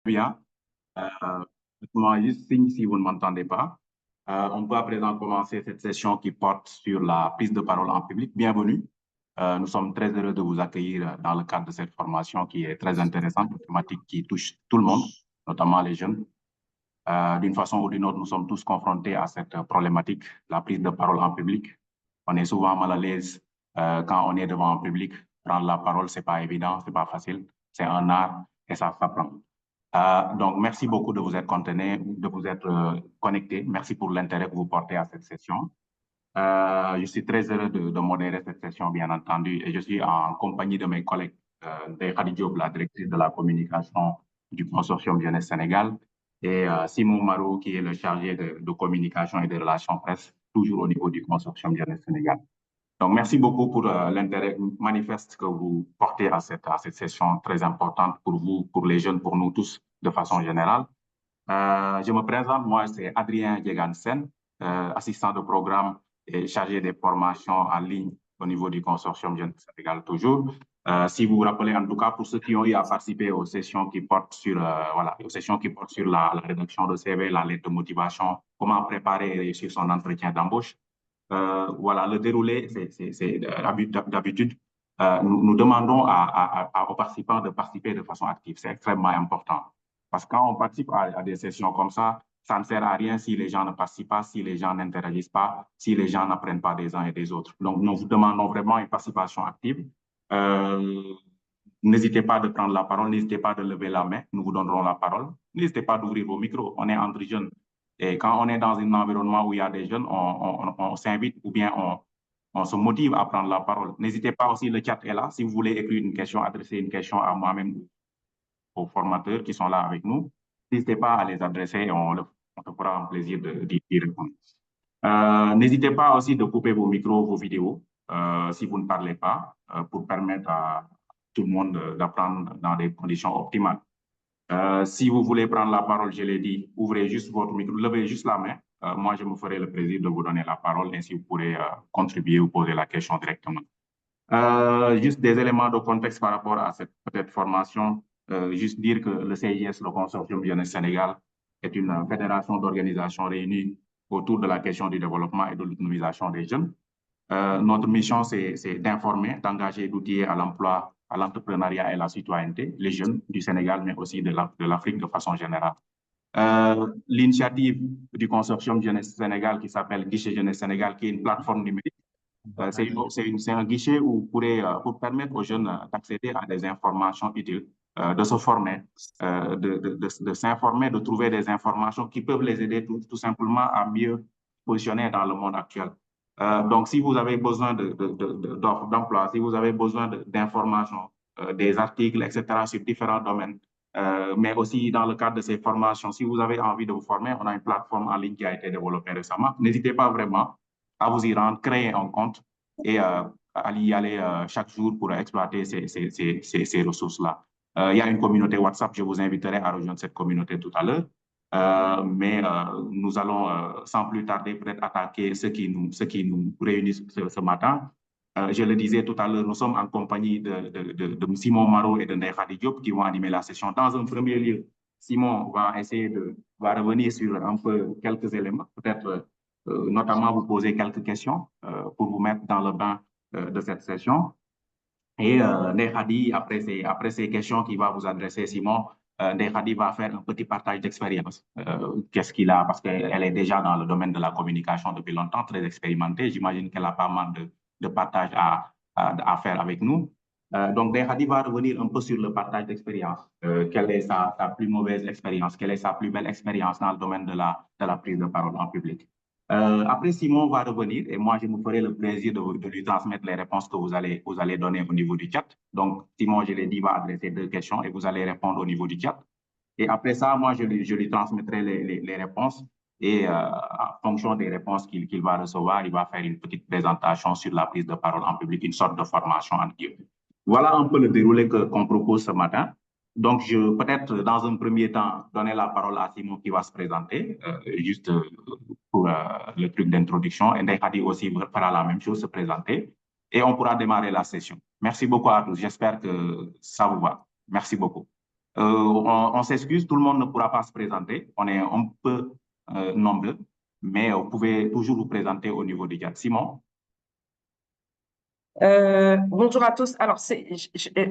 bien. Moi, juste signe si vous ne m'entendez pas. On peut à présent commencer cette session qui porte sur la prise de parole en public. Bienvenue. Nous sommes très heureux de vous accueillir dans le cadre de cette formation qui est très intéressante, une thématique qui touche tout le monde, notamment les jeunes. D'une façon ou d'une autre, nous sommes tous confrontés à cette problématique, la prise de parole en public. On est souvent mal à l'aise quand on est devant un public. Prendre la parole, c'est pas évident, c'est pas facile. C'est un art et ça s'apprend. Donc, merci beaucoup de vous être de vous être connecté. Merci pour l'intérêt que vous portez à cette session. Je suis très heureux de modérer cette session, bien entendu, et je suis en compagnie de mes collègues, Ndeye Khady Diop, la directrice de la communication du Consortium Jeunesse Sénégal, et Simon Marou, qui est le chargé de communication et de relations presse, toujours au niveau du Consortium Jeunesse Sénégal. Donc, merci beaucoup pour l'intérêt manifeste que vous portez à cette session très importante pour vous, pour les jeunes, pour nous tous, de façon générale. Je me présente, moi, c'est Adrien Djegansen, assistant de programme et chargé des formations en ligne au niveau du Consortium Jeunesse Sénégal toujours. Si vous vous rappelez, en tout cas, pour ceux qui ont eu à participer aux sessions qui portent sur, aux sessions qui portent sur la rédaction de CV, la lettre de motivation, comment préparer et réussir son entretien d'embauche. Voilà, le déroulé, c'est d'habitude, nous demandons aux participants de participer de façon active. C'est extrêmement important. Parce que quand on participe à des sessions comme ça ne sert à rien si les gens ne participent pas, si les gens n'interagissent pas, si les gens n'apprennent pas des uns et des autres. Donc, nous vous demandons vraiment une participation active. N'hésitez pas de prendre la parole, n'hésitez pas de lever la main, nous vous donnerons la parole. N'hésitez pas d'ouvrir vos micros, on est entre jeunes. Et quand on est dans un environnement où il y a des jeunes, on s'invite ou bien on se motive à prendre la parole. N'hésitez pas aussi, le chat est là. Si vous voulez écrire une question, adresser une question à moi-même, aux formateurs qui sont là avec nous, n'hésitez pas à les adresser et on se fera un plaisir d'y répondre. N'hésitez pas aussi de couper vos micros, vos vidéos, si vous ne parlez pas, pour permettre à tout le monde d'apprendre dans des conditions optimales. Si vous voulez prendre la parole, je l'ai dit, ouvrez juste votre micro, levez juste la main. Moi, je me ferai le plaisir de vous donner la parole, ainsi vous pourrez contribuer ou poser la question directement. Juste des éléments de contexte par rapport à cette peut-être formation. Juste dire que le CIS, le Consortium Jeunesse Sénégal, est une fédération d'organisations réunies autour de la question du développement et de l'autonomisation des jeunes. Notre mission, c'est d'informer, d'engager, d'outiller à l'emploi, à l'entrepreneuriat et à la citoyenneté, les jeunes du Sénégal, mais aussi de l'Afrique de façon générale. L'initiative du Consortium Jeunesse Sénégal qui s'appelle Guichet Jeunesse Sénégal, qui est une plateforme numérique, c'est un guichet pour permettre aux jeunes d'accéder à des informations utiles, de se former, de s'informer, de trouver des informations qui peuvent les aider tout simplement à mieux positionner dans le monde actuel. Donc, si vous avez besoin d'offres d'emploi, si vous avez besoin d'informations, des articles, etc., sur différents domaines, mais aussi dans le cadre de ces formations, si vous avez envie de vous former, on a une plateforme en ligne qui a été développée récemment. N'hésitez pas vraiment à vous y rendre, créer un compte et à y aller chaque jour pour exploiter ces ressources-là. Il y a une communauté WhatsApp, je vous inviterai à rejoindre cette communauté tout à l'heure. Mais nous allons sans plus tarder peut-être attaquer ce qui nous réunit ce matin. Je le disais tout à l'heure, nous sommes en compagnie de Simon Marou et de Ndeye Khady Diop qui vont animer la session. Dans un premier lieu, Simon va revenir sur un peu quelques éléments, peut-être notamment vous poser quelques questions pour vous mettre dans le bain de cette session. Et Ndeye Khady, après ces questions qu'il va vous adresser, Simon, Ndeye Khady va faire un petit partage d'expérience. Qu'est-ce qu'il a? Parce qu'elle est déjà dans le domaine de la communication depuis longtemps, très expérimentée. J'imagine qu'elle a pas mal de partage à faire avec nous. Donc, Ndeye Khady va revenir un peu sur le partage d'expérience. Quelle est sa plus mauvaise expérience? Quelle est sa plus belle expérience dans le domaine de la prise de parole en public? Après, Simon va revenir et moi, je me ferai le plaisir de lui transmettre les réponses que vous allez donner au niveau du chat. Donc, Simon, je l'ai dit, va adresser 2 questions et vous allez répondre au niveau du chat. Et après ça, moi, je lui transmettrai les réponses et en fonction des réponses qu'il va recevoir, il va faire une petite présentation sur la prise de parole en public, une sorte de formation en guillemets. Voilà un peu le déroulé qu'on propose ce matin. Donc, peut-être dans un premier temps, donner la parole à Simon qui va se présenter, juste pour le truc d'introduction. Et Ndeye Khady aussi fera la même chose, se présenter. Et on pourra démarrer la session. Merci beaucoup à tous. J'espère que ça vous va. Merci beaucoup. On s'excuse, tout le monde ne pourra pas se présenter. On est un peu nombreux, mais vous pouvez toujours vous présenter au niveau du chat. Simon? Bonjour à tous. Alors,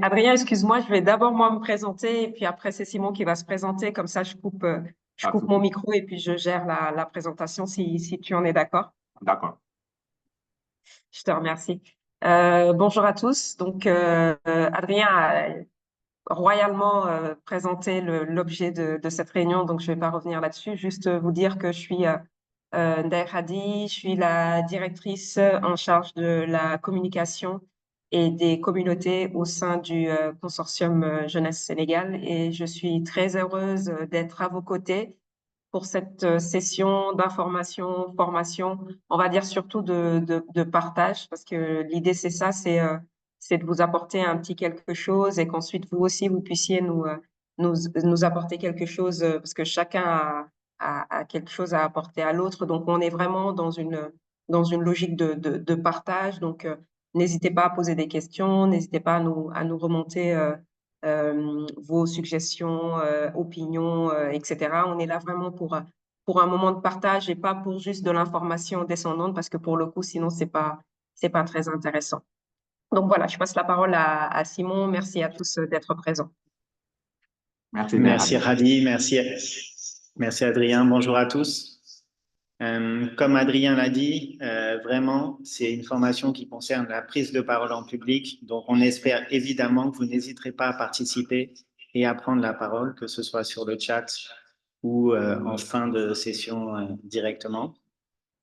Adrien, excuse-moi, je vais d'abord moi me présenter et puis après c'est Simon qui va se présenter. Comme ça, je Pas de coupe mon souci. micro et puis je gère la présentation si tu en es d'accord. D'accord. Je te remercie. Bonjour à tous. Donc, Adrien a royalement présenté l'objet de cette réunion, donc je ne vais pas revenir là-dessus. Juste vous dire que je suis Ndaye Hadi, je suis la directrice en charge de la communication et des communautés au sein du consortium Jeunesse Sénégal et je suis très heureuse d'être à vos côtés pour cette session d'information, formation, on va dire surtout de partage, parce que l'idée c'est ça, c'est de vous apporter un petit quelque chose et qu'ensuite vous aussi vous puissiez nous apporter quelque chose, parce que chacun a quelque chose à apporter à l'autre. Donc on est vraiment dans une logique de partage. Donc n'hésitez pas à poser des questions, n'hésitez pas à nous remonter vos suggestions, opinions, etc. On est là vraiment pour un moment de partage et pas pour juste de l'information descendante parce que pour le coup, sinon, c'est pas très intéressant. Donc voilà, je passe la parole à Simon. Merci à tous d'être présents. Merci, Merci Ndeye. Hadi, merci Adrien, bonjour à tous. Comme Adrien l'a dit, vraiment, c'est une formation qui concerne la prise de parole en public. Donc, on espère évidemment que vous n'hésiterez pas à participer et à prendre la parole, que ce soit sur le chat ou en fin de session directement.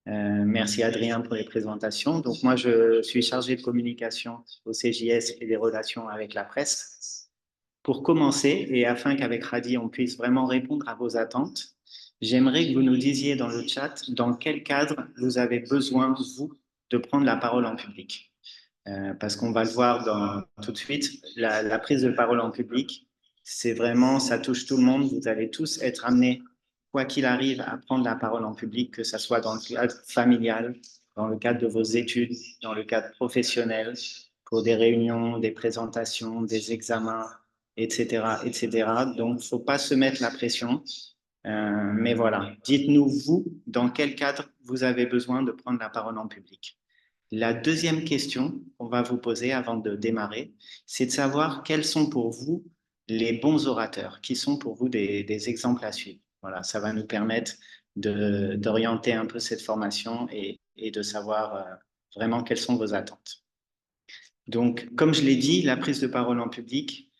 Merci Adrien pour les présentations. Donc, moi, je suis chargé de communication au CJS et des relations avec la presse. Pour commencer, et afin qu'avec Hadi, on puisse vraiment répondre à vos attentes, j'aimerais que vous nous disiez dans le chat dans quel cadre vous avez besoin, vous, de prendre la parole en public. Parce qu'on va le voir tout de suite, la prise de parole en public, c'est vraiment, ça touche tout le monde. Vous allez tous être amenés, quoi qu'il arrive, à prendre la parole en public, que ce soit dans le cadre familial, dans le cadre de vos études, dans le cadre professionnel, pour des réunions, des présentations, des examens, etc., etc. Donc, il ne faut pas se mettre la pression. Mais voilà, dites-nous, vous, dans quel cadre vous avez besoin de prendre la parole en public. La deuxième question qu'on va vous poser avant de démarrer, c'est de savoir quels sont pour vous les bons orateurs, qui sont pour vous des exemples à suivre. Voilà, ça va nous permettre d'orienter un peu cette formation et de savoir vraiment quelles sont vos attentes. Donc, comme je l'ai dit, la prise de parole en public,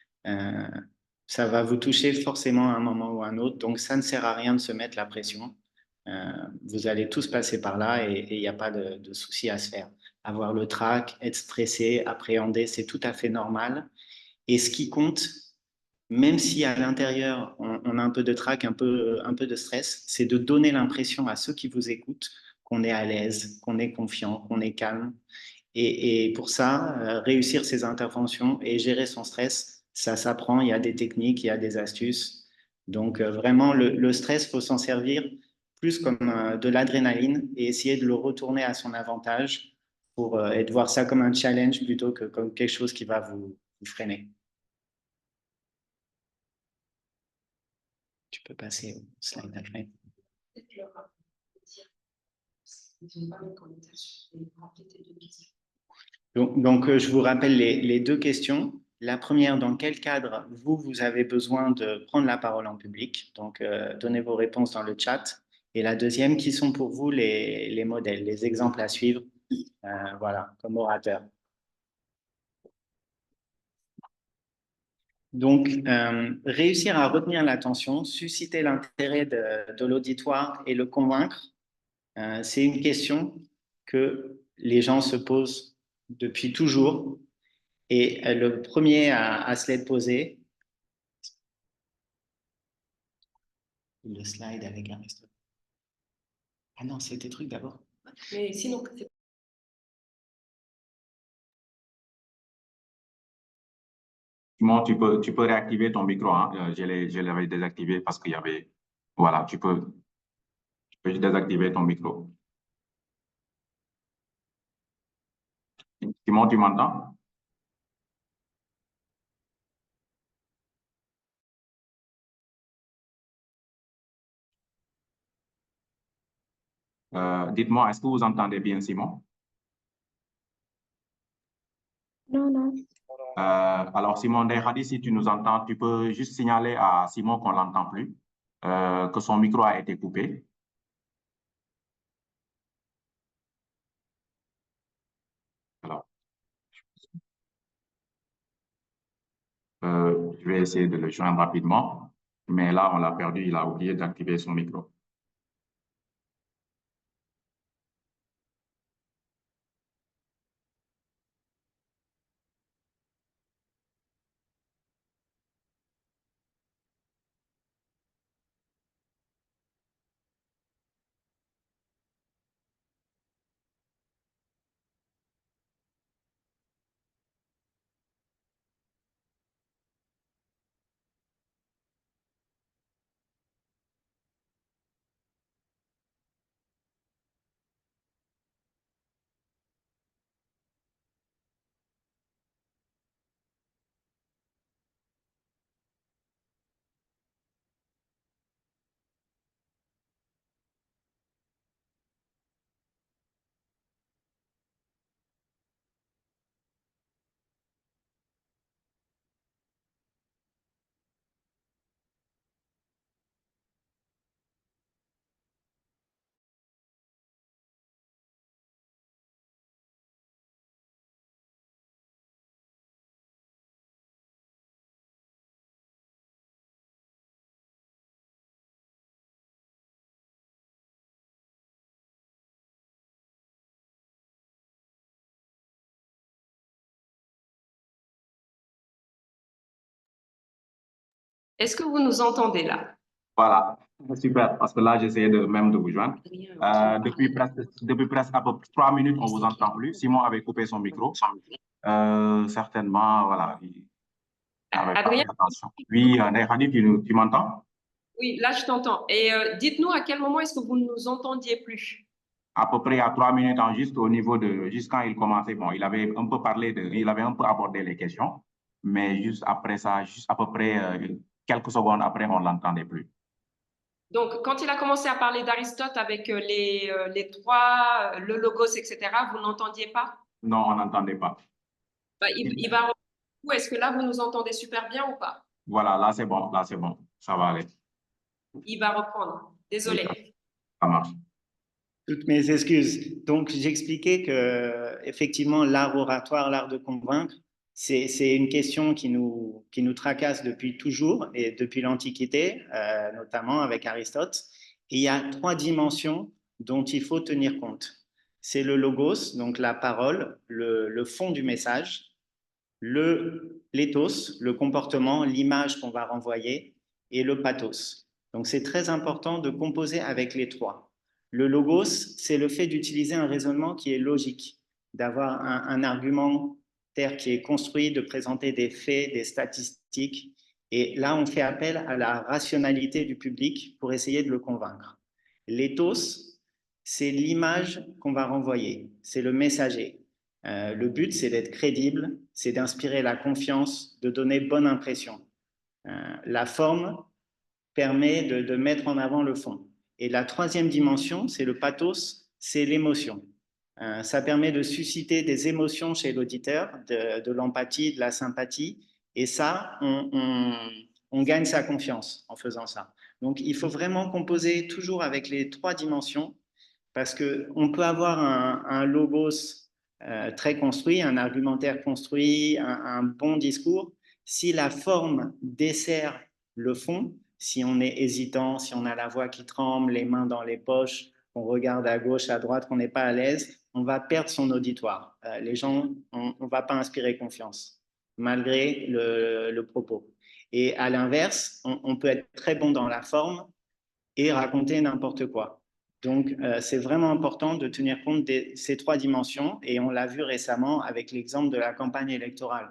ça va vous toucher forcément à un moment ou à un autre. Donc, ça ne sert à rien de se mettre la pression. Vous allez tous passer par là et il n'y a pas de souci à se faire. Avoir le trac, être stressé, appréhender, c'est tout à fait normal. Et ce qui compte, même si à l'intérieur, on a un peu de trac, un peu de stress, c'est de donner l'impression à ceux qui vous écoutent qu'on est à l'aise, qu'on est confiant, qu'on est calme. Et pour ça, réussir ses interventions et gérer son stress, ça s'apprend. Il y a des techniques, il y a des astuces. Donc vraiment, le stress, il faut s'en servir plus comme de l'adrénaline et essayer de le retourner à son avantage et de voir ça comme un challenge plutôt que comme quelque chose qui va vous freiner. Tu peux passer au slide d'après. Donc, je vous rappelle les deux questions. La première, dans quel cadre vous avez besoin de prendre la parole en public? Donc, donnez vos réponses dans le chat. Et la deuxième, qui sont pour vous les modèles, les exemples à suivre, voilà, comme orateur. Donc, réussir à retenir l'attention, susciter l'intérêt de l'auditoire et le convaincre, c'est une question que les gens se posent depuis toujours. Et le premier à se l'être posé, le slide avec un reste. Ah non, c'est tes trucs d'abord. Mais sinon, Simon, tu peux réactiver ton micro. Hein. Je l'avais désactivé parce qu'il y avait. Voilà, tu peux désactiver ton micro. Simon, tu m'entends? Dites-moi, est-ce que vous entendez bien Simon? Non, non. Alors, Simon Ndeye, si tu nous entends, tu peux juste signaler à Simon qu'on ne l'entend plus, que son micro a été coupé. Alors, je vais essayer de le joindre rapidement, mais là, on l'a perdu, il a oublié d'activer son micro. Est-ce que vous nous entendez là? Voilà, super, parce que là, j'essayais même de vous joindre. Depuis presque à peu près 3 minutes, on ne vous entend plus. Simon avait coupé son micro. Certainement, voilà, il n'avait pas Adrien? fait attention. Oui, Ndeye Khady, tu m'entends? Oui, là je t'entends. Et dites-nous à quel moment est-ce que vous ne nous entendiez plus? À peu près à 3 minutes, juste au niveau de, juste quand il commençait, bon, il avait un peu il avait un peu abordé les questions, mais juste après ça, juste à peu près quelques secondes après, on ne l'entendait plus. Donc, quand il a commencé à parler d'Aristote avec les trois, le logos, etc., vous n'entendiez pas? Non, on n'entendait pas. Bah, il va reprendre. Est-ce que là, vous nous entendez super bien ou pas? Voilà, là c'est bon, ça va aller. Il va reprendre. Oui, Désolé. ça marche. Toutes mes excuses. Donc, j'expliquais que, effectivement, l'art oratoire, l'art de convaincre, c'est une question qui nous tracasse depuis toujours et depuis l'Antiquité, notamment avec Aristote. Et il y a 3 dimensions dont il faut tenir compte. C'est le logos, donc la parole, le fond du message, l'éthos, le comportement, l'image qu'on va renvoyer, et le pathos. Donc, c'est très important de composer avec les trois. Le logos, c'est le fait d'utiliser un raisonnement qui est logique, d'avoir un argumentaire qui est construit, de présenter des faits, des statistiques. Et là, on fait appel à la rationalité du public pour essayer de le convaincre. L'éthos, c'est l'image qu'on va renvoyer, c'est le messager. Le but, c'est d'être crédible, c'est d'inspirer la confiance, de donner bonne impression. La forme permet de mettre en avant le fond. Et la 3e dimension, c'est le pathos, c'est l'émotion. Ça permet de susciter des émotions chez l'auditeur, de l'empathie, de la sympathie. Et ça, on gagne sa confiance en faisant ça. Donc, il faut vraiment composer toujours avec les 3 dimensions parce qu'on peut avoir un logos très construit, un argumentaire construit, un bon discours. Si la forme dessert le fond, si on est hésitant, si on a la voix qui tremble, les mains dans les poches, qu'on regarde à gauche, à droite, qu'on n'est pas à l'aise, on va perdre son auditoire. Les gens, on ne va pas inspirer confiance, malgré le propos. Et à l'inverse, on peut être très bon dans la forme et raconter n'importe quoi. Donc, c'est vraiment important de tenir compte de ces 3 dimensions et on l'a vu récemment avec l'exemple de la campagne électorale.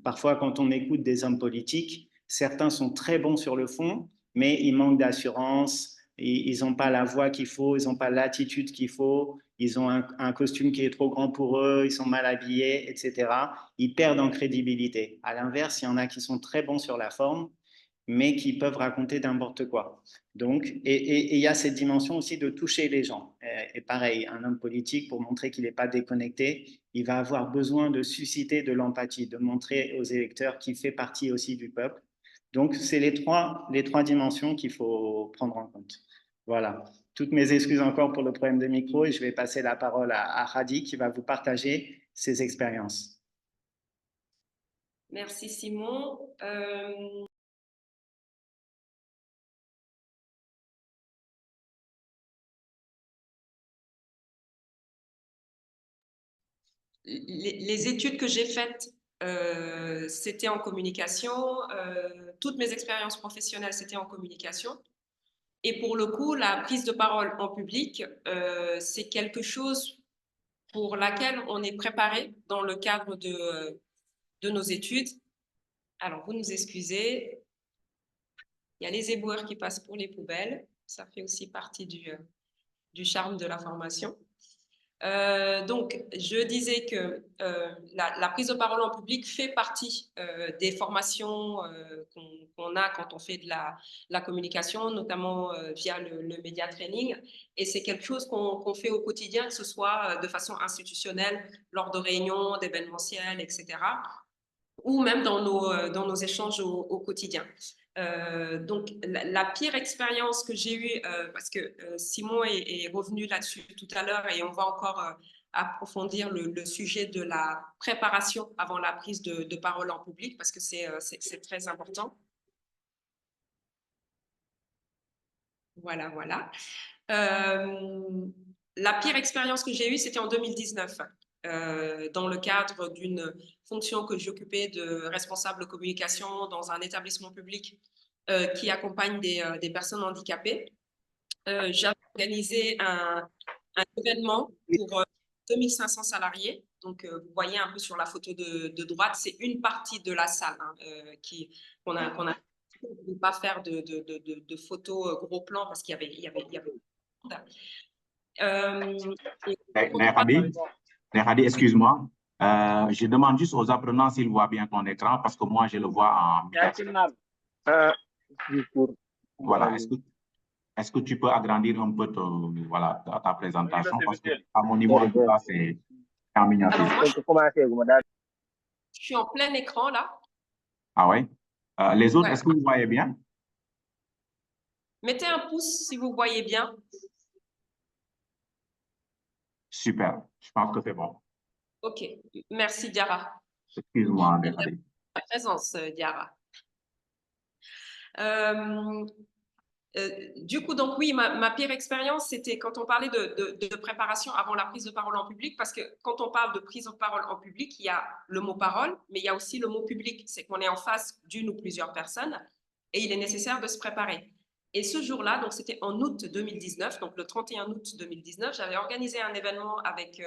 Parfois, quand on écoute des hommes politiques, certains sont très bons sur le fond, mais ils manquent d'assurance, ils n'ont pas la voix qu'il faut, ils n'ont pas l'attitude qu'il faut, ils ont un costume qui est trop grand pour eux, ils sont mal habillés, etc. Ils perdent en crédibilité. À l'inverse, il y en a qui sont très bons sur la forme mais qui peuvent raconter n'importe quoi. Donc, et il y a cette dimension aussi de toucher les gens. Et pareil, un homme politique, pour montrer qu'il n'est pas déconnecté, il va avoir besoin de susciter de l'empathie, de montrer aux électeurs qu'il fait partie aussi du peuple. Donc, c'est les trois dimensions qu'il faut prendre en compte. Voilà. Toutes mes excuses encore pour le problème de micro et je vais passer la parole à Hadi qui va vous partager ses expériences. Merci Simon. Les études que j'ai faites, c'était en communication. Toutes mes expériences professionnelles, c'était en communication. Et pour le coup, la prise de parole en public, c'est quelque chose pour laquelle on est préparé dans le cadre de nos études. Alors, vous nous excusez, il y a les éboueurs qui passent pour les poubelles. Ça fait aussi partie du charme de la formation. Donc, je disais que la prise de parole en public fait partie des formations qu'on a quand on fait de la communication, notamment via le média training. Et c'est quelque chose qu'on fait au quotidien, que ce soit de façon institutionnelle, lors de réunions, d'événementiels, etc., ou même dans nos échanges au quotidien. Donc, la pire expérience que j'ai eue, parce que Simon est revenu là-dessus tout à l'heure et on va encore approfondir le sujet de la préparation avant la prise de parole en public, parce que c'est très important. Voilà, voilà. La pire expérience que j'ai eue, c'était en 2019. Dans le cadre d'une fonction que j'occupais de responsable communication dans un établissement public qui accompagne des personnes handicapées. J'avais organisé un événement pour 2500 salariés. Donc, vous voyez un peu sur la photo de droite, c'est une partie de la salle hein, qu'on a. On ne pouvait pas faire de photos gros plan parce qu'il y avait Nehadi, excuse-moi. Je demande juste aux apprenants s'ils voient bien ton écran parce que moi, je le vois en miniature. Voilà. Est-ce que tu peux agrandir un peu voilà, ta présentation parce que à mon niveau, c'est en miniature. Alors, moi, je suis en plein écran là. Ah ouais? Les autres, est-ce que vous voyez bien? Mettez un pouce si vous voyez bien. Super. Je pense que c'est bon. OK. Merci, Diarra. Excuse-moi, Ta présence, Diarra. Du coup, donc oui, ma pire expérience, c'était quand on parlait de préparation avant la prise de parole en public, parce que quand on parle de prise de parole en public, il y a le mot parole, mais il y a aussi le mot public. C'est qu'on est en face d'une ou plusieurs personnes et il est nécessaire de se préparer. Et ce jour-là, donc c'était en août 2019, donc le 31 août 2019, j'avais organisé un événement avec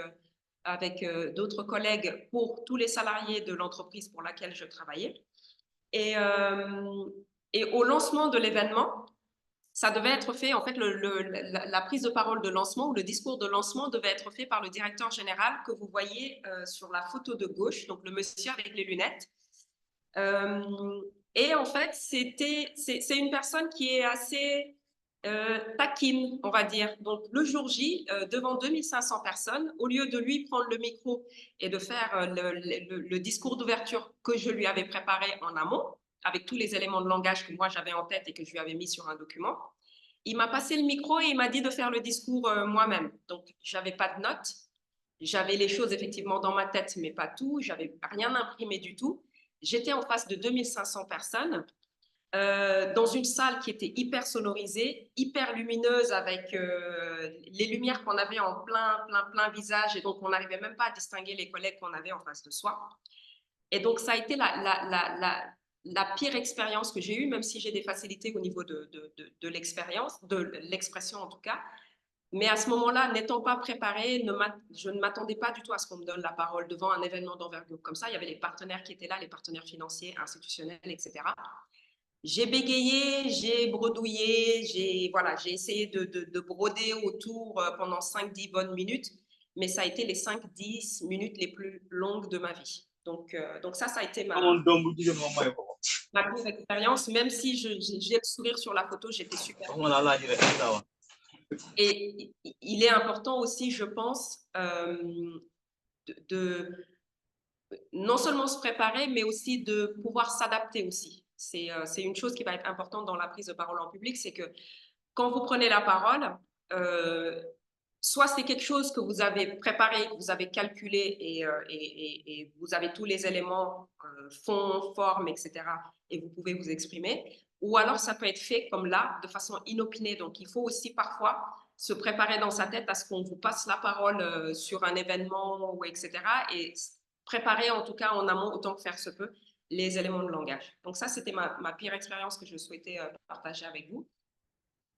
d'autres collègues pour tous les salariés de l'entreprise pour laquelle je travaillais. Et au lancement de l'événement, ça devait être fait, en fait, la prise de parole de lancement ou le discours de lancement devait être fait par le directeur général que vous voyez sur la photo de gauche, donc le monsieur avec les lunettes. Et en fait, c'est une personne qui est assez taquine, on va dire. Donc, le jour J, devant 2500 personnes, au lieu de lui prendre le micro et de faire le discours d'ouverture que je lui avais préparé en amont, avec tous les éléments de langage que moi j'avais en tête et que je lui avais mis sur un document, il m'a passé le micro et il m'a dit de faire le discours moi-même. Donc, je n'avais pas de notes. J'avais les choses effectivement dans ma tête, mais pas tout. Je n'avais rien imprimé du tout. J'étais en face de 2500 personnes dans une salle qui était hyper sonorisée, hyper lumineuse avec les lumières qu'on avait en plein visage et donc on n'arrivait même pas à distinguer les collègues qu'on avait en face de soi. Et donc ça a été la pire expérience que j'ai eue, même si j'ai des facilités au niveau de l'expérience, de l'expression en tout cas. Mais à ce moment-là, n'étant pas préparée, je ne m'attendais pas du tout à ce qu'on me donne la parole devant un événement d'envergure comme ça. Il y avait les partenaires qui étaient là, les partenaires financiers, institutionnels, etc. J'ai bégayé, j'ai bredouillé, j'ai essayé de broder autour pendant 5-10 bonnes minutes, mais ça a été les 5-10 minutes les plus longues de ma vie. Donc ça a été ma première expérience, même si j'ai le sourire sur la photo, j'étais super. Et il est important aussi, je pense, non seulement se préparer, mais aussi de pouvoir s'adapter aussi. C'est une chose qui va être importante dans la prise de parole en public, c'est que quand vous prenez la parole, soit c'est quelque chose que vous avez préparé, que vous avez calculé et vous avez tous les éléments, fond, forme, etc. et vous pouvez vous exprimer, ou alors ça peut être fait comme là, de façon inopinée. Donc il faut aussi parfois se préparer dans sa tête à ce qu'on vous passe la parole sur un événement, ou etc. et préparer en tout cas en amont autant que faire se peut les éléments de langage. Donc ça, c'était ma pire expérience que je souhaitais partager avec vous.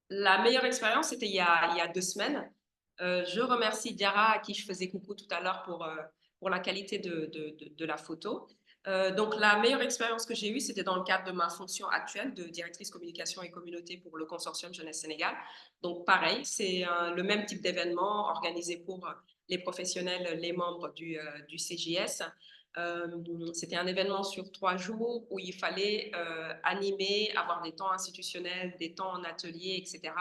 La meilleure expérience, c'était il y a 2 semaines. Je remercie Diara, à qui je faisais coucou tout à l'heure pour la qualité de la photo. Donc, la meilleure expérience que j'ai eue, c'était dans le cadre de ma fonction actuelle de directrice communication et communauté pour le consortium Jeunesse Sénégal. Donc, pareil, c'est le même type d'événement organisé pour les professionnels, les membres du CJS. C'était un événement sur 3 jours où il fallait animer, avoir des temps institutionnels, des temps en atelier, etc.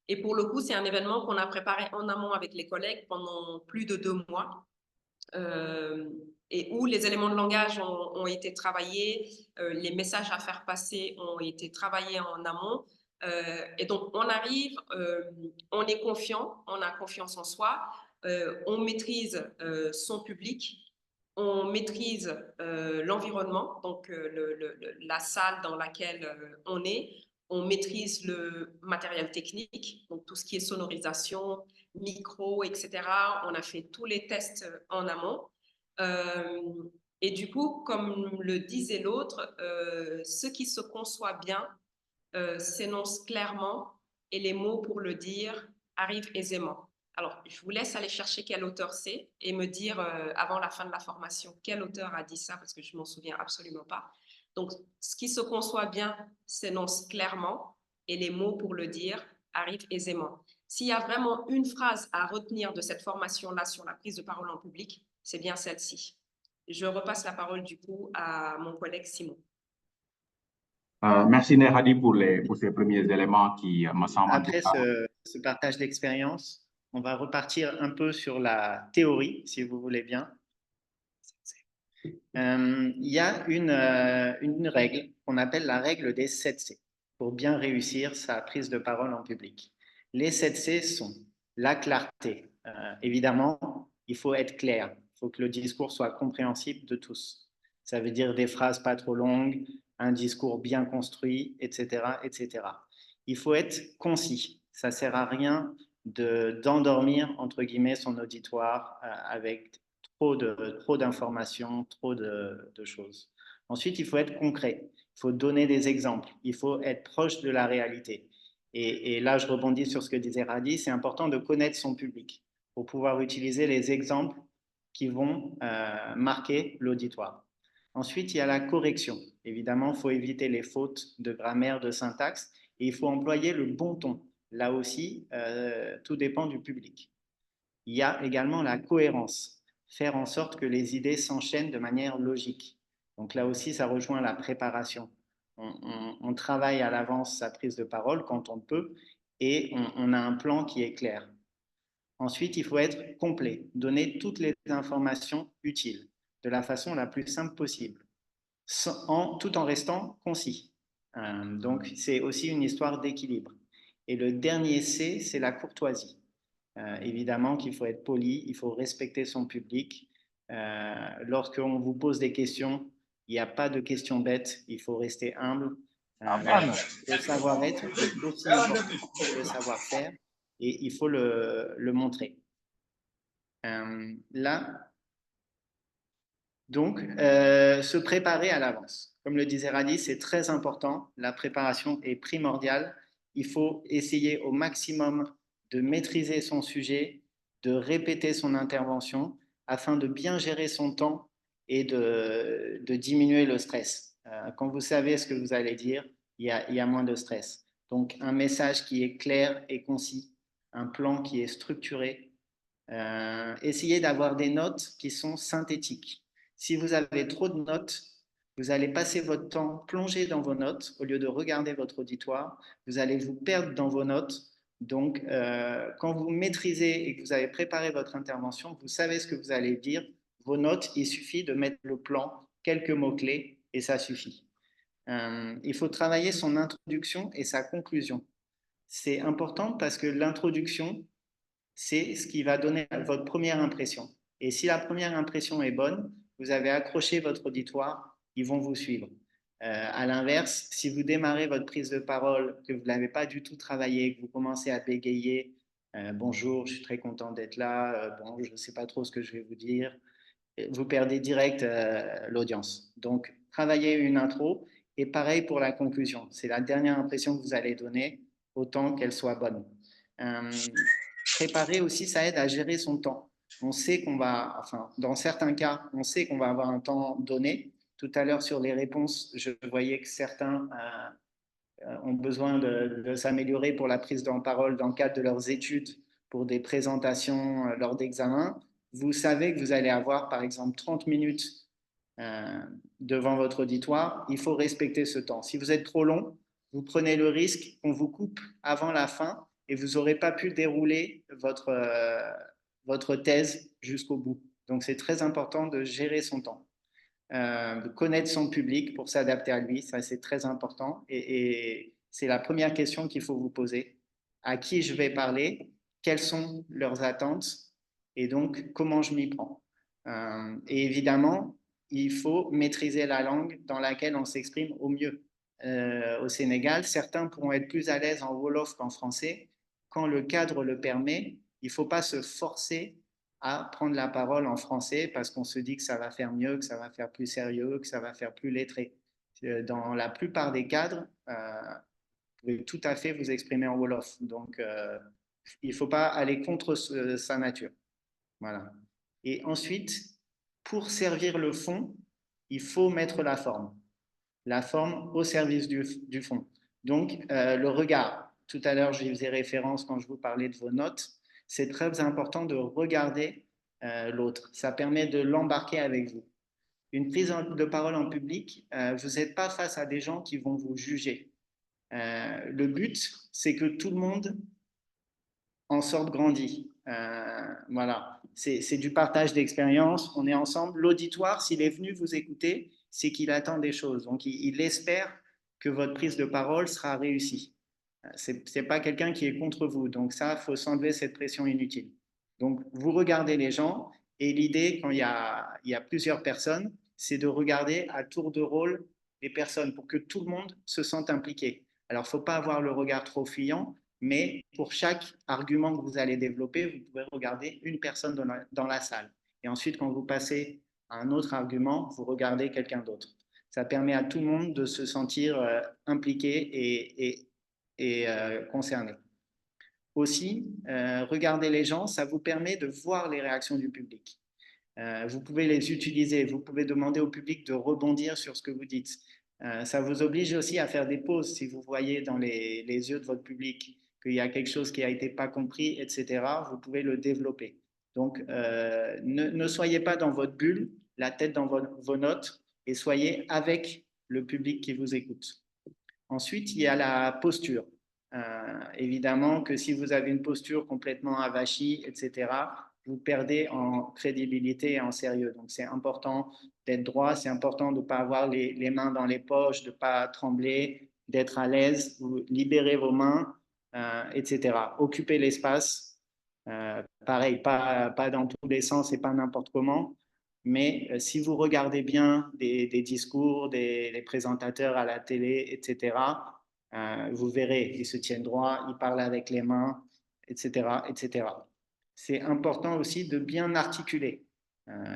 Et pour le coup, c'est un événement qu'on a préparé en amont avec les collègues pendant plus de 2 mois. Et où les éléments de langage ont été travaillés, les messages à faire passer ont été travaillés en amont. Et donc, on arrive, on est confiant, on a confiance en soi, on maîtrise son public, on maîtrise l'environnement, donc la salle dans laquelle on est, on maîtrise le matériel technique, donc tout ce qui est sonorisation, micro, etc. On a fait tous les tests en amont. Et du coup, comme le disait l'autre, ce qui se conçoit bien s'énonce clairement et les mots pour le dire arrivent aisément. Alors, je vous laisse aller chercher quel auteur c'est et me dire avant la fin de la formation quel auteur a dit ça, parce que je ne m'en souviens absolument pas. Donc, ce qui se conçoit bien s'énonce clairement et les mots pour le dire arrivent aisément. S'il y a vraiment une phrase à retenir de cette formation-là sur la prise de parole en public, c'est bien celle-ci. Je repasse la parole du coup à mon collègue Simon. Merci Nerhadi pour ces premiers éléments qui me semblent Après ce partage d'expérience, on va repartir un peu sur la théorie, si vous voulez bien. Il y a une règle qu'on appelle la règle des 7 C pour bien réussir sa prise de parole en public. Les 7 C sont la clarté. Évidemment, il faut être clair. Il faut que le discours soit compréhensible de tous. Ça veut dire des phrases pas trop longues, un discours bien construit, etc., etc. Il faut être concis. Ça ne sert à rien d'endormir, entre guillemets, son auditoire avec trop d'informations, trop de choses. Ensuite, il faut être concret. Il faut donner des exemples. Il faut être proche de la réalité. Et là, je rebondis sur ce que disait Radi, c'est important de connaître son public pour pouvoir utiliser les exemples qui vont marquer l'auditoire. Ensuite, il y a la correction. Évidemment, il faut éviter les fautes de grammaire, de syntaxe, et il faut employer le bon ton. Là aussi, tout dépend du public. Il y a également la cohérence, faire en sorte que les idées s'enchaînent de manière logique. Donc là aussi, ça rejoint la préparation. On travaille à l'avance sa prise de parole quand on peut et on a un plan qui est clair. Ensuite, il faut être complet, donner toutes les informations utiles de la façon la plus simple possible, tout en restant concis. Donc, c'est aussi une histoire d'équilibre. Et le dernier C, c'est la courtoisie. Évidemment qu'il faut être poli, il faut respecter son public. Lorsqu'on vous pose des questions, il n'y a pas de questions bêtes, il faut rester humble. Le savoir-être est aussi important que le savoir-faire et il faut le montrer. Là, donc, se préparer à l'avance. Comme le disait Radi, c'est très important. La préparation est primordiale. Il faut essayer au maximum de maîtriser son sujet, de répéter son intervention afin de bien gérer son temps et de diminuer le stress. Quand vous savez ce que vous allez dire, il y a moins de stress. Donc, un message qui est clair et concis, un plan qui est structuré. Essayez d'avoir des notes qui sont synthétiques. Si vous avez trop de notes, Vous allez passer votre temps plongé dans vos notes au lieu de regarder votre auditoire. Vous allez vous perdre dans vos notes. Donc, quand vous maîtrisez et que vous avez préparé votre intervention, vous savez ce que vous allez dire. Vos notes, il suffit de mettre le plan, quelques mots-clés et ça suffit. Il faut travailler son introduction et sa conclusion. C'est important parce que l'introduction, c'est ce qui va donner votre première impression. Et si la première impression est bonne, vous avez accroché votre auditoire, ils vont vous suivre. À l'inverse, si vous démarrez votre prise de parole, que vous ne l'avez pas du tout travaillé, que vous commencez à bégayer, bonjour, je suis très content d'être là, bon, je ne sais pas trop ce que je vais vous dire, vous perdez direct l'audience. Donc, travaillez une intro et pareil pour la conclusion. C'est la dernière impression que vous allez donner, autant qu'elle soit bonne. Préparer aussi, ça aide à gérer son temps. On sait qu'on va, enfin, dans certains cas, on sait qu'on va avoir un temps donné. Tout à l'heure, sur les réponses, je voyais que certains ont besoin de s'améliorer pour la prise de parole dans le cadre de leurs études, pour des présentations lors d'examens. Vous savez que vous allez avoir, par exemple, 30 minutes devant votre auditoire. Il faut respecter ce temps. Si vous êtes trop long, vous prenez le risque qu'on vous coupe avant la fin et vous n'aurez pas pu dérouler votre thèse jusqu'au bout. Donc, c'est très important de gérer son temps. De connaître son public pour s'adapter à lui, ça c'est très important et c'est la première question qu'il faut vous poser. À qui je vais parler? Quelles sont leurs attentes? Et donc, comment je m'y prends? Et évidemment, il faut maîtriser la langue dans laquelle on s'exprime au mieux. Au Sénégal, certains pourront être plus à l'aise en Wolof qu'en français. Quand le cadre le permet, il ne faut pas se forcer à prendre la parole en français parce qu'on se dit que ça va faire mieux, que ça va faire plus sérieux, que ça va faire plus lettré. Dans la plupart des cadres, vous pouvez tout à fait vous exprimer en Wolof. Donc, il ne faut pas aller contre sa nature. Voilà. Et ensuite, pour servir le fond, il faut mettre la forme. La forme au service du fond. Donc, le regard. Tout à l'heure, j'y faisais référence quand je vous parlais de vos notes. C'est très important de regarder l'autre. Ça permet de l'embarquer avec vous. Une prise de parole en public, vous n'êtes pas face à des gens qui vont vous juger. Le but, c'est que tout le monde en sorte grandi. Voilà, c'est du partage d'expérience. On est ensemble. L'auditoire, s'il est venu vous écouter, c'est qu'il attend des choses. Donc, il espère que votre prise de parole sera réussie. C'est pas quelqu'un qui est contre vous. Donc, ça, il faut s'enlever cette pression inutile. Donc, vous regardez les gens et l'idée, quand il y a plusieurs personnes, c'est de regarder à tour de rôle les personnes pour que tout le monde se sente impliqué. Alors, il ne faut pas avoir le regard trop fuyant, mais pour chaque argument que vous allez développer, vous pouvez regarder une personne dans la salle. Et ensuite, quand vous passez à un autre argument, vous regardez quelqu'un d'autre. Ça permet à tout le monde de se sentir impliqué et concerné. Aussi, regarder les gens, ça vous permet de voir les réactions du public. Vous pouvez les utiliser, vous pouvez demander au public de rebondir sur ce que vous dites. Ça vous oblige aussi à faire des pauses si vous voyez dans les yeux de votre public qu'il y a quelque chose qui n'a été pas compris, etc. Vous pouvez le développer. Donc, ne soyez pas dans votre bulle, la tête dans vos notes, et soyez avec le public qui vous écoute. Ensuite, il y a la posture. Évidemment que si vous avez une posture complètement avachie, etc., vous perdez en crédibilité et en sérieux. Donc, c'est important d'être droit, c'est important de ne pas avoir les mains dans les poches, de ne pas trembler, d'être à l'aise, vous libérez vos mains, etc. Occupez l'espace. Pareil, pas dans tous les sens et pas n'importe comment. Mais si vous regardez bien des discours, des présentateurs à la télé, etc., vous verrez, ils se tiennent droit, ils parlent avec les mains, etc., etc. C'est important aussi de bien articuler.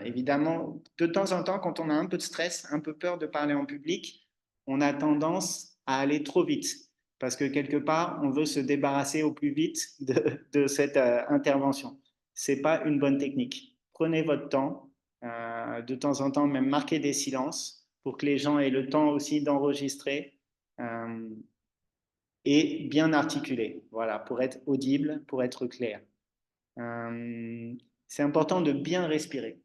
Évidemment, de temps en temps, quand on a un peu de stress, un peu peur de parler en public, on a tendance à aller trop vite parce que quelque part, on veut se débarrasser au plus vite de cette intervention. Ce n'est pas une bonne technique. Prenez votre temps, de temps en temps, même marquez des silences pour que les gens aient le temps aussi d'enregistrer et bien articuler, voilà, pour être audible, pour être clair. C'est important de bien respirer.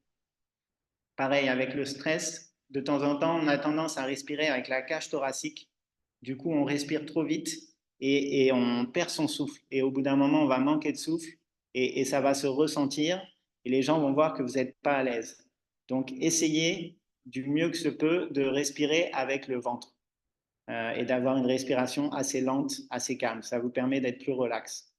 Pareil, avec le stress, De temps en temps, on a tendance à respirer avec la cage thoracique. Du coup, on respire trop vite et on perd son souffle. Et au bout d'un moment, on va manquer de souffle et ça va se ressentir et les gens vont voir que vous n'êtes pas à l'aise. Donc, essayez du mieux que se peut de respirer avec le ventre et d'avoir une respiration assez lente, assez calme. Ça vous permet d'être plus relax.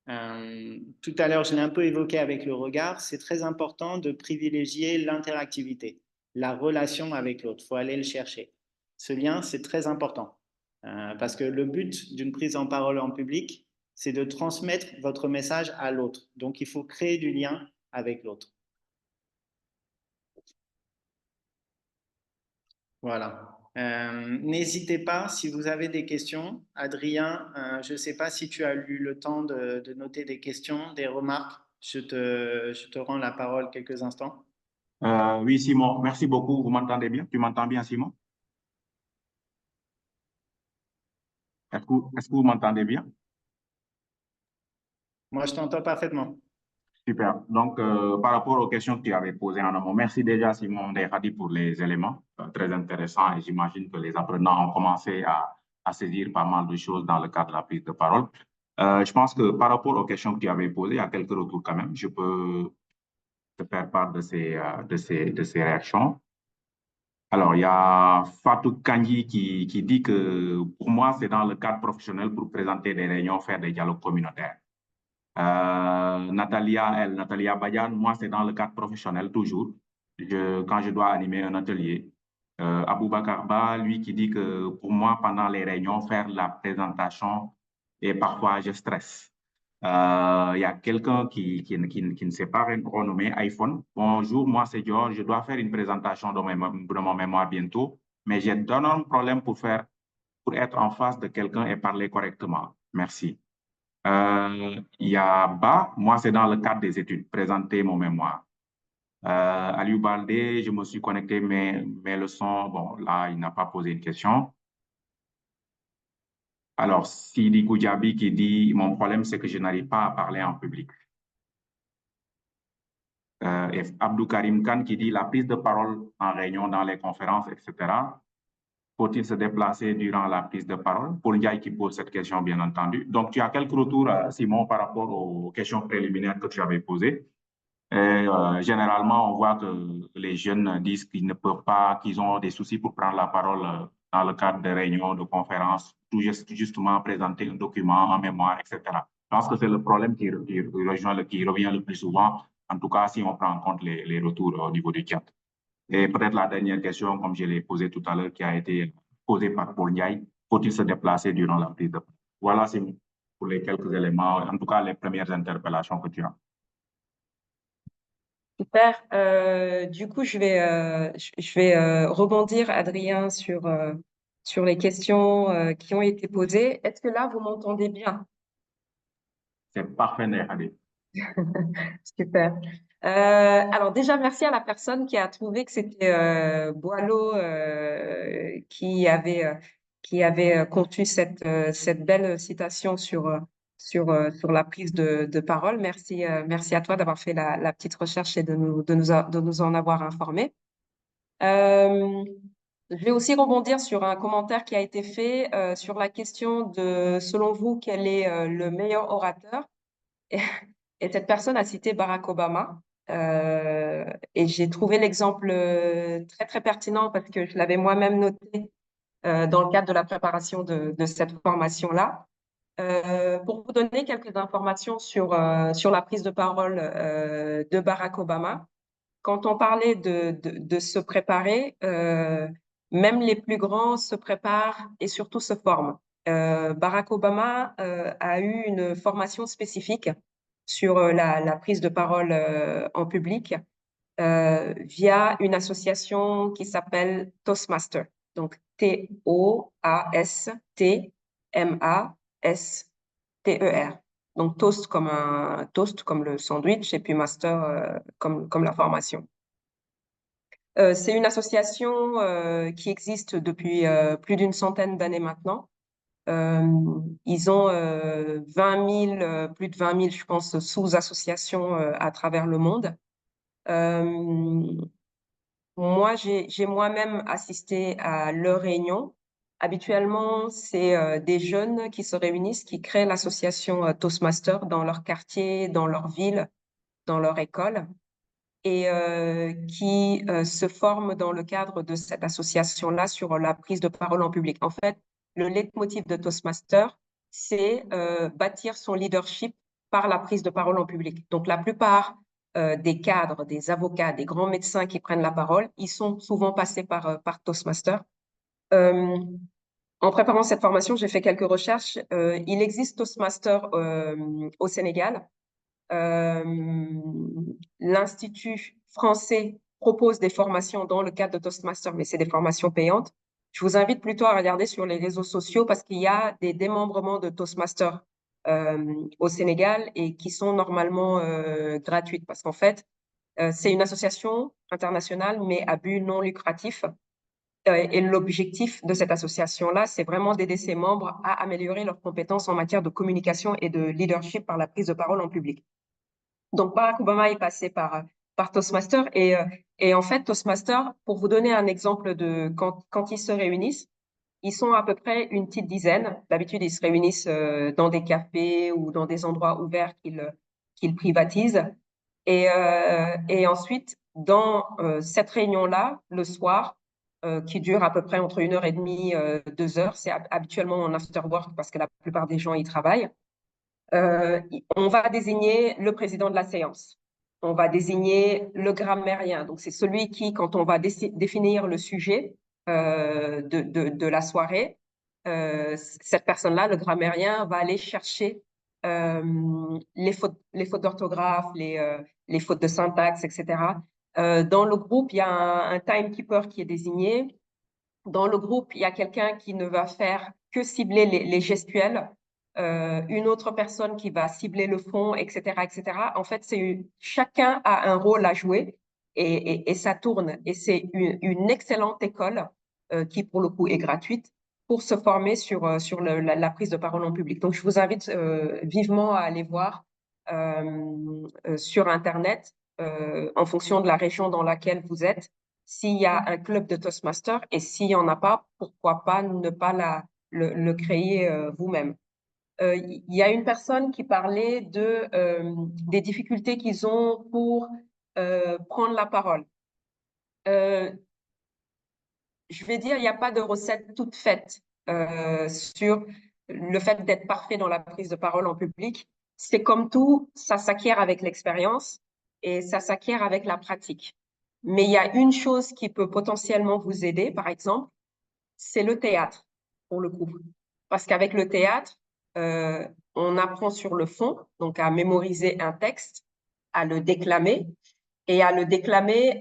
Tout à l'heure, je l'ai un peu évoqué avec le regard, c'est très important de privilégier l'interactivité, la relation avec l'autre. Il faut aller le chercher. Ce lien, c'est très important parce que le but d'une prise en parole en public, c'est de transmettre votre message à l'autre. Donc, il faut créer du lien avec l'autre. Voilà. N'hésitez pas, si vous avez des questions. Adrien, je ne sais pas si tu as eu le temps de noter des questions, des remarques. Je te rends la parole quelques instants. Oui, Simon, merci beaucoup. Vous m'entendez bien? Tu m'entends bien, Simon? Est-ce que vous m'entendez bien? Moi, je t'entends parfaitement. Super. Donc, par rapport aux questions que tu avais posées en amont, merci déjà, Simon Ndeykhadi, pour les éléments très intéressants et j'imagine que les apprenants ont commencé à saisir pas mal de choses dans le cadre de la prise de parole. Je pense que par rapport aux questions que tu avais posées, il y a quelques retours quand même. Je peux te faire part de ces réactions. Alors, il y a Fatou Kanji qui dit que pour moi, c'est dans le cadre professionnel pour présenter des réunions, faire des dialogues communautaires. Natalia Bayan, moi, c'est dans le cadre professionnel toujours. Quand je dois animer un atelier. Aboubacar Ba, lui, qui dit que pour moi, pendant les réunions, faire la présentation et parfois je stresse. Il y a quelqu'un qui ne s'est pas renommé iPhone. Bonjour, moi c'est George. Je dois faire une présentation de mon mémoire bientôt, mais j'ai d'énormes problèmes pour être en face de quelqu'un et parler correctement. Merci. Il y a Ba, moi c'est dans le cadre des études, présenter mon mémoire. Aliou Baldé, je me suis connecté, mais mes leçons, bon, là, il n'a pas posé une question. Alors, Sidi Koudiaby qui dit, mon problème, c'est que je n'arrive pas à parler en public. Et Abdou Karim Khan qui dit, la prise de parole en réunion, dans les conférences, etc. Faut-il se déplacer durant la prise de parole? Paul Ndiaye qui pose cette question, bien entendu. Donc, tu as quelques retours, Simon, par rapport aux questions préliminaires que tu avais posées. Et, généralement, on voit que les jeunes disent qu'ils ne peuvent pas, qu'ils ont des soucis pour prendre la parole dans le cadre de réunions, de conférences, tout justement présenter un document en mémoire, etc. Je pense que c'est le problème qui revient le plus souvent, en tout cas si on prend en compte les retours au niveau du chat. Et peut-être la dernière question, comme je l'ai posée tout à l'heure, qui a été posée par Paul Ndiaye, faut-il se déplacer durant la prise de parole? Voilà, c'est pour les quelques éléments, en tout cas les premières interpellations que tu as. Super. Du coup, je vais rebondir, Adrien, sur les questions qui ont été posées. Est-ce que là, vous m'entendez bien? C'est parfait, Ndeykhadi. Super. Alors déjà, merci à la personne qui a trouvé que c'était Boileau qui avait conçu cette belle citation sur la prise de parole. Merci, merci à toi d'avoir fait la petite recherche et de nous en avoir informé. Je vais aussi rebondir sur un commentaire qui a été fait sur la question de, selon vous, quel est le meilleur orateur? Et cette personne a cité Barack Obama. Et j'ai trouvé l'exemple très, très pertinent parce que je l'avais moi-même noté dans le cadre de la préparation de cette formation-là. Pour vous donner quelques informations sur la prise de parole de Barack Obama, quand on parlait de se préparer, même les plus grands se préparent et surtout se forment. Barack Obama a eu une formation spécifique sur la prise de parole en public via une association qui s'appelle Toastmaster. Donc Toastmaster. Donc toast comme le sandwich et puis master comme la formation. C'est une association qui existe depuis plus d'une centaine d'années maintenant. Ils ont plus de 20 000, je pense, sous-associations à travers le monde. moi, j'ai moi-même assisté à leurs réunions. Habituellement, c'est des jeunes qui se réunissent, qui créent l'association Toastmaster dans leur quartier, dans leur ville, dans leur école, et qui se forment dans le cadre de cette association-là sur la prise de parole en public. En fait, le leitmotiv de Toastmaster, c'est bâtir son leadership par la prise de parole en public. Donc, la plupart des cadres, des avocats, des grands médecins qui prennent la parole, ils sont souvent passés par Toastmaster. Euh, En préparant cette formation, j'ai fait quelques recherches. Il existe Toastmaster au Sénégal. Euh, L'Institut français propose des formations dans le cadre de Toastmaster, mais c'est des formations payantes. Je vous invite plutôt à regarder sur les réseaux sociaux parce qu'il y a des démembrements de Toastmaster au Sénégal et qui sont normalement gratuites parce qu'en fait, c'est une association internationale, mais à but non lucratif. Et l'objectif de cette association-là, c'est vraiment d'aider ses membres à améliorer leurs compétences en matière de communication et de leadership par la prise de parole en public. Donc, Barack Obama est passé par Toastmaster et en fait, Toastmaster, pour vous donner un exemple de quand ils se réunissent, ils sont à peu près une petite dizaine. D'habitude, ils se réunissent dans des cafés ou dans des endroits ouverts qu'ils privatisent. Et ensuite, dans cette réunion-là, le soir, qui dure à peu près entre 1h30, 2 heures, c'est habituellement en after work parce que la plupart des gens y travaillent. On va désigner le président de la séance. On va désigner le grammairien. Donc, c'est celui qui, quand on va définir le sujet de la soirée, cette personne-là, le grammairien, va aller chercher les fautes d'orthographe, les fautes de syntaxe, etc. Dans le groupe, il y a un timekeeper qui est désigné. Dans le groupe, il y a quelqu'un qui ne va faire que cibler les gestuels, une autre personne qui va cibler le fond, etc., etc. En fait, chacun a un rôle à jouer et ça tourne. Et c'est une excellente école qui, pour le coup, est gratuite pour se former sur la prise de parole en public. Donc, je vous invite vivement à aller voir sur Internet, en fonction de la région dans laquelle vous êtes, s'il y a un club de Toastmaster et s'il n'y en a pas, pourquoi pas ne pas le créer vous-même. Il y a une personne qui parlait des difficultés qu'ils ont pour prendre la parole. Je vais dire, il n'y a pas de recette toute faite sur le fait d'être parfait dans la prise de parole en public. C'est comme tout, ça s'acquiert avec l'expérience et ça s'acquiert avec la pratique. Mais il y a une chose qui peut potentiellement vous aider, par exemple, c'est le théâtre, pour le coup. Parce qu'avec le théâtre, on apprend sur le fond, donc à mémoriser un texte, à le déclamer et à le déclamer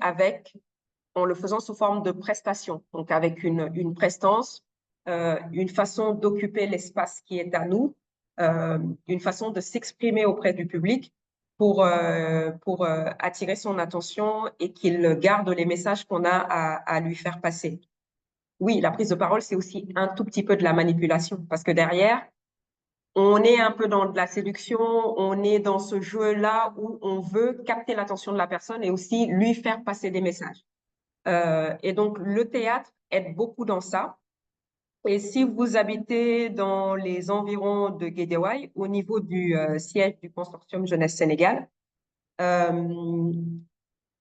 en le faisant sous forme de prestation, donc avec une prestance, une façon d'occuper l'espace qui est à nous, une façon de s'exprimer auprès du public pour attirer son attention et qu'il garde les messages qu'on a à lui faire passer. Oui, la prise de parole, c'est aussi un tout petit peu de la manipulation, parce que derrière, on est un peu dans de la séduction, on est dans ce jeu-là où on veut capter l'attention de la personne et aussi lui faire passer des messages. Et donc, le théâtre aide beaucoup dans ça. Et si vous habitez dans les environs de Guédiawaye, au niveau du siège du consortium Jeunesse Sénégal,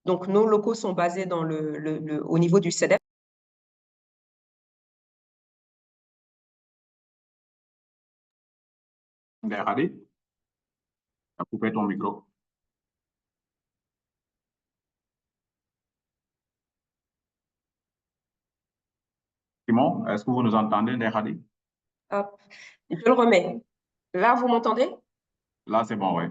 donc nos locaux sont basés au niveau du CEDEP. Ndeye, tu as coupé ton micro. Simon, est-ce que vous nous entendez, Ndeye? Hop, je le remets. Là, vous m'entendez? Là, c'est bon, oui.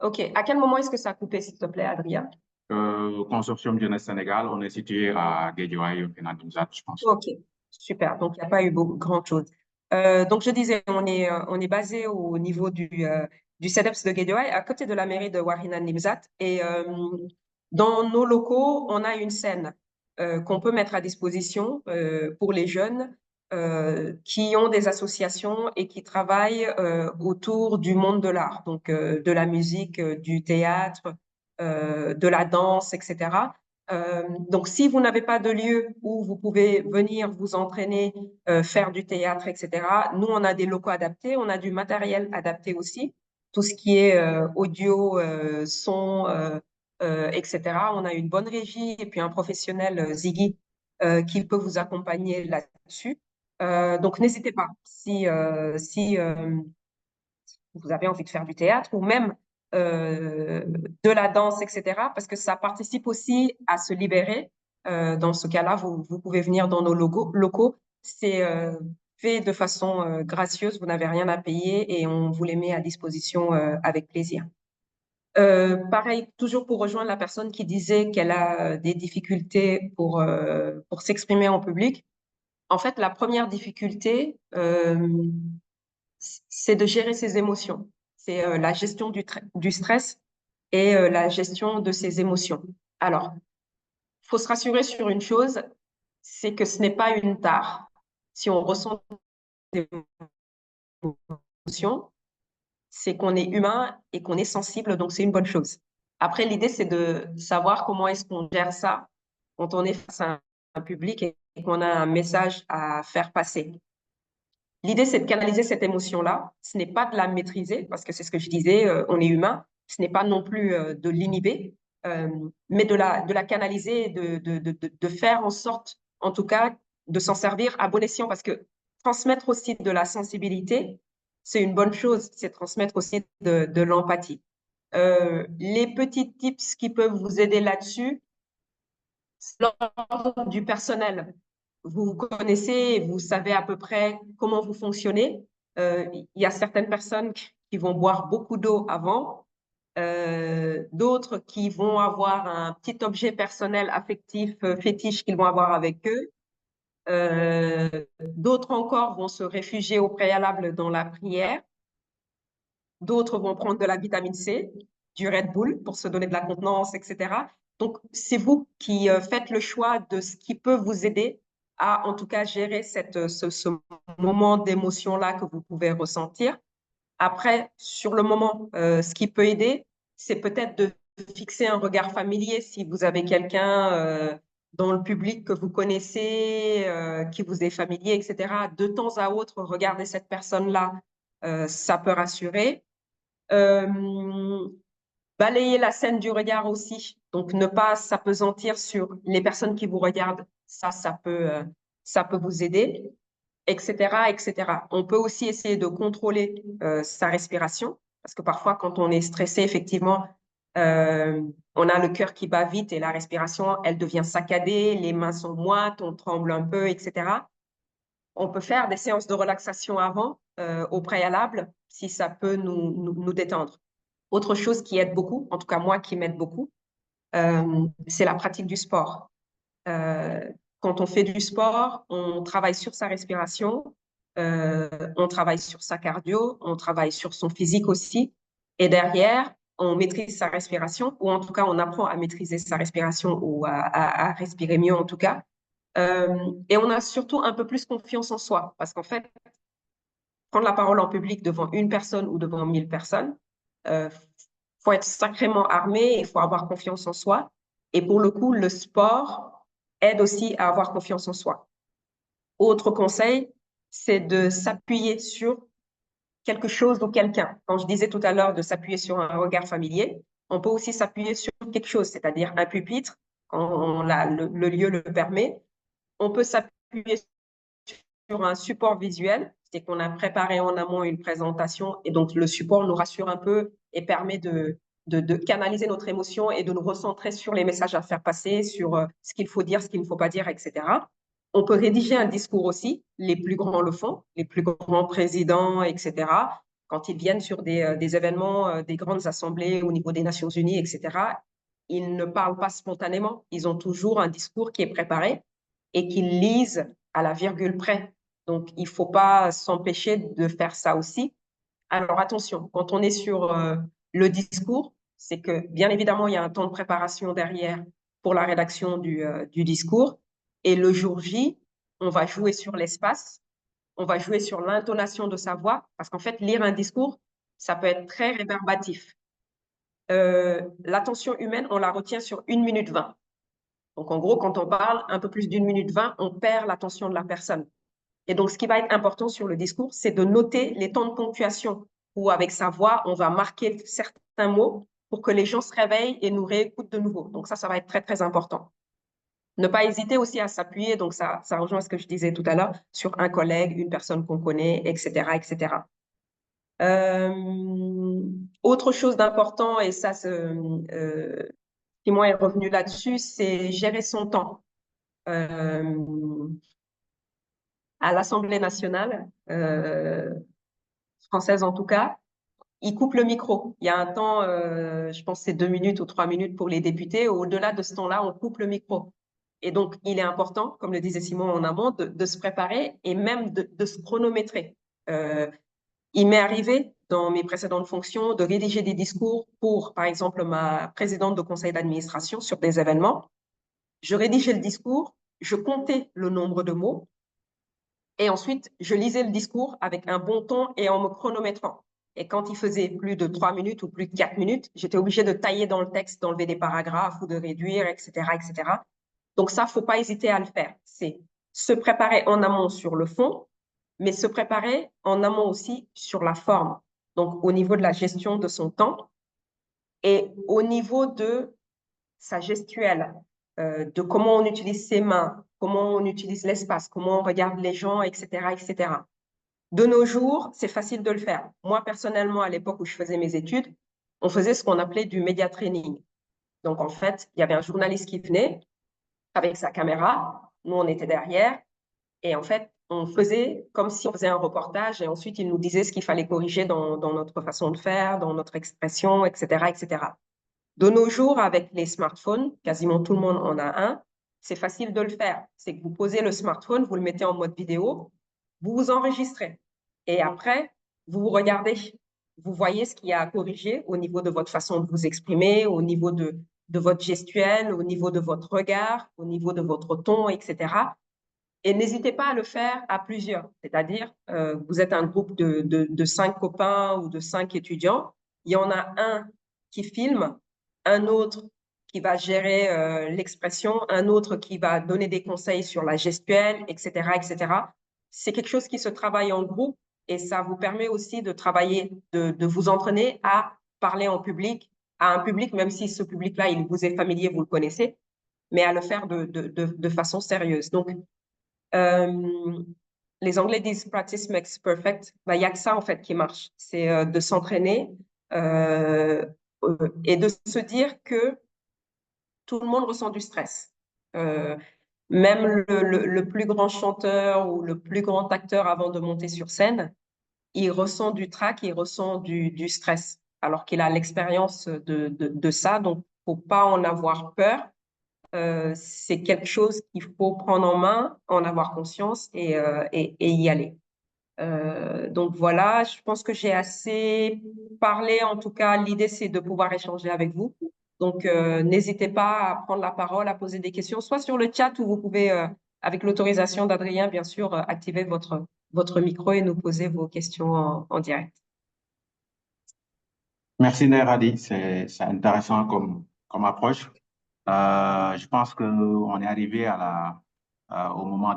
OK. À quel moment est-ce que ça a coupé, s'il te plaît, Adrien? Consortium Jeunesse Sénégal, on est situé à Guédiawaye, au Pénal-Nimzat, je pense. OK, super. Donc, il n'y a pas eu grand-chose. Donc, je disais, on est basé au niveau du CEDEPS de Guédiawaye, à côté de la mairie de Ouarina Nimzat. Et dans nos locaux, on a une scène qu'on peut mettre à disposition pour les jeunes qui ont des associations et qui travaillent autour du monde de l'art, donc de la musique, du théâtre, de la danse, etc. Donc, si vous n'avez pas de lieu où vous pouvez venir vous entraîner, faire du théâtre, etc., nous, on a des locaux adaptés, on a du matériel adapté aussi, tout ce qui est audio, son, etc. On a une bonne régie et puis un professionnel, Ziggy, qui peut vous accompagner là-dessus. Donc, n'hésitez pas si vous avez envie de faire du théâtre ou même de la danse, etc., parce que ça participe aussi à se libérer. Dans ce cas-là, vous pouvez venir dans nos locaux. C'est fait de façon gracieuse, vous n'avez rien à payer et on vous les met à disposition avec plaisir. Pareil, toujours pour rejoindre la personne qui disait qu'elle a des difficultés pour s'exprimer en public. En fait, la première difficulté, c'est de gérer ses émotions. C'est la gestion du stress et la gestion de ses émotions. Alors, il faut se rassurer sur une chose, c'est que ce n'est pas une tare. Si on ressent des émotions, c'est qu'on est humain et qu'on est sensible, donc c'est une bonne chose. Après, l'idée, c'est de savoir comment est-ce qu'on gère ça quand on est face à un public et qu'on a un message à faire passer. L'idée, c'est de canaliser cette émotion-là. Ce n'est pas de la maîtriser, parce que c'est ce que je disais, on est humain. Ce n'est pas non plus de l'inhiber, mais de la canaliser, de faire en sorte, en tout cas, de s'en servir à bon escient, parce que transmettre aussi de la sensibilité, c'est une bonne chose, c'est transmettre aussi de l'empathie. Les petits tips qui peuvent vous aider là-dessus, l'ordre du personnel. Vous connaissez, vous savez à peu près comment vous fonctionnez. Il y a certaines personnes qui vont boire beaucoup d'eau avant, d'autres qui vont avoir un petit objet personnel, affectif, fétiche qu'ils vont avoir avec eux. D'autres encore vont se réfugier au préalable dans la prière. D'autres vont prendre de la vitamine C, du Red Bull pour se donner de la contenance, etc. Donc, c'est vous qui faites le choix de ce qui peut vous aider à, en tout cas, gérer ce moment d'émotion-là que vous pouvez ressentir. Après, sur le moment, ce qui peut aider, c'est peut-être de fixer un regard familier si vous avez quelqu'un dans le public que vous connaissez, qui vous est familier, etc. De temps à autre, regardez cette personne-là, ça peut rassurer. Balayer la scène du regard aussi, donc ne pas s'apesantir sur les personnes qui vous regardent, ça peut vous aider, etc., etc. On peut aussi essayer de contrôler sa respiration, parce que parfois, quand on est stressé, effectivement, on a le cœur qui bat vite et la respiration, elle devient saccadée, les mains sont moites, on tremble un peu, etc. On peut faire des séances de relaxation avant, au préalable, si ça peut nous détendre. Autre chose qui aide beaucoup, en tout cas moi qui m'aide beaucoup, c'est la pratique du sport. Quand on fait du sport, on travaille sur sa respiration, on travaille sur sa cardio, on travaille sur son physique aussi. Et derrière, on maîtrise sa respiration, ou en tout cas, on apprend à maîtriser sa respiration ou à respirer mieux en tout cas. Et on a surtout un peu plus confiance en soi, parce qu'en fait, prendre la parole en public devant une personne ou devant 1000 personnes, faut être sacrément armé, il faut avoir confiance en soi. Et pour le coup, le sport aide aussi à avoir confiance en soi. Autre conseil, c'est de s'appuyer sur quelque chose ou quelqu'un. Quand je disais tout à l'heure de s'appuyer sur un regard familier, on peut aussi s'appuyer sur quelque chose, c'est-à-dire un pupitre, quand le lieu le permet. On peut s'appuyer sur un support visuel, c'est qu'on a préparé en amont une présentation et donc le support nous rassure un peu et permet de canaliser notre émotion et de nous recentrer sur les messages à faire passer, sur ce qu'il faut dire, ce qu'il ne faut pas dire, etc. On peut rédiger un discours aussi, les plus grands le font, les plus grands présidents, etc. Quand ils viennent sur des événements, des grandes assemblées au niveau des Nations Unies, etc., ils ne parlent pas spontanément, ils ont toujours un discours qui est préparé et qu'ils lisent à la virgule près. Donc, il ne faut pas s'empêcher de faire ça aussi. Alors, attention, quand on est sur le discours, c'est que, bien évidemment, il y a un temps de préparation derrière pour la rédaction du discours. Et le jour J, on va jouer sur l'espace, on va jouer sur l'intonation de sa voix, parce qu'en fait, lire un discours, ça peut être très réverbatif. L'attention humaine, on la retient sur 1 minute 20. Donc, en gros, quand on parle un peu plus d'une minute 20, on perd l'attention de la personne. Et donc, ce qui va être important sur le discours, c'est de noter les temps de ponctuation où, avec sa voix, on va marquer certains mots pour que les gens se réveillent et nous réécoutent de nouveau. Donc, ça va être très, très important. Ne pas hésiter aussi à s'appuyer, donc ça rejoint ce que je disais tout à l'heure, sur un collègue, une personne qu'on connaît, etc., etc. Autre chose d'important, et ça, Simon est revenu là-dessus, c'est gérer son temps. À l'Assemblée nationale, française en tout cas, ils coupent le micro. Il y a un temps, je pense que c'est 2 minutes ou 3 minutes pour les députés. Au-delà de ce temps-là, on coupe le micro. Et donc, il est important, comme le disait Simon en amont, de se préparer et même de se chronométrer. Il m'est arrivé dans mes précédentes fonctions de rédiger des discours pour, par exemple, ma présidente de conseil d'administration sur des événements. Je rédigeais le discours, je comptais le nombre de mots et ensuite, je lisais le discours avec un bon ton et en me chronométrant. Et quand il faisait plus de 3 minutes ou plus de 4 minutes, j'étais obligée de tailler dans le texte, d'enlever des paragraphes ou de réduire, etc., etc. Donc ça, faut pas hésiter à le faire. C'est se préparer en amont sur le fond, mais se préparer en amont aussi sur la forme. Donc au niveau de la gestion de son temps et au niveau de sa gestuelle, de comment on utilise ses mains, comment on utilise l'espace, comment on regarde les gens, etc., etc. De nos jours, c'est facile de le faire. Moi, personnellement, à l'époque où je faisais mes études, on faisait ce qu'on appelait du média training. Donc, en fait, il y avait un journaliste qui venait avec sa caméra, nous, on était derrière, et en fait, on faisait comme si on faisait un reportage, et ensuite, il nous disait ce qu'il fallait corriger dans notre façon de faire, dans notre expression, etc., etc. De nos jours, avec les smartphones, quasiment tout le monde en a un, c'est facile de le faire. C'est que vous posez le smartphone, vous le mettez en mode vidéo, vous vous enregistrez. Et après, vous vous regardez. Vous voyez ce qu'il y a à corriger au niveau de votre façon de vous exprimer, au niveau de votre gestuelle, au niveau de votre regard, au niveau de votre ton, etc. Et n'hésitez pas à le faire à plusieurs. C'est-à-dire, vous êtes un groupe de 5 copains ou de 5 étudiants. Il y en a un qui filme, un autre qui va gérer l'expression, un autre qui va donner des conseils sur la gestuelle, etc., etc. C'est quelque chose qui se travaille en groupe et ça vous permet aussi de travailler, de vous entraîner à parler en public, à un public, même si ce public-là, il vous est familier, vous le connaissez, mais à le faire de façon sérieuse. Donc, euh, les Anglais disent practice makes perfect. Ben, il y a que ça en fait qui marche. C'est de s'entraîner euh, et de se dire que tout le monde ressent du stress. Euh, Même le plus grand chanteur ou le plus grand acteur avant de monter sur scène, il ressent du trac, il ressent du stress, alors qu'il a l'expérience de ça. Donc, faut pas en avoir peur. C'est quelque chose qu'il faut prendre en main, en avoir conscience et y aller. Donc voilà, je pense que j'ai assez parlé. En tout cas, l'idée, c'est de pouvoir échanger avec vous. Donc, n'hésitez pas à prendre la parole, à poser des questions, soit sur le chat où vous pouvez, avec l'autorisation d'Adrien, bien sûr, activer votre micro et nous poser vos questions en direct. Merci Neradi, c'est intéressant comme approche. Je pense qu'on est arrivé au moment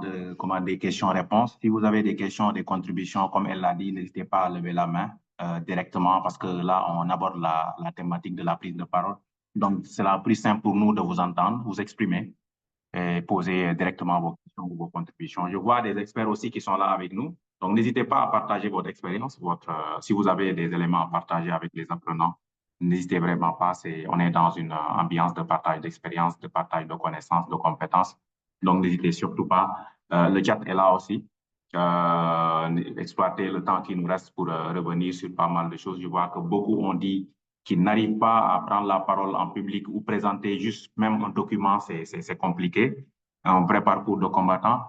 des questions-réponses. Si vous avez des questions, des contributions, comme elle l'a dit, n'hésitez pas à lever la main directement parce que là, on aborde la thématique de la prise de parole. Donc, c'est la plus simple pour nous de vous entendre, vous exprimer et poser directement vos questions ou vos contributions. Je vois des experts aussi qui sont là avec nous. Donc, n'hésitez pas à partager votre expérience, si vous avez des éléments à partager avec les apprenants. N'hésitez vraiment pas. On est dans une ambiance de partage d'expérience, de partage de connaissances, de compétences. Donc, n'hésitez surtout pas. Le chat est là aussi. Exploiter le temps qui nous reste pour revenir sur pas mal de choses. Je vois que beaucoup ont dit qu'ils n'arrivent pas à prendre la parole en public ou présenter juste même un document, c'est compliqué. Un vrai parcours de combattant.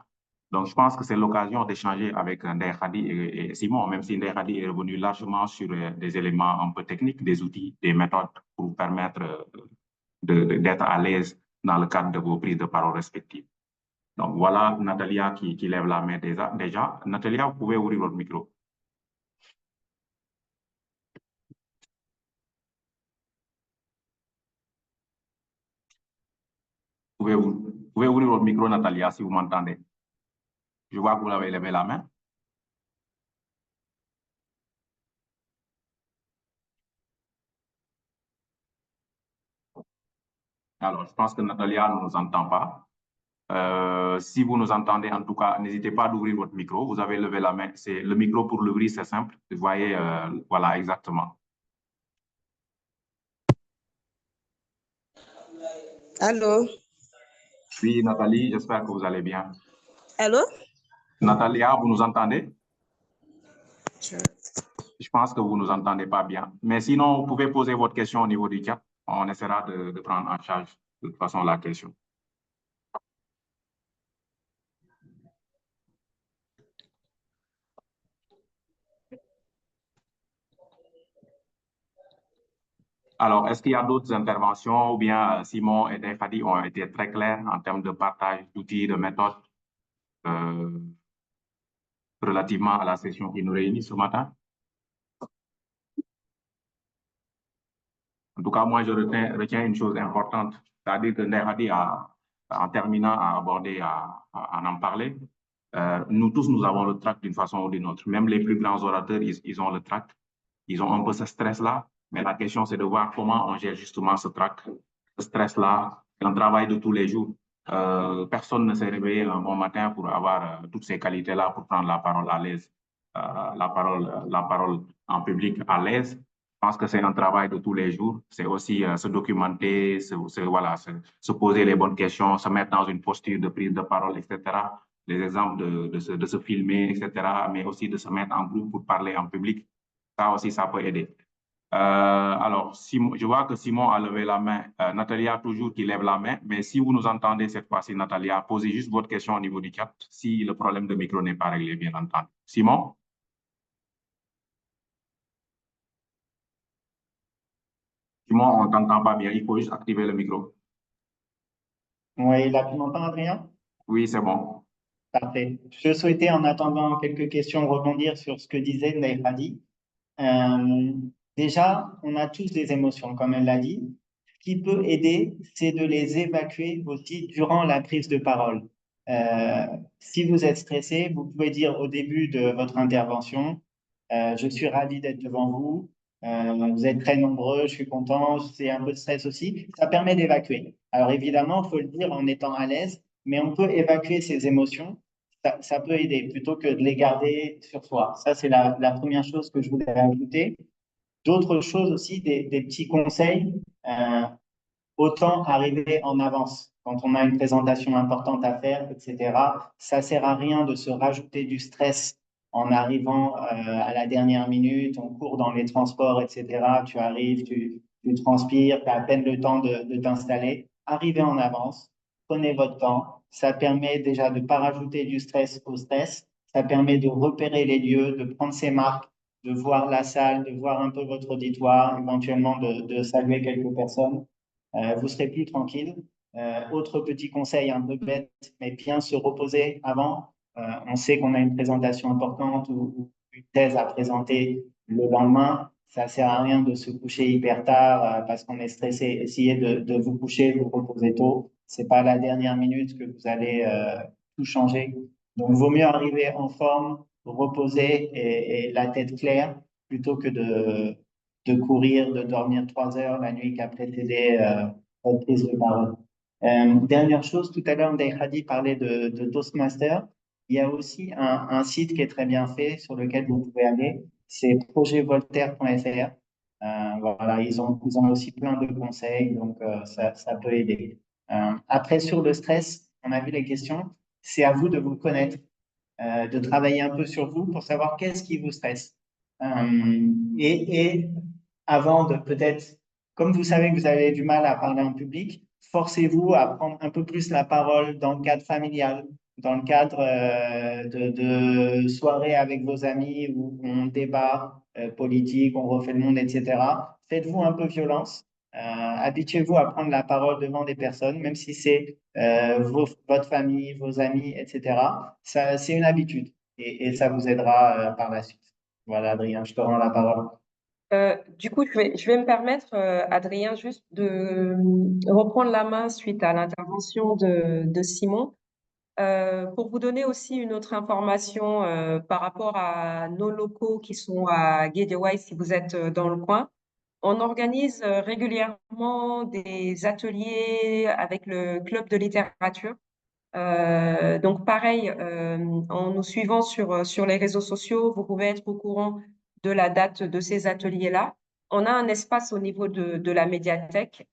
Donc, je pense que c'est l'occasion d'échanger avec Ndeye Khady et Simon, même si Ndeye Khady est revenu largement sur des éléments un peu techniques, des outils, des méthodes pour vous permettre d'être à l'aise dans le cadre de vos prises de parole respectives. Donc, voilà Natalia qui lève la main déjà. Natalia, vous pouvez ouvrir votre micro. Vous pouvez ouvrir votre micro, Natalia, si vous m'entendez. Je vois que vous avez levé la main. Alors, je pense que Natalia ne nous entend pas. Si vous nous entendez, en tout cas, n'hésitez pas à ouvrir votre micro. Vous avez levé la main. C'est le micro pour l'ouvrir, c'est simple. Vous voyez, voilà, exactement. Allô? Oui, Nathalie, j'espère que vous allez bien. Allô? Natalia, vous nous entendez? Je pense que vous ne nous entendez pas bien. Mais sinon, vous pouvez poser votre question au niveau du chat. On essaiera de prendre en charge de toute façon la question. Alors, est-ce qu'il y a d'autres interventions ou bien Simon et Fadi ont été très clairs en termes de partage d'outils, de méthodes euh, relativement à la session qui nous réunit ce matin? En tout cas, moi, je retiens une chose importante, c'est-à-dire que Fadi en terminant, a abordé, à en parler. Nous tous, nous avons le tract d'une façon ou d'une autre. Même les plus grands orateurs, ils ont le tract. Ils ont un peu ce stress-là. Mais la question, c'est de voir comment on gère justement ce tract, ce stress-là, un travail de tous les jours. Personne ne s'est réveillé un bon matin pour avoir toutes ces qualités-là, pour prendre la parole à l'aise, la parole en public à l'aise. Je pense que c'est un travail de tous les jours. C'est aussi se documenter, voilà, se poser les bonnes questions, se mettre dans une posture de prise de parole, etc. Les exemples de se filmer, etc. Mais aussi de se mettre en groupe pour parler en public. Ça aussi, ça peut aider. Alors, Simon, je vois que Simon a levé la main. Natalia, toujours qui lève la main. Mais si vous nous entendez cette fois-ci, Natalia, posez juste votre question au niveau du chat si le problème de micro n'est pas réglé, bien entendu. Simon? Simon, on ne t'entend pas bien. Il faut juste activer le micro. Oui, là, tu m'entends, Adrien? Oui, c'est bon. Parfait. Je souhaitais, en attendant quelques questions, rebondir sur ce que disait Naïradi. Euh, Déjà, on a tous des émotions, comme elle l'a dit. Ce qui peut aider, c'est de les évacuer aussi durant la prise de parole. Euh, Si vous êtes stressé, vous pouvez dire au début de votre intervention, je suis ravi d'être devant vous, vous êtes très nombreux, je suis content, c'est un peu de stress aussi. Ça permet d'évacuer. Alors évidemment, il faut le dire en étant à l'aise, mais on peut évacuer ces émotions. Ça peut aider plutôt que de les garder sur soi. Ça, c'est la première chose que je voulais ajouter. D'autres choses aussi, des petits conseils. Autant arriver en avance quand on a une présentation importante à faire, etc. Ça sert à rien de se rajouter du stress en arrivant à la dernière minute, on court dans les transports, etc. Tu arrives, tu transpires, tu as à peine le temps de t'installer. Arrivez en avance, prenez votre temps. Ça permet déjà de ne pas rajouter du stress au stress. Ça permet de repérer les lieux, de prendre ses marques, de voir la salle, de voir un peu votre auditoire, éventuellement de saluer quelques personnes. Vous serez plus tranquille. Autre petit conseil un peu bête, mais bien se reposer avant. On sait qu'on a une présentation importante ou une thèse à présenter le lendemain. Ça sert à rien de se coucher hyper tard parce qu'on est stressé. Essayez de vous coucher, de vous reposer tôt. C'est pas à la dernière minute que vous allez tout changer. Donc, il vaut mieux arriver en forme, reposer et la tête claire plutôt que de courir, de dormir 3 heures la nuit qui a précédé votre prise de parole. Dernière chose, tout à l'heure, Hadi parlait de Toastmaster. Il y a aussi un site qui est très bien fait sur lequel vous pouvez aller, c'est projetvoltaire.fr. Voilà, ils ont aussi plein de conseils, donc ça peut aider. Après, sur le stress, on a vu les questions. C'est à vous de vous connaître, de travailler un peu sur vous pour savoir qu'est-ce qui vous stresse. Et avant de peut-être, comme vous savez que vous avez du mal à parler en public, forcez-vous à prendre un peu plus la parole dans le cadre familial, dans le cadre de soirées avec vos amis où on débat politique, on refait le monde, etc. Faites-vous un peu violence. Habituez-vous à prendre la parole devant des personnes, même si c'est votre famille, vos amis, etc. Ça, c'est une habitude et ça vous aidera par la suite. Voilà, Adrien, je te rends la parole. Du coup, je vais me permettre, Adrien, juste de reprendre la main suite à l'intervention de Simon, pour vous donner aussi une autre information par rapport à nos locaux qui sont à Guédiawaye, si vous êtes dans le coin. On organise régulièrement des ateliers avec le club de littérature. Donc pareil, en nous suivant sur les réseaux sociaux, vous pouvez être au courant de la date de ces ateliers-là. On a un espace au niveau de la médiathèque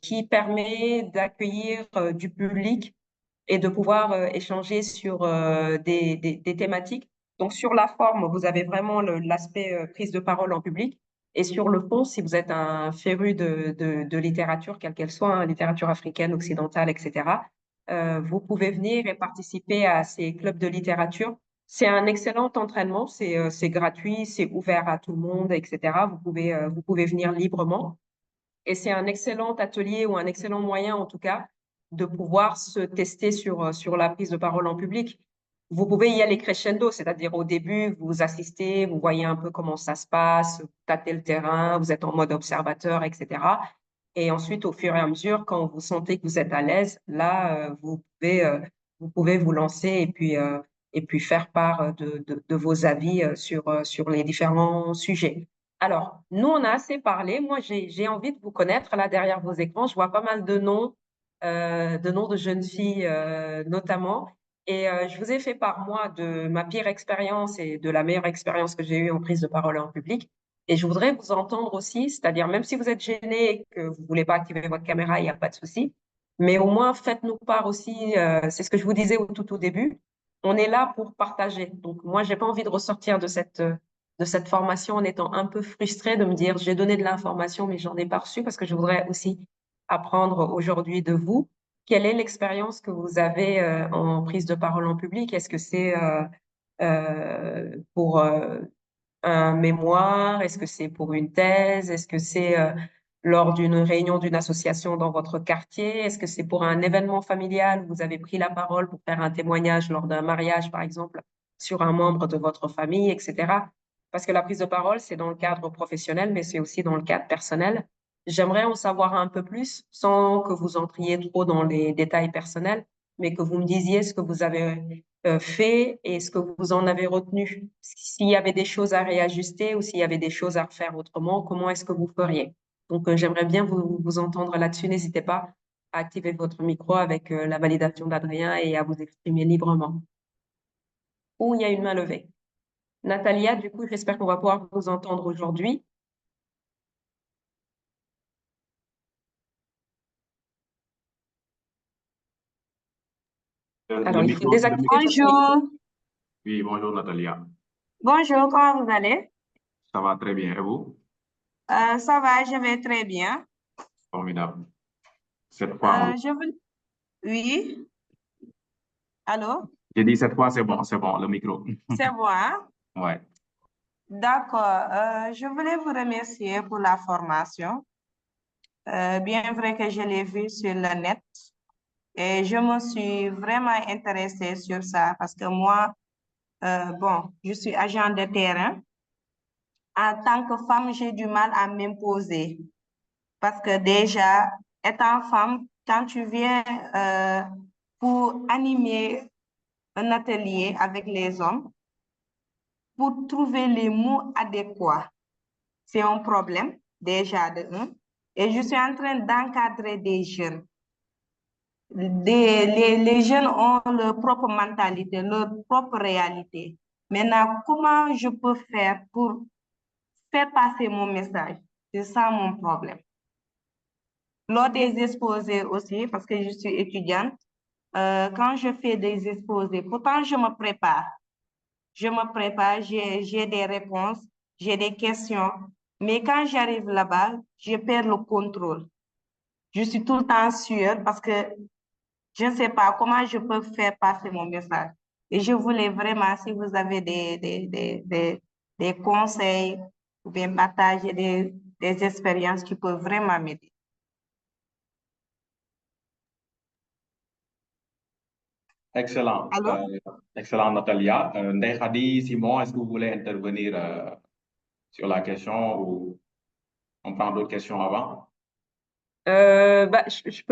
qui permet d'accueillir du public et de pouvoir échanger sur des thématiques. Donc sur la forme, vous avez vraiment l'aspect prise de parole en public. Et sur le fond, si vous êtes un féru de littérature, quelle qu'elle soit, hein, littérature africaine, occidentale, etc., vous pouvez venir et participer à ces clubs de littérature. C'est un excellent entraînement, c'est gratuit, c'est ouvert à tout le monde, etc. Vous pouvez venir librement. Et c'est un excellent atelier ou un excellent moyen, en tout cas, de pouvoir se tester sur la prise de parole en public. Vous pouvez y aller crescendo, c'est-à-dire au début, vous assistez, vous voyez un peu comment ça se passe, vous tâtez le terrain, vous êtes en mode observateur, etc. Et ensuite, au fur et à mesure, quand vous sentez que vous êtes à l'aise, là, vous pouvez vous lancer et puis faire part de vos avis sur les différents sujets. Alors, nous, on a assez parlé. Moi, j'ai envie de vous connaître. Là, derrière vos écrans, je vois pas mal de noms de jeunes filles notamment. Et je vous ai fait part, moi, de ma pire expérience et de la meilleure expérience que j'ai eue en prise de parole en public. Et je voudrais vous entendre aussi, c'est-à-dire même si vous êtes gêné et que vous voulez pas activer votre caméra, il n'y a pas de souci. Mais au moins, faites-nous part aussi, c'est ce que je vous disais tout au début, on est là pour partager. Donc moi, j'ai pas envie de ressortir de cette formation en étant un peu frustrée de me dire j'ai donné de l'information mais j'en ai pas reçu parce que je voudrais aussi apprendre aujourd'hui de vous. Quelle est l'expérience que vous avez en prise de parole en public? Est-ce que c'est pour un mémoire? Est-ce que c'est pour une thèse? Est-ce que c'est lors d'une réunion d'une association dans votre quartier? Est-ce que c'est pour un événement familial où vous avez pris la parole pour faire un témoignage lors d'un mariage, par exemple, sur un membre de votre famille, etc. Parce que la prise de parole, c'est dans le cadre professionnel, mais c'est aussi dans le cadre personnel. J'aimerais en savoir un peu plus sans que vous entriez trop dans les détails personnels, mais que vous me disiez ce que vous avez fait et ce que vous en avez retenu. S'il y avait des choses à réajuster ou s'il y avait des choses à refaire autrement, comment est-ce que vous feriez? Donc, j'aimerais bien vous entendre là-dessus. N'hésitez pas à activer votre micro avec la validation d'Adrien et à vous exprimer librement. Ou il y a une main levée. Natalia, du coup, j'espère qu'on va pouvoir vous entendre aujourd'hui. Alors, il faut désactiver votre micro. Bonjour. Oui, bonjour Natalia. Bonjour, comment vous allez? Ça va très bien. Et vous? Ça va, je vais très bien. Formidable. Cette fois, Oui, allô? j'ai dit cette fois, c'est bon, le micro. C'est moi. Ouais. D'accord. Je voulais vous remercier pour la formation. Bien vrai que je l'ai vue sur le net et je me suis vraiment intéressée sur ça parce que moi, bon, je suis agent de terrain. En tant que femme, j'ai du mal à m'imposer. Parce que déjà, étant femme, quand tu viens pour animer un atelier avec les hommes, pour trouver les mots adéquats, c'est un problème déjà de un. Et je suis en train d'encadrer des jeunes. Les jeunes ont leur propre mentalité, leur propre réalité. Maintenant, comment je peux faire pour faire passer mon message? C'est ça mon problème. Lors des exposés aussi, parce que je suis étudiante, quand je fais des exposés, pourtant je me prépare, j'ai des réponses, j'ai des questions, mais quand j'arrive là-bas, je perds le contrôle. Je suis tout le temps sûre parce que je ne sais pas comment je peux faire passer mon message. Et je voulais vraiment, si vous avez des conseils ou bien partager des expériences qui peuvent vraiment m'aider. Excellent. Allô? Excellent, Natalia. Ndeye Khady, Simon, est-ce que vous voulez intervenir sur la question ou on prend d'autres questions avant? Je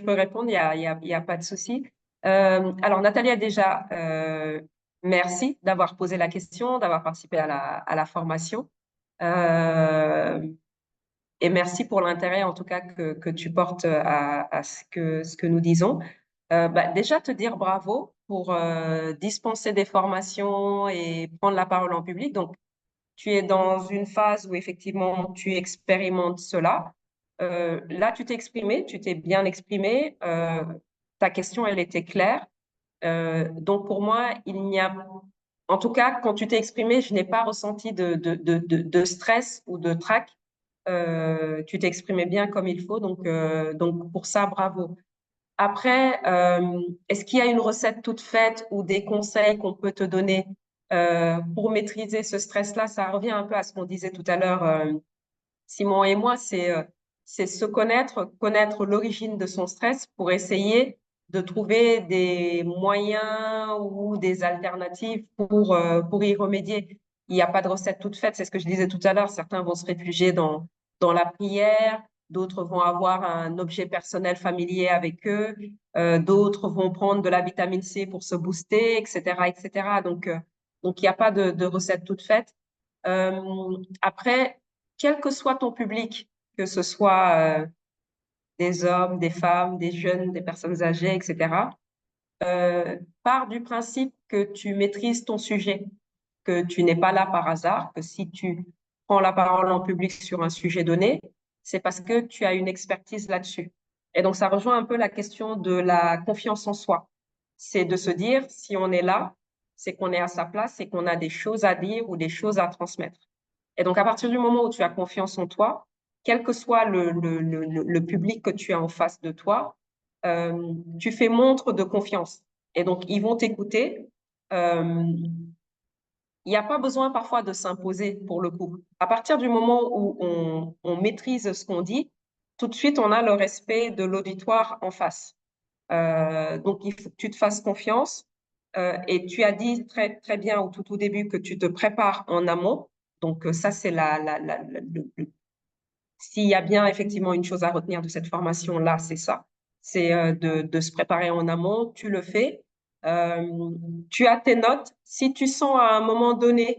peux répondre, il y a pas de souci. Alors, Nathalie, déjà, merci d'avoir posé la question, d'avoir participé à la formation. Et merci pour l'intérêt, en tout cas, que tu portes à ce que nous disons. Déjà, te dire bravo pour dispenser des formations et prendre la parole en public. Donc, tu es dans une phase où effectivement tu expérimentes cela. Là, tu t'es exprimé, tu t'es bien exprimé. Ta question, elle était claire. Donc, pour moi, il n'y a, en tout cas, quand tu t'es exprimé, je n'ai pas ressenti de stress ou de trac. Tu t'es exprimé bien comme il faut. Donc pour ça, bravo. Après, est-ce qu'il y a une recette toute faite ou des conseils qu'on peut te donner pour maîtriser ce stress-là? Ça revient un peu à ce qu'on disait tout à l'heure, Simon et moi, c'est se connaître, connaître l'origine de son stress pour essayer de trouver des moyens ou des alternatives pour y remédier. Il n'y a pas de recette toute faite, c'est ce que je disais tout à l'heure. Certains vont se réfugier dans la prière, d'autres vont avoir un objet personnel familier avec eux, d'autres vont prendre de la vitamine C pour se booster, etc., etc. Donc il n'y a pas de recette toute faite. Après, quel que soit ton public, que ce soit des hommes, des femmes, des jeunes, des personnes âgées, etc., pars du principe que tu maîtrises ton sujet, que tu n'es pas là par hasard, que si tu prends la parole en public sur un sujet donné, c'est parce que tu as une expertise là-dessus. Et donc, ça rejoint un peu la question de la confiance en soi. C'est de se dire, si on est là, c'est qu'on est à sa place et qu'on a des choses à dire ou des choses à transmettre. Et donc, à partir du moment où tu as confiance en toi, quel que soit le public que tu as en face de toi, tu fais montre de confiance. Et donc, ils vont t'écouter. Il n'y a pas besoin parfois de s'imposer pour le coup. À partir du moment où on maîtrise ce qu'on dit, tout de suite, on a le respect de l'auditoire en face. Donc, il faut que tu te fasses confiance. Et tu as dit très, très bien au début que tu te prépares en amont. Donc, ça, c'est s'il y a bien effectivement une chose à retenir de cette formation-là, c'est ça. C'est de se préparer en amont. Tu le fais. Tu as tes notes. Si tu sens à un moment donné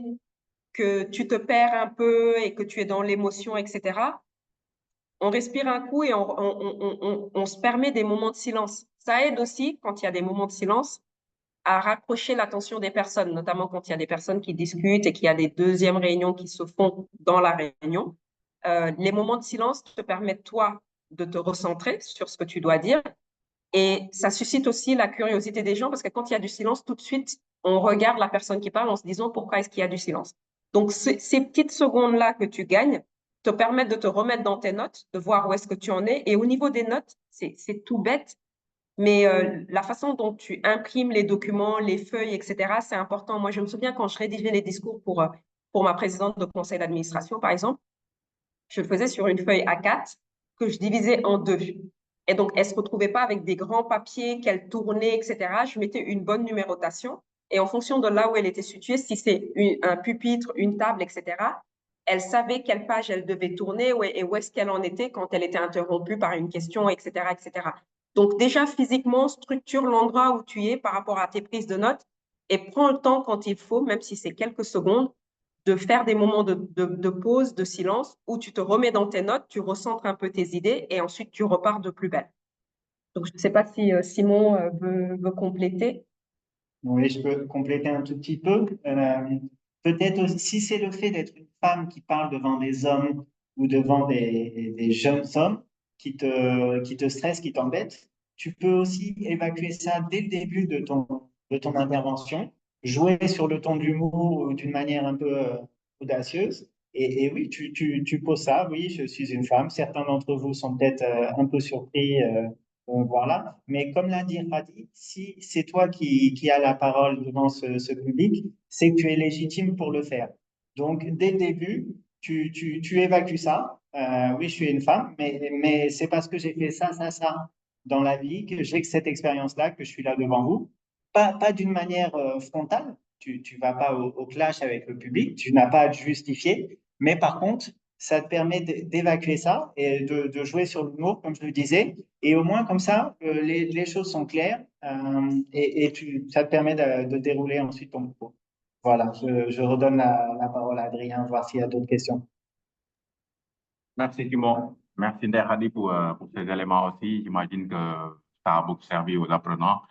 que tu te perds un peu et que tu es dans l'émotion, etc., on respire un coup et on se permet des moments de silence. Ça aide aussi, quand il y a des moments de silence, à rapprocher l'attention des personnes, notamment quand il y a des personnes qui discutent et qu'il y a des deuxièmes réunions qui se font dans la réunion. Les moments de silence te permettent, toi, de te recentrer sur ce que tu dois dire. Et ça suscite aussi la curiosité des gens parce que quand il y a du silence, tout de suite, on regarde la personne qui parle en se disant pourquoi est-ce qu'il y a du silence. Donc, ces petites secondes-là que tu gagnes te permettent de te remettre dans tes notes, de voir où est-ce que tu en es. Et au niveau des notes, c'est tout bête, mais la façon dont tu imprimes les documents, les feuilles, etc., c'est important. Moi, je me souviens quand je rédigeais les discours pour ma présidente de conseil d'administration, par exemple, je le faisais sur une feuille A4 que je divisais en deux. Et donc, elle ne se retrouvait pas avec des grands papiers qu'elle tournait, etc. Je mettais une bonne numérotation. Et en fonction de là où elle était située, si c'est un pupitre, une table, etc., elle savait quelle page elle devait tourner et où est-ce qu'elle en était quand elle était interrompue par une question, etc., etc. Donc, déjà, physiquement, structure l'endroit où tu es par rapport à tes prises de notes et prends le temps quand il faut, même si c'est quelques secondes, de faire des moments de pause, de silence, où tu te remets dans tes notes, tu recentres un peu tes idées et ensuite tu repars de plus belle. Donc, je ne sais pas si Simon veut compléter. Oui, je peux compléter un tout petit peu. Peut-être aussi, si c'est le fait d'être une femme qui parle devant des hommes ou devant des jeunes hommes qui te stressent, qui t'embêtent, tu peux aussi évacuer ça dès le début de ton intervention, jouer sur le ton de l'humour d'une manière un peu audacieuse. Et oui, tu poses ça, oui, je suis une femme. Certains d'entre vous sont peut-être un peu surpris. Voilà. Mais comme l'a dit Radi, si c'est toi qui as la parole devant ce public, c'est que tu es légitime pour le faire. Donc, dès le début, tu évacues ça. Oui, je suis une femme, mais c'est parce que j'ai fait ça dans la vie, que j'ai cette expérience-là, que je suis là devant vous. Pas d'une manière frontale, tu vas pas au clash avec le public, tu n'as pas à te justifier, mais par contre, ça te permet d'évacuer ça et de jouer sur l'humour, comme je le disais, et au moins comme ça, les choses sont claires et ça te permet de dérouler ensuite ton cours. Voilà, je redonne la parole à Adrien, voir s'il y a d'autres questions. Merci Simon. Merci Nder Hadi pour ces éléments aussi. J'imagine que ça a beaucoup servi aux apprenants.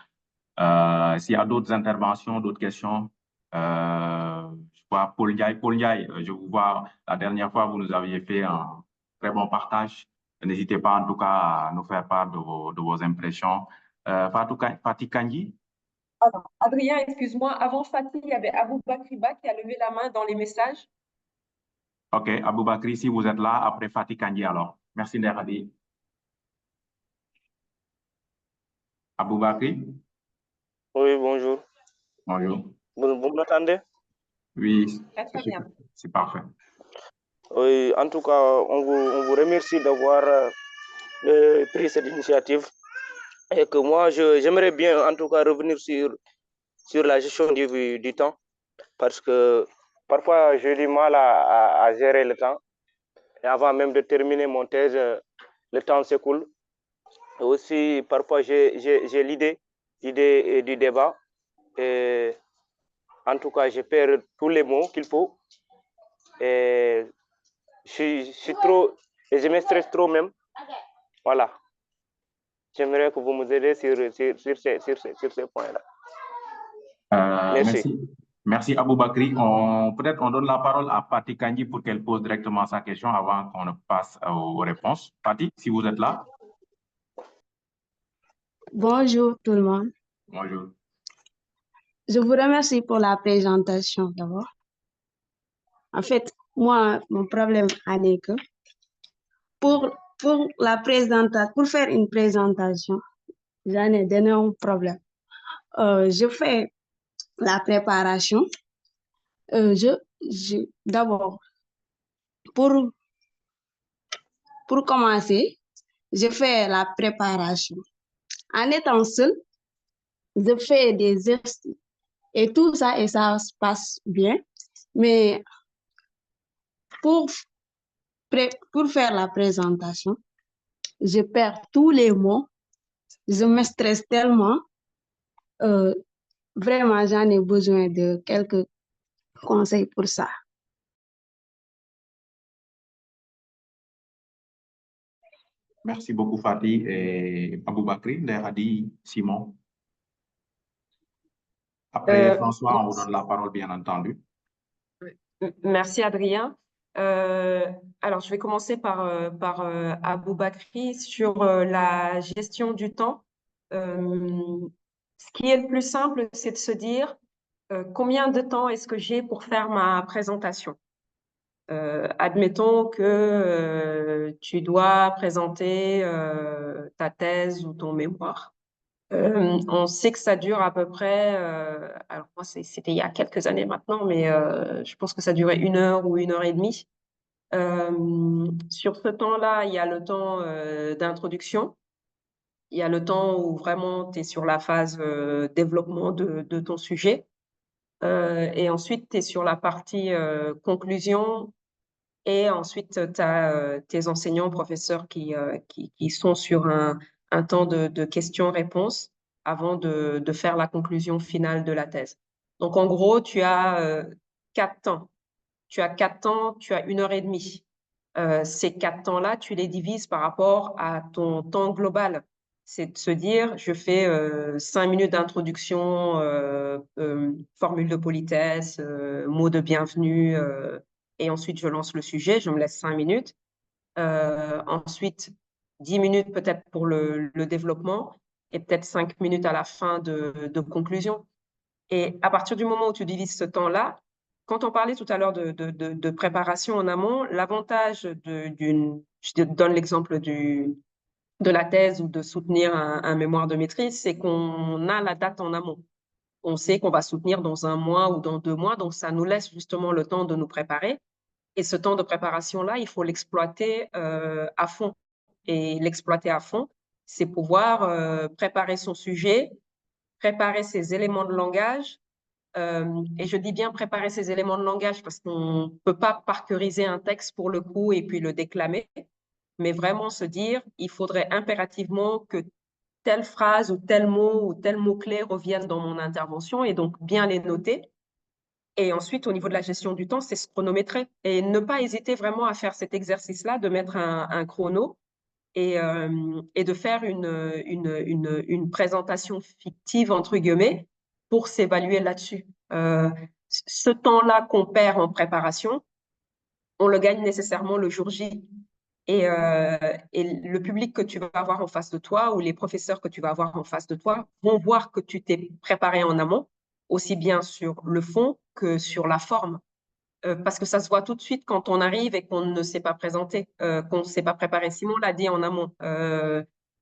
S'il y a d'autres interventions, d'autres questions, je vois Paul Ndiaye, je vous vois la dernière fois, vous nous aviez fait un très bon partage. N'hésitez pas en tout cas à nous faire part de vos impressions. Fatih Kandji. Adrien, excuse-moi, avant Fatih, il y avait Abou Bakriba qui a levé la main dans les messages. OK, Abou Bakri, si vous êtes là, après Fatih Kandji alors. Merci Nder Hadi. Abou Bakri. Oui, bonjour. Bonjour. Vous m'entendez? Oui, Très bien. c'est parfait. Oui, en tout cas, on vous remercie d'avoir pris cette initiative et que moi, j'aimerais bien en tout cas revenir sur la gestion du temps parce que parfois, j'ai du mal à gérer le temps et avant même de terminer mon thèse, le temps s'écoule. Et aussi, parfois, j'ai l'idée du débat et en tout cas, je perds tous les mots qu'il faut. Et je suis trop, et je me stresse trop même. Voilà. J'aimerais que vous me aidiez sur ces points-là. Merci. Merci Abou Bakri. Peut-être on donne la parole à Fatih Kandji pour qu'elle pose directement sa question avant qu'on ne passe aux réponses. Fatih, si vous êtes là. Bonjour tout le monde. Bonjour. Je vous remercie pour la présentation d'abord. En fait, moi, mon problème est que pour faire une présentation, j'en ai d'énormes problèmes. Je fais la préparation. D'abord, pour commencer, je fais la préparation. En étant seule, je fais des exercices et tout ça, et ça se passe bien. Mais pour faire la présentation, je perds tous les mots, je me stresse tellement. Vraiment, j'en ai besoin de quelques conseils pour ça. Merci beaucoup Fatih et Abou Bakri, Nder Hadi, Simon. Après François, on vous donne la parole bien entendu. Merci Adrien. Alors, je vais commencer par Abou Bakri sur la gestion du temps. Ce qui est le plus simple, c'est de se dire combien de temps est-ce que j'ai pour faire ma présentation. Admettons que tu dois présenter ta thèse ou ton mémoire. On sait que ça dure à peu près, alors moi c'était il y a quelques années maintenant, mais je pense que ça durait 1 heure ou 1 heure et demie. Sur ce temps-là, il y a le temps d'introduction, il y a le temps où vraiment tu es sur la phase développement de ton sujet, et ensuite tu es sur la partie conclusion, et ensuite tu as tes enseignants, professeurs qui sont sur un temps de questions-réponses avant de faire la conclusion finale de la thèse. Donc en gros, tu as 4 temps. Tu as 4 temps, tu as 1 heure et demie. Ces 4 temps-là, tu les divises par rapport à ton temps global. C'est de se dire, je fais 5 minutes d'introduction, formule de politesse, mots de bienvenue, et ensuite je lance le sujet, je me laisse 5 minutes. Ensuite, 10 minutes peut-être pour le développement et peut-être 5 minutes à la fin de conclusion. Et à partir du moment où tu divises ce temps-là, quand on parlait tout à l'heure de préparation en amont, l'avantage je te donne l'exemple de la thèse ou de soutenir un mémoire de maîtrise, c'est qu'on a la date en amont. On sait qu'on va soutenir dans 1 mois ou dans 2 mois, donc ça nous laisse justement le temps de nous préparer. Et ce temps de préparation-là, il faut l'exploiter à fond. Et l'exploiter à fond, c'est pouvoir préparer son sujet, préparer ses éléments de langage, Et je dis bien préparer ses éléments de langage parce qu'on ne peut pas parcuriser un texte pour le coup et puis le déclamer, mais vraiment se dire, il faudrait impérativement que telle phrase ou tel mot ou tel mot-clé revienne dans mon intervention et donc bien les noter. Et ensuite, au niveau de la gestion du temps, c'est se chronométrer et ne pas hésiter vraiment à faire cet exercice-là, de mettre un chrono et de faire une présentation fictive, entre guillemets, pour s'évaluer là-dessus. Ce temps-là qu'on perd en préparation, on le gagne nécessairement le jour J. Et le public que tu vas avoir en face de toi ou les professeurs que tu vas avoir en face de toi vont voir que tu t'es préparé en amont, aussi bien sur le fond que sur la forme. Parce que ça se voit tout de suite quand on arrive et qu'on ne s'est pas présenté, qu'on ne s'est pas préparé. Simon l'a dit en amont.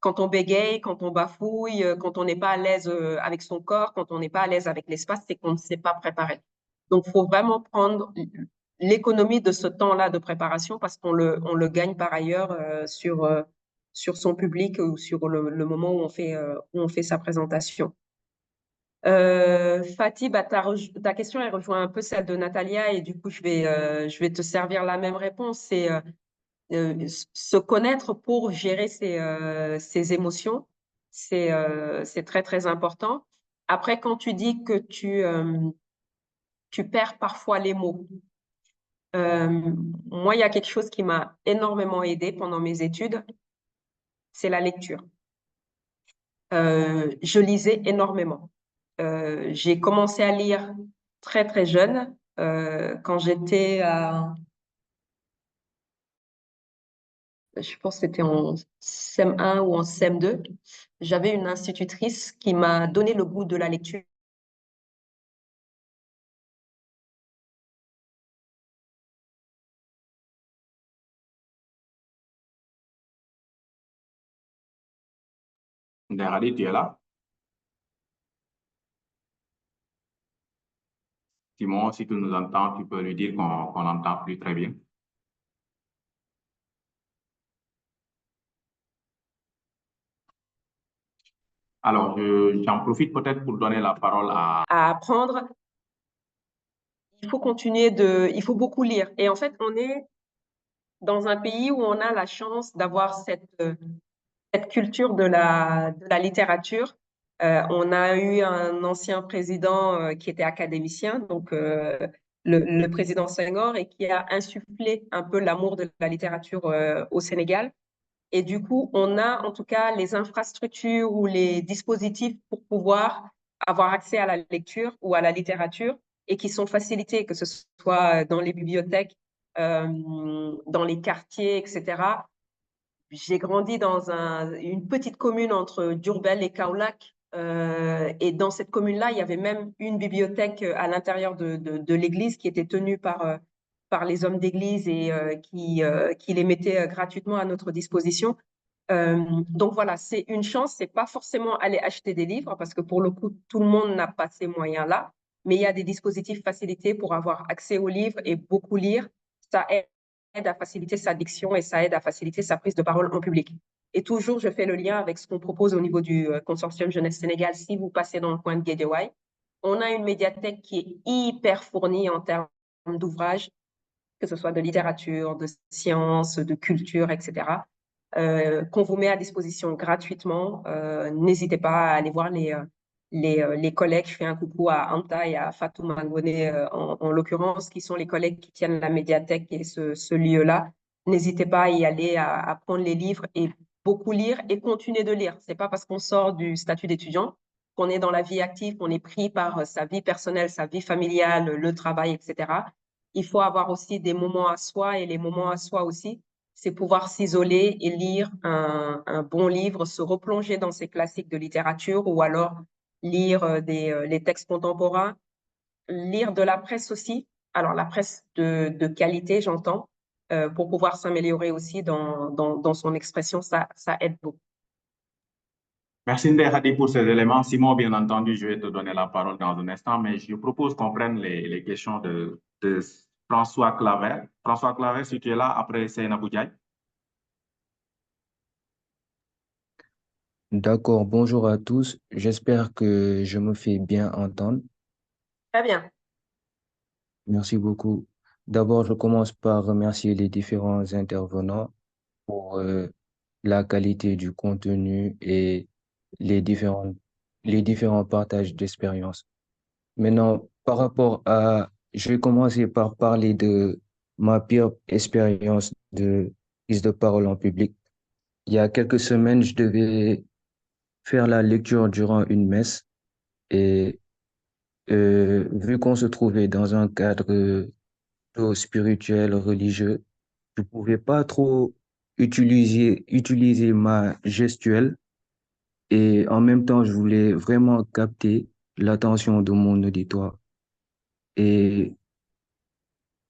Quand on bégaye, quand on bafouille, quand on n'est pas à l'aise avec son corps, quand on n'est pas à l'aise avec l'espace, c'est qu'on ne s'est pas préparé. Donc, il faut vraiment prendre l'économie de ce temps-là de préparation parce on le gagne par ailleurs sur son public ou sur le moment où on fait sa présentation. Fatih, bah, ta question, elle rejoint un peu celle de Natalia et du coup, je vais te servir la même réponse. C'est se connaître pour gérer ses émotions. C'est très, très important. Après, quand tu dis que tu perds parfois les mots, moi, il y a quelque chose qui m'a énormément aidé pendant mes études, c'est la lecture. Je lisais énormément. J'ai commencé à lire très, très jeune. Quand j'étais je pense que c'était en CM1 ou en CM2, j'avais une institutrice qui m'a donné le goût de la lecture. Ndayali, tu es là? Simon, si tu nous entends, tu peux lui dire qu'on n'entend plus très bien. Alors, j'en profite peut-être pour donner la parole à apprendre. Il faut beaucoup lire. Et en fait, on est dans un pays où on a la chance d'avoir cette culture de la littérature. On a eu un ancien président qui était académicien, donc le président Senghor, et qui a insufflé un peu l'amour de la littérature au Sénégal. Et du coup, on a en tout cas les infrastructures ou les dispositifs pour pouvoir avoir accès à la lecture ou à la littérature et qui sont facilités, que ce soit dans les bibliothèques, dans les quartiers, etc. J'ai grandi dans une petite commune entre Diourbel et Kaolack. Et dans cette commune-là, il y avait même une bibliothèque à l'intérieur de l'église qui était tenue par les hommes d'église et qui les mettait gratuitement à notre disposition. Donc voilà, c'est une chance. C'est pas forcément aller acheter des livres parce que pour le coup, tout le monde n'a pas ces moyens-là. Mais il y a des dispositifs facilités pour avoir accès aux livres et beaucoup lire. Ça aide à faciliter sa diction et ça aide à faciliter sa prise de parole en public. Et toujours, je fais le lien avec ce qu'on propose au niveau du consortium Jeunesse Sénégal. Si vous passez dans le coin de Guédiawaye, on a une médiathèque qui est hyper fournie en termes d'ouvrages, que ce soit de littérature, de sciences, de culture, etc., qu'on vous met à disposition gratuitement. N'hésitez pas à aller voir les collègues. Je fais un coucou à Anta et à Fatou Mangone, en l'occurrence, qui sont les collègues qui tiennent la médiathèque et ce lieu-là. N'hésitez pas à y aller, à prendre les livres et beaucoup lire et continuer de lire. C'est pas parce qu'on sort du statut d'étudiant qu'on est dans la vie active, qu'on est pris par sa vie personnelle, sa vie familiale, le travail, etc. Il faut avoir aussi des moments à soi et les moments à soi aussi, c'est pouvoir s'isoler et lire un bon livre, se replonger dans ces classiques de littérature ou alors lire les textes contemporains, lire de la presse aussi. Alors la presse de qualité, j'entends, pour pouvoir s'améliorer aussi dans son expression, ça aide beaucoup. Merci Ndayali pour ces éléments. Simon, bien entendu, je vais te donner la parole dans un instant, mais je propose qu'on prenne les questions de François Claver. François Claver, si tu es là, après Seynabou Ndiaye. D'accord, bonjour à tous. J'espère que je me fais bien entendre. Très bien. Merci beaucoup. D'abord, je commence par remercier les différents intervenants pour la qualité du contenu et les différents, les différents partages d'expériences. Maintenant, je vais commencer par parler de ma pire expérience de prise de parole en public. Il y a quelques semaines, je devais faire la lecture durant une messe et vu qu'on se trouvait dans un cadre plutôt spirituel, religieux, je pouvais pas trop utiliser ma gestuelle et en même temps, je voulais vraiment capter l'attention de mon auditoire. Et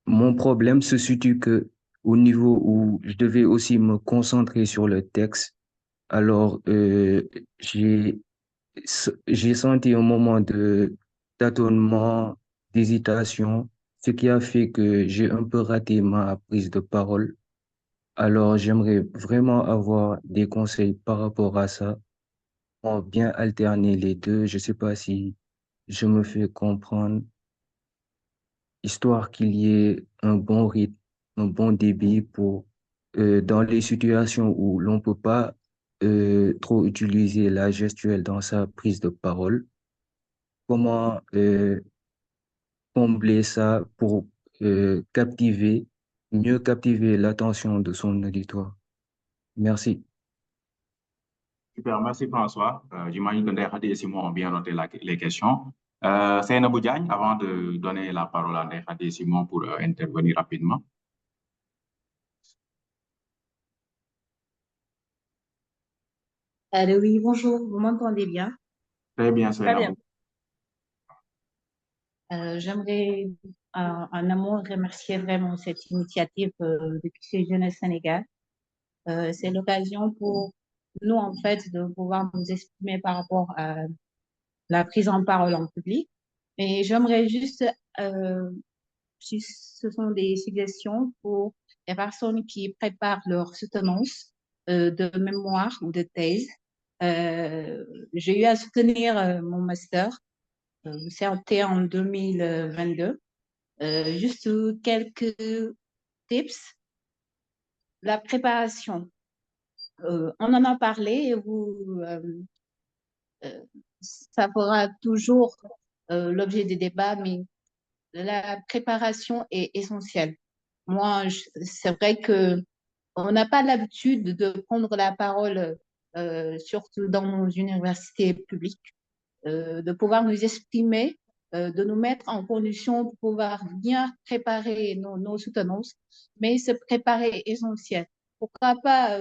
mon problème se situe que au niveau où je devais aussi me concentrer sur le texte, alors j'ai j'ai senti un moment de tâtonnement, d'hésitation, ce qui a fait que j'ai un peu raté ma prise de parole. Alors j'aimerais vraiment avoir des conseils par rapport à ça, pour bien alterner les deux. Je sais pas si je me fais comprendre, histoire qu'il y ait un bon rythme, un bon débit pour dans les situations où l'on peut pas trop utiliser la gestuelle dans sa prise de parole. Comment combler ça pour mieux captiver l'attention de son auditoire. Merci. Super, merci François. J'imagine que Ndeye Khady et Simon ont bien noté les questions. Seynabou Diagne, avant de donner la parole à Ndeye Khady et Simon pour intervenir rapidement. Allô, oui, bonjour, vous m'entendez bien? Très bien, Très bien. Seynabou. J'aimerais en amont remercier vraiment cette initiative de Pixel Jeunesse Sénégal. C'est l'occasion pour nous, en fait, de pouvoir nous exprimer par rapport à la prise en parole en public. Et j'aimerais juste, si ce sont des suggestions pour les personnes qui préparent leur soutenance de mémoire ou de thèse. J'ai eu à soutenir mon master. C'était en 2022. Juste quelques tips. La préparation. On en a parlé et ça fera toujours l'objet des débats, mais la préparation est essentielle. Moi, c'est vrai que on n'a pas l'habitude de prendre la parole, surtout dans nos universités publiques, de pouvoir nous exprimer, de nous mettre en condition de pouvoir bien préparer nos soutenances, mais se préparer est essentiel. Pourquoi pas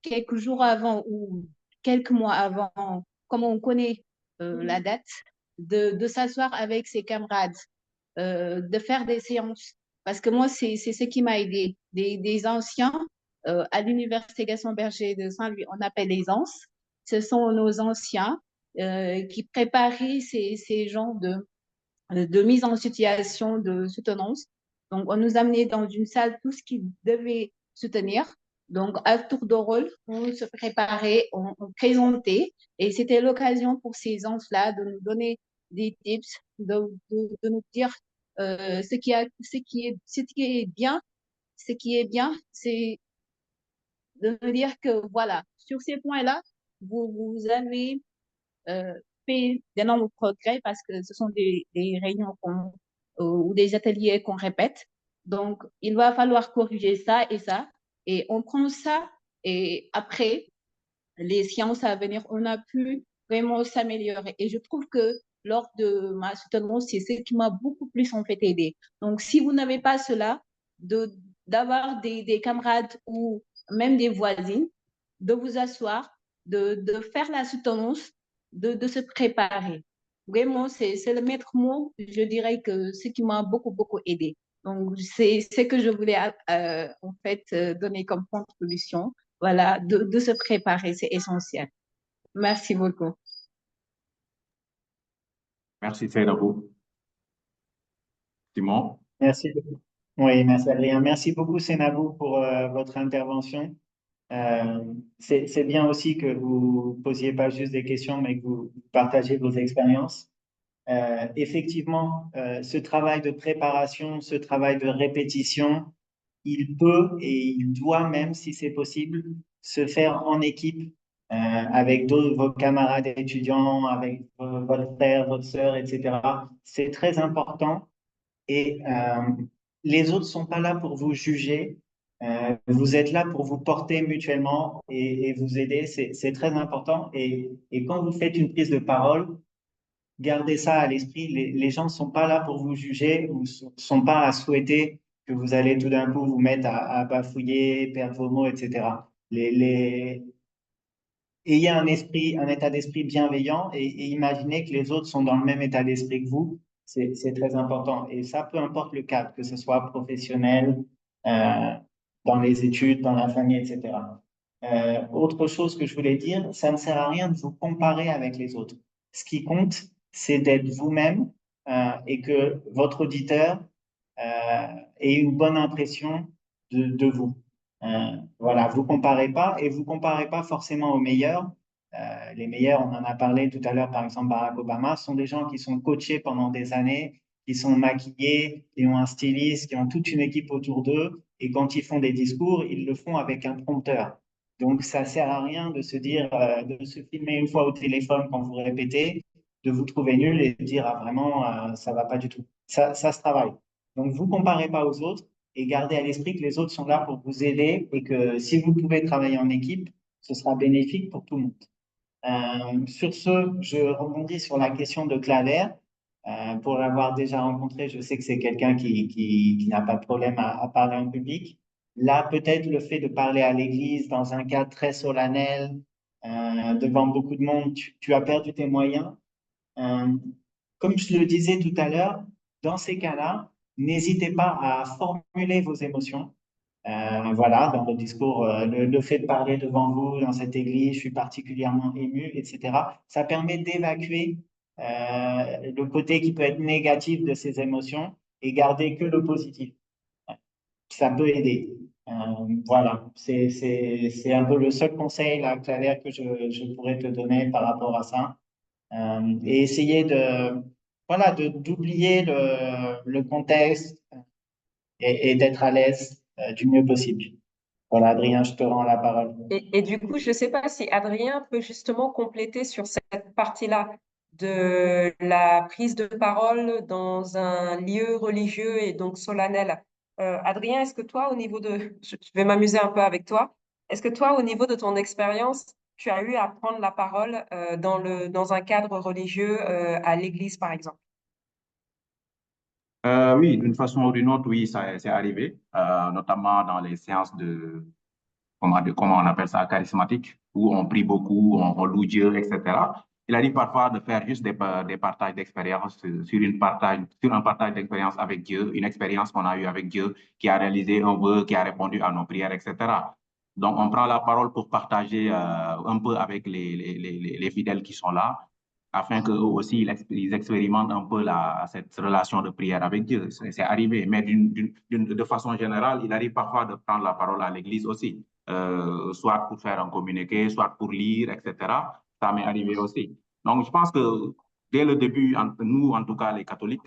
quelques jours avant ou quelques mois avant, comme on connaît la date, de s'asseoir avec ses camarades, de faire des séances. Parce que moi, c'est ce qui m'a aidé. Des anciens, à l'Université Gaston Berger de Saint-Louis, on appelle les ans. Ce sont nos anciens qui préparaient ces gens de mise en situation de soutenance. Donc, on nous amenait dans une salle tout ce qui devait soutenir. Donc, à tour de rôle, on se préparait, on présentait. Et c'était l'occasion pour ces gens-là de nous donner des tips, de nous dire ce qui est bien. Ce qui est bien, c'est de nous dire que, voilà, sur ces points-là, vous avez fait d'énormes progrès parce que ce sont des réunions ou des ateliers qu'on répète. Donc, il va falloir corriger ça et ça. Et on prend ça et après, les séances à venir, on a pu vraiment s'améliorer. Et je trouve que lors de ma soutenance, c'est ce qui m'a beaucoup plus en fait aidé. Donc, si vous n'avez pas cela, d'avoir des camarades ou même des voisines, de vous asseoir, de faire la soutenance, de se préparer. Vraiment, c'est le maître mot, je dirais que ce qui m'a beaucoup, beaucoup aidé. Donc, c'est ce que je voulais en fait donner comme contribution. Voilà, de se préparer, c'est essentiel. Merci beaucoup. Merci, Seynabou. Simon? Merci beaucoup. Oui, merci Adrien. Merci beaucoup, Seynabou, pour votre intervention. C'est bien aussi que vous posiez pas juste des questions, mais que vous partagez vos expériences. effectivement, ce travail de préparation, ce travail de répétition, il peut et il doit même, si c'est possible, se faire en équipe avec d'autres, vos camarades étudiants, avec votre frère, votre sœur, etc. C'est très important et les autres ne sont pas là pour vous juger. Vous êtes là pour vous porter mutuellement et vous aider. C'est très important. Et quand vous faites une prise de parole, gardez ça à l'esprit. Les gens ne sont pas là pour vous juger ou ne sont pas à souhaiter que vous allez tout d'un coup vous mettre à bafouiller, perdre vos mots, etc. Ayez un état d'esprit bienveillant et imaginez que les autres sont dans le même état d'esprit que vous. C'est très important. Et ça, peu importe le cadre, que ce soit professionnel, euh, dans les études, dans la famille, etc. Autre chose que je voulais dire, ça ne sert à rien de vous comparer avec les autres. Ce qui compte, c'est d'être vous-même et que votre auditeur ait une bonne impression de vous. Voilà, vous comparez pas et vous comparez pas forcément aux meilleurs. Les meilleurs, on en a parlé tout à l'heure, par exemple Barack Obama, sont des gens qui sont coachés pendant des années, qui sont maquillés, qui ont un styliste, qui ont toute une équipe autour d'eux. Et quand ils font des discours, ils le font avec un prompteur. Donc, ça sert à rien de se dire, de se filmer une fois au téléphone quand vous répétez, de vous trouver nul et de dire, ah, vraiment, ça va pas du tout. Ça se travaille. Donc, vous comparez pas aux autres et gardez à l'esprit que les autres sont là pour vous aider et que si vous pouvez travailler en équipe, ce sera bénéfique pour tout le monde. Sur ce, je rebondis sur la question de Claver. Pour l'avoir déjà rencontré, je sais que c'est quelqu'un qui n'a pas de problème à parler en public. Là, peut-être le fait de parler à l'église dans un cadre très solennel, devant beaucoup de monde, tu as perdu tes moyens. Comme je le disais tout à l'heure, dans ces cas-là, n'hésitez pas à formuler vos émotions. Voilà, dans le discours, le fait de parler devant vous dans cette église, je suis particulièrement ému, etc. Ça permet d'évacuer le côté qui peut être négatif de ces émotions et garder que le positif. Ça peut aider. Voilà, c'est un peu le seul conseil, là, Claire, que je pourrais te donner par rapport à ça. Et essayer voilà, d'oublier le contexte et d'être à l'aise du mieux possible. Voilà, Adrien, je te rends la parole. Et du coup, je ne sais pas si Adrien peut justement compléter sur cette partie-là de la prise de parole dans un lieu religieux et donc solennel. Adrien, est-ce que toi, au niveau de... Je vais m'amuser un peu avec toi. Est-ce que toi, au niveau de ton expérience, tu as eu à prendre la parole dans un cadre religieux à l'église, par exemple? Oui, d'une façon ou d'une autre, oui, ça c'est arrivé, notamment dans les séances comment on appelle ça, charismatique, où on prie beaucoup, on loue Dieu, etc. Il arrive parfois de faire juste des partages d'expérience sur un partage d'expérience avec Dieu, une expérience qu'on a eue avec Dieu, qui a réalisé un vœu, qui a répondu à nos prières, etc. Donc, on prend la parole pour partager un peu avec les fidèles qui sont là, afin qu'eux aussi, ils expérimentent un peu cette relation de prière avec Dieu. C'est arrivé, mais de façon générale, il arrive parfois de prendre la parole à l'église aussi. Soit pour faire un communiqué, soit pour lire, etc. Ça m'est arrivé aussi. Donc, je pense que dès le début, nous, en tout cas, les catholiques,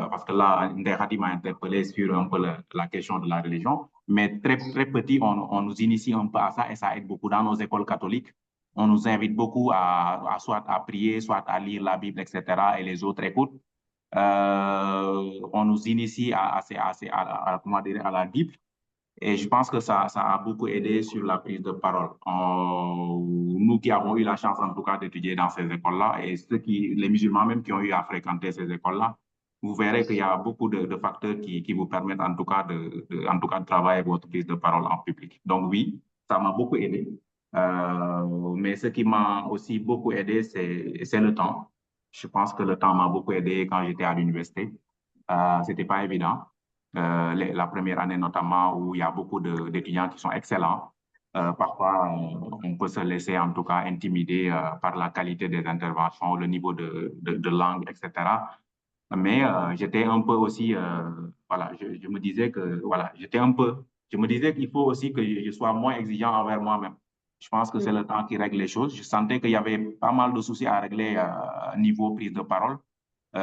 parce que là, Ndehati m'a interpellé sur un peu la question de la religion, mais très, très petit, on nous initie un peu à ça et ça aide beaucoup dans nos écoles catholiques. On nous invite beaucoup soit à prier, soit à lire la Bible, etc. et les autres écoutent. On nous initie comment dire, à la Bible. Et je pense que ça a beaucoup aidé sur la prise de parole. Nous qui avons eu la chance, en tout cas, d'étudier dans ces écoles-là, et les musulmans même qui ont eu à fréquenter ces écoles-là, vous verrez qu'il y a beaucoup de facteurs qui vous permettent, en tout cas, de travailler votre prise de parole en public. Donc oui, ça m'a beaucoup aidé. Mais ce qui m'a aussi beaucoup aidé, c'est le temps. Je pense que le temps m'a beaucoup aidé quand j'étais à l'université. C'était pas évident. La première année notamment, où il y a beaucoup d'étudiants qui sont excellents. Parfois, on peut se laisser en tout cas intimider par la qualité des interventions, le niveau de langue, etc. Mais j'étais un peu aussi, voilà, je me disais que, voilà, je me disais qu'il faut aussi que je sois moins exigeant envers moi-même. Je pense que c'est le temps qui règle les choses. Je sentais qu'il y avait pas mal de soucis à régler niveau prise de parole.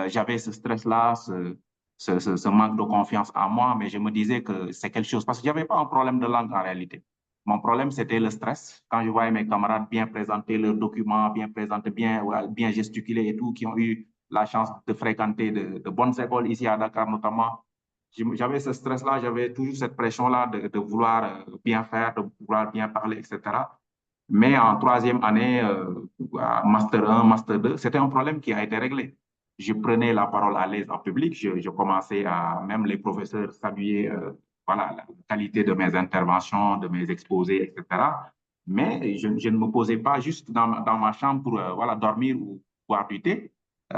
j'avais ce stress-là, ce manque de confiance en moi, mais je me disais que c'est quelque chose, parce que j'avais pas un problème de langue en réalité. Mon problème, c'était le stress. Quand je voyais mes camarades bien présenter leurs documents, bien présenter, bien gesticuler et tout, qui ont eu la chance de fréquenter de bonnes écoles ici à Dakar notamment, j'avais ce stress-là, j'avais toujours cette pression-là de vouloir bien faire, de vouloir bien parler, etc. Mais en troisième année, Master 1, Master 2, c'était un problème qui a été réglé. Je prenais la parole à l'aise en public, je commençais à, même les professeurs saluer voilà, la qualité de mes interventions, de mes exposés, etc. Mais je ne me posais pas juste dans ma chambre pour voilà, dormir ou boire du thé.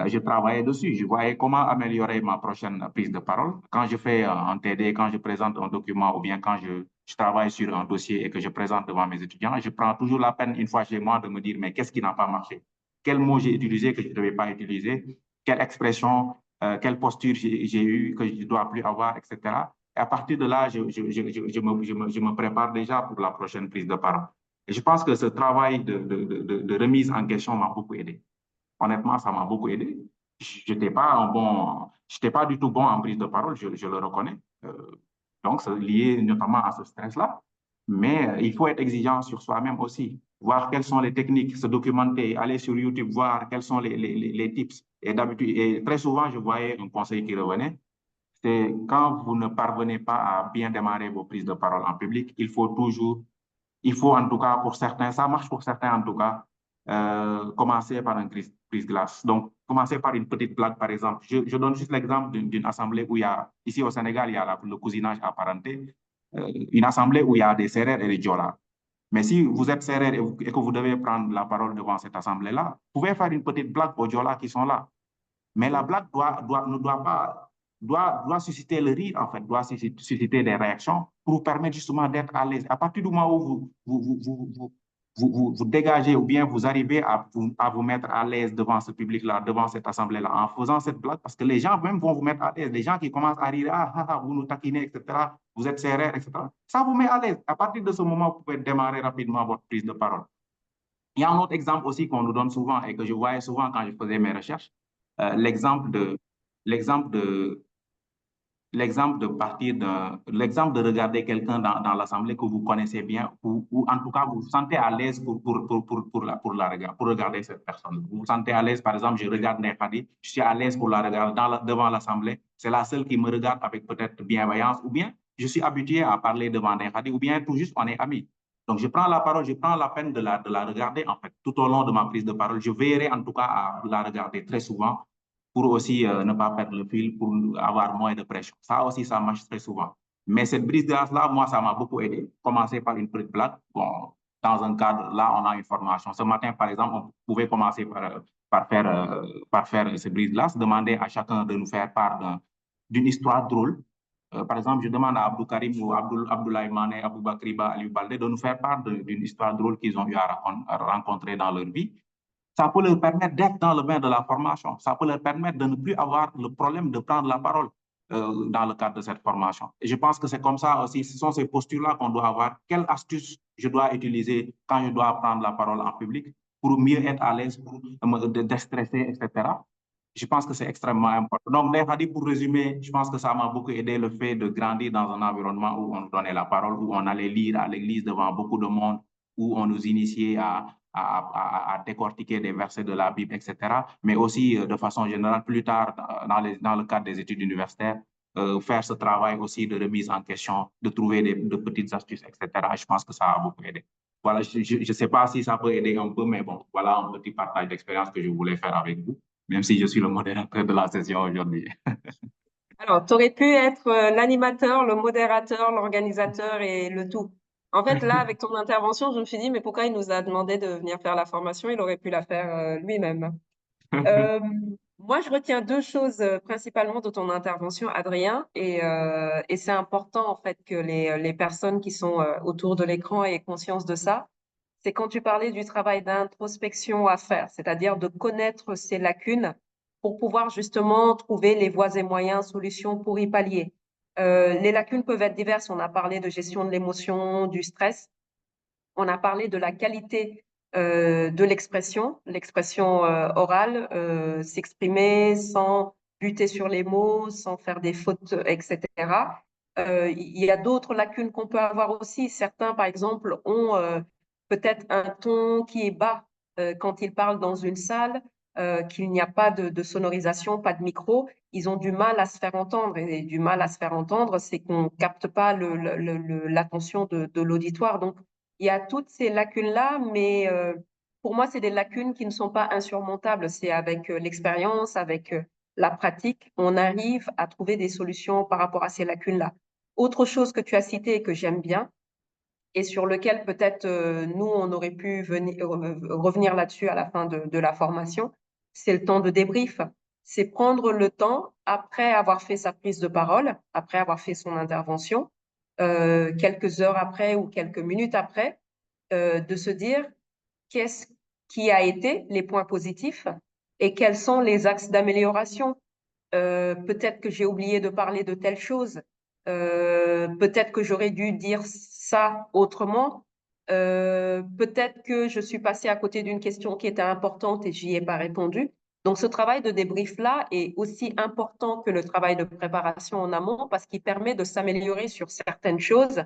Je travaillais dessus, je voyais comment améliorer ma prochaine prise de parole. Quand je fais un TD, quand je présente un document ou bien quand je travaille sur un dossier et que je présente devant mes étudiants, je prends toujours la peine, une fois chez moi, de me dire, mais qu'est-ce qui n'a pas marché? Quel mot j'ai utilisé que je ne devais pas utiliser? Quelle expression, quelle posture j'ai eue que je ne dois plus avoir, etc. Et à partir de là, je me prépare déjà pour la prochaine prise de parole. Et je pense que ce travail de remise en question m'a beaucoup aidé. Honnêtement, ça m'a beaucoup aidé. Je n'étais pas du tout bon en prise de parole, je le reconnais. Donc, c'est lié notamment à ce stress-là. Mais il faut être exigeant sur soi-même aussi, voir quelles sont les techniques, se documenter, aller sur YouTube, voir quels sont les tips. Et d'habitude, et très souvent, je voyais un conseil qui revenait, c'est quand vous ne parvenez pas à bien démarrer vos prises de parole en public, il faut en tout cas pour certains, ça marche pour certains en tout cas, commencer par un brise-glace. Donc, commencer par une petite blague, par exemple. Je donne juste l'exemple d'une assemblée où il y a, ici au Sénégal, il y a le cousinage apparenté, une assemblée où il y a des Sérères et des Diola. Mais si vous êtes Sérère et que vous devez prendre la parole devant cette assemblée-là, vous pouvez faire une petite blague aux Diola qui sont là. Mais la blague doit susciter le rire, en fait, doit susciter des réactions pour vous permettre justement d'être à l'aise. À partir du moment où vous dégagez ou bien vous arrivez à vous mettre à l'aise devant ce public-là, devant cette assemblée-là, en faisant cette blague, parce que les gens même vont vous mettre à l'aise. Les gens qui commencent à rire, vous nous taquinez, etc., vous êtes serrés, etc. Ça vous met à l'aise. À partir de ce moment, vous pouvez démarrer rapidement votre prise de parole. Il y a un autre exemple aussi qu'on nous donne souvent et que je voyais souvent quand je faisais mes recherches, l'exemple de regarder quelqu'un dans l'assemblée que vous connaissez bien ou en tout cas vous vous sentez à l'aise pour regarder cette personne. Vous vous sentez à l'aise, par exemple, je regarde Néhadi, je suis à l'aise pour la regarder devant l'assemblée. C'est la seule qui me regarde avec peut-être bienveillance ou bien je suis habitué à parler devant Néhadi ou bien tout juste on est amis. Donc, je prends la parole, je prends la peine de la regarder, en fait, tout au long de ma prise de parole. Je veillerai en tout cas à la regarder très souvent pour aussi ne pas perdre le fil, pour avoir moins de pression. Ça aussi, ça marche très souvent. Mais cette brise de glace-là, moi, ça m'a beaucoup aidé. Commencer par une petite blague. Bon, dans un cadre, là, on a une formation. Ce matin, par exemple, on pouvait commencer par faire cette brise de glace, demander à chacun de nous faire part d'une histoire drôle. Par exemple, je demande à Abdou Karim ou Abdoulaye Mané, Abou Bakriba, Aliou Balde de nous faire part d'une histoire drôle qu'ils ont eu à rencontrer dans leur vie. Ça peut leur permettre d'être dans le bain de la formation. Ça peut leur permettre de ne plus avoir le problème de prendre la parole dans le cadre de cette formation. Et je pense que c'est comme ça aussi, ce sont ces postures-là qu'on doit avoir. Quelle astuce je dois utiliser quand je dois prendre la parole en public pour mieux être à l'aise, pour me déstresser, etc. Je pense que c'est extrêmement important. Donc, pour résumer, je pense que ça m'a beaucoup aidé le fait de grandir dans un environnement où on nous donnait la parole, où on allait lire à l'église devant beaucoup de monde, où on nous initiait à décortiquer des versets de la Bible, etc. Mais aussi, de façon générale, plus tard, dans le cadre des études universitaires, faire ce travail aussi de remise en question, de trouver de petites astuces, etc. Je pense que ça a beaucoup aidé. Voilà, je ne sais pas si ça peut aider un peu, mais bon, voilà un petit partage d'expérience que je voulais faire avec vous, même si je suis le modérateur de la session aujourd'hui. Alors, tu aurais pu être l'animateur, le modérateur, l'organisateur et le tout. En fait, là, avec ton intervention, je me suis dit, mais pourquoi il nous a demandé de venir faire la formation? Il aurait pu la faire lui-même. Moi, je retiens deux choses principalement de ton intervention, Adrien, et c'est important en fait que les personnes qui sont autour de l'écran aient conscience de ça. C'est quand tu parlais du travail d'introspection à faire, c'est-à-dire de connaître ses lacunes pour pouvoir justement trouver les voies et moyens, solutions pour y pallier. Les lacunes peuvent être diverses. On a parlé de gestion de l'émotion, du stress. On a parlé de la qualité de l'expression orale, s'exprimer sans buter sur les mots, sans faire des fautes, etc. Il y a d'autres lacunes qu'on peut avoir aussi. Certains, par exemple, ont peut-être un ton qui est bas quand ils parlent dans une salle, qu'il n'y a pas de sonorisation, pas de micro. Ils ont du mal à se faire entendre. Et du mal à se faire entendre, c'est qu'on ne capte pas l'attention de l'auditoire. Donc, il y a toutes ces lacunes-là, mais pour moi, c'est des lacunes qui ne sont pas insurmontables. C'est avec l'expérience, avec la pratique, on arrive à trouver des solutions par rapport à ces lacunes-là. Autre chose que tu as cité et que j'aime bien, et sur lequel peut-être nous, on aurait pu revenir là-dessus à la fin de la formation, c'est le temps de débrief. C'est prendre le temps, après avoir fait sa prise de parole, après avoir fait son intervention, quelques heures après ou quelques minutes après, de se dire qu'est-ce qui a été les points positifs et quels sont les axes d'amélioration. Peut-être que j'ai oublié de parler de telle chose. Peut-être que j'aurais dû dire ça autrement. Peut-être que je suis passée à côté d'une question qui était importante et j'y ai pas répondu. Donc, ce travail de débrief-là est aussi important que le travail de préparation en amont parce qu'il permet de s'améliorer sur certaines choses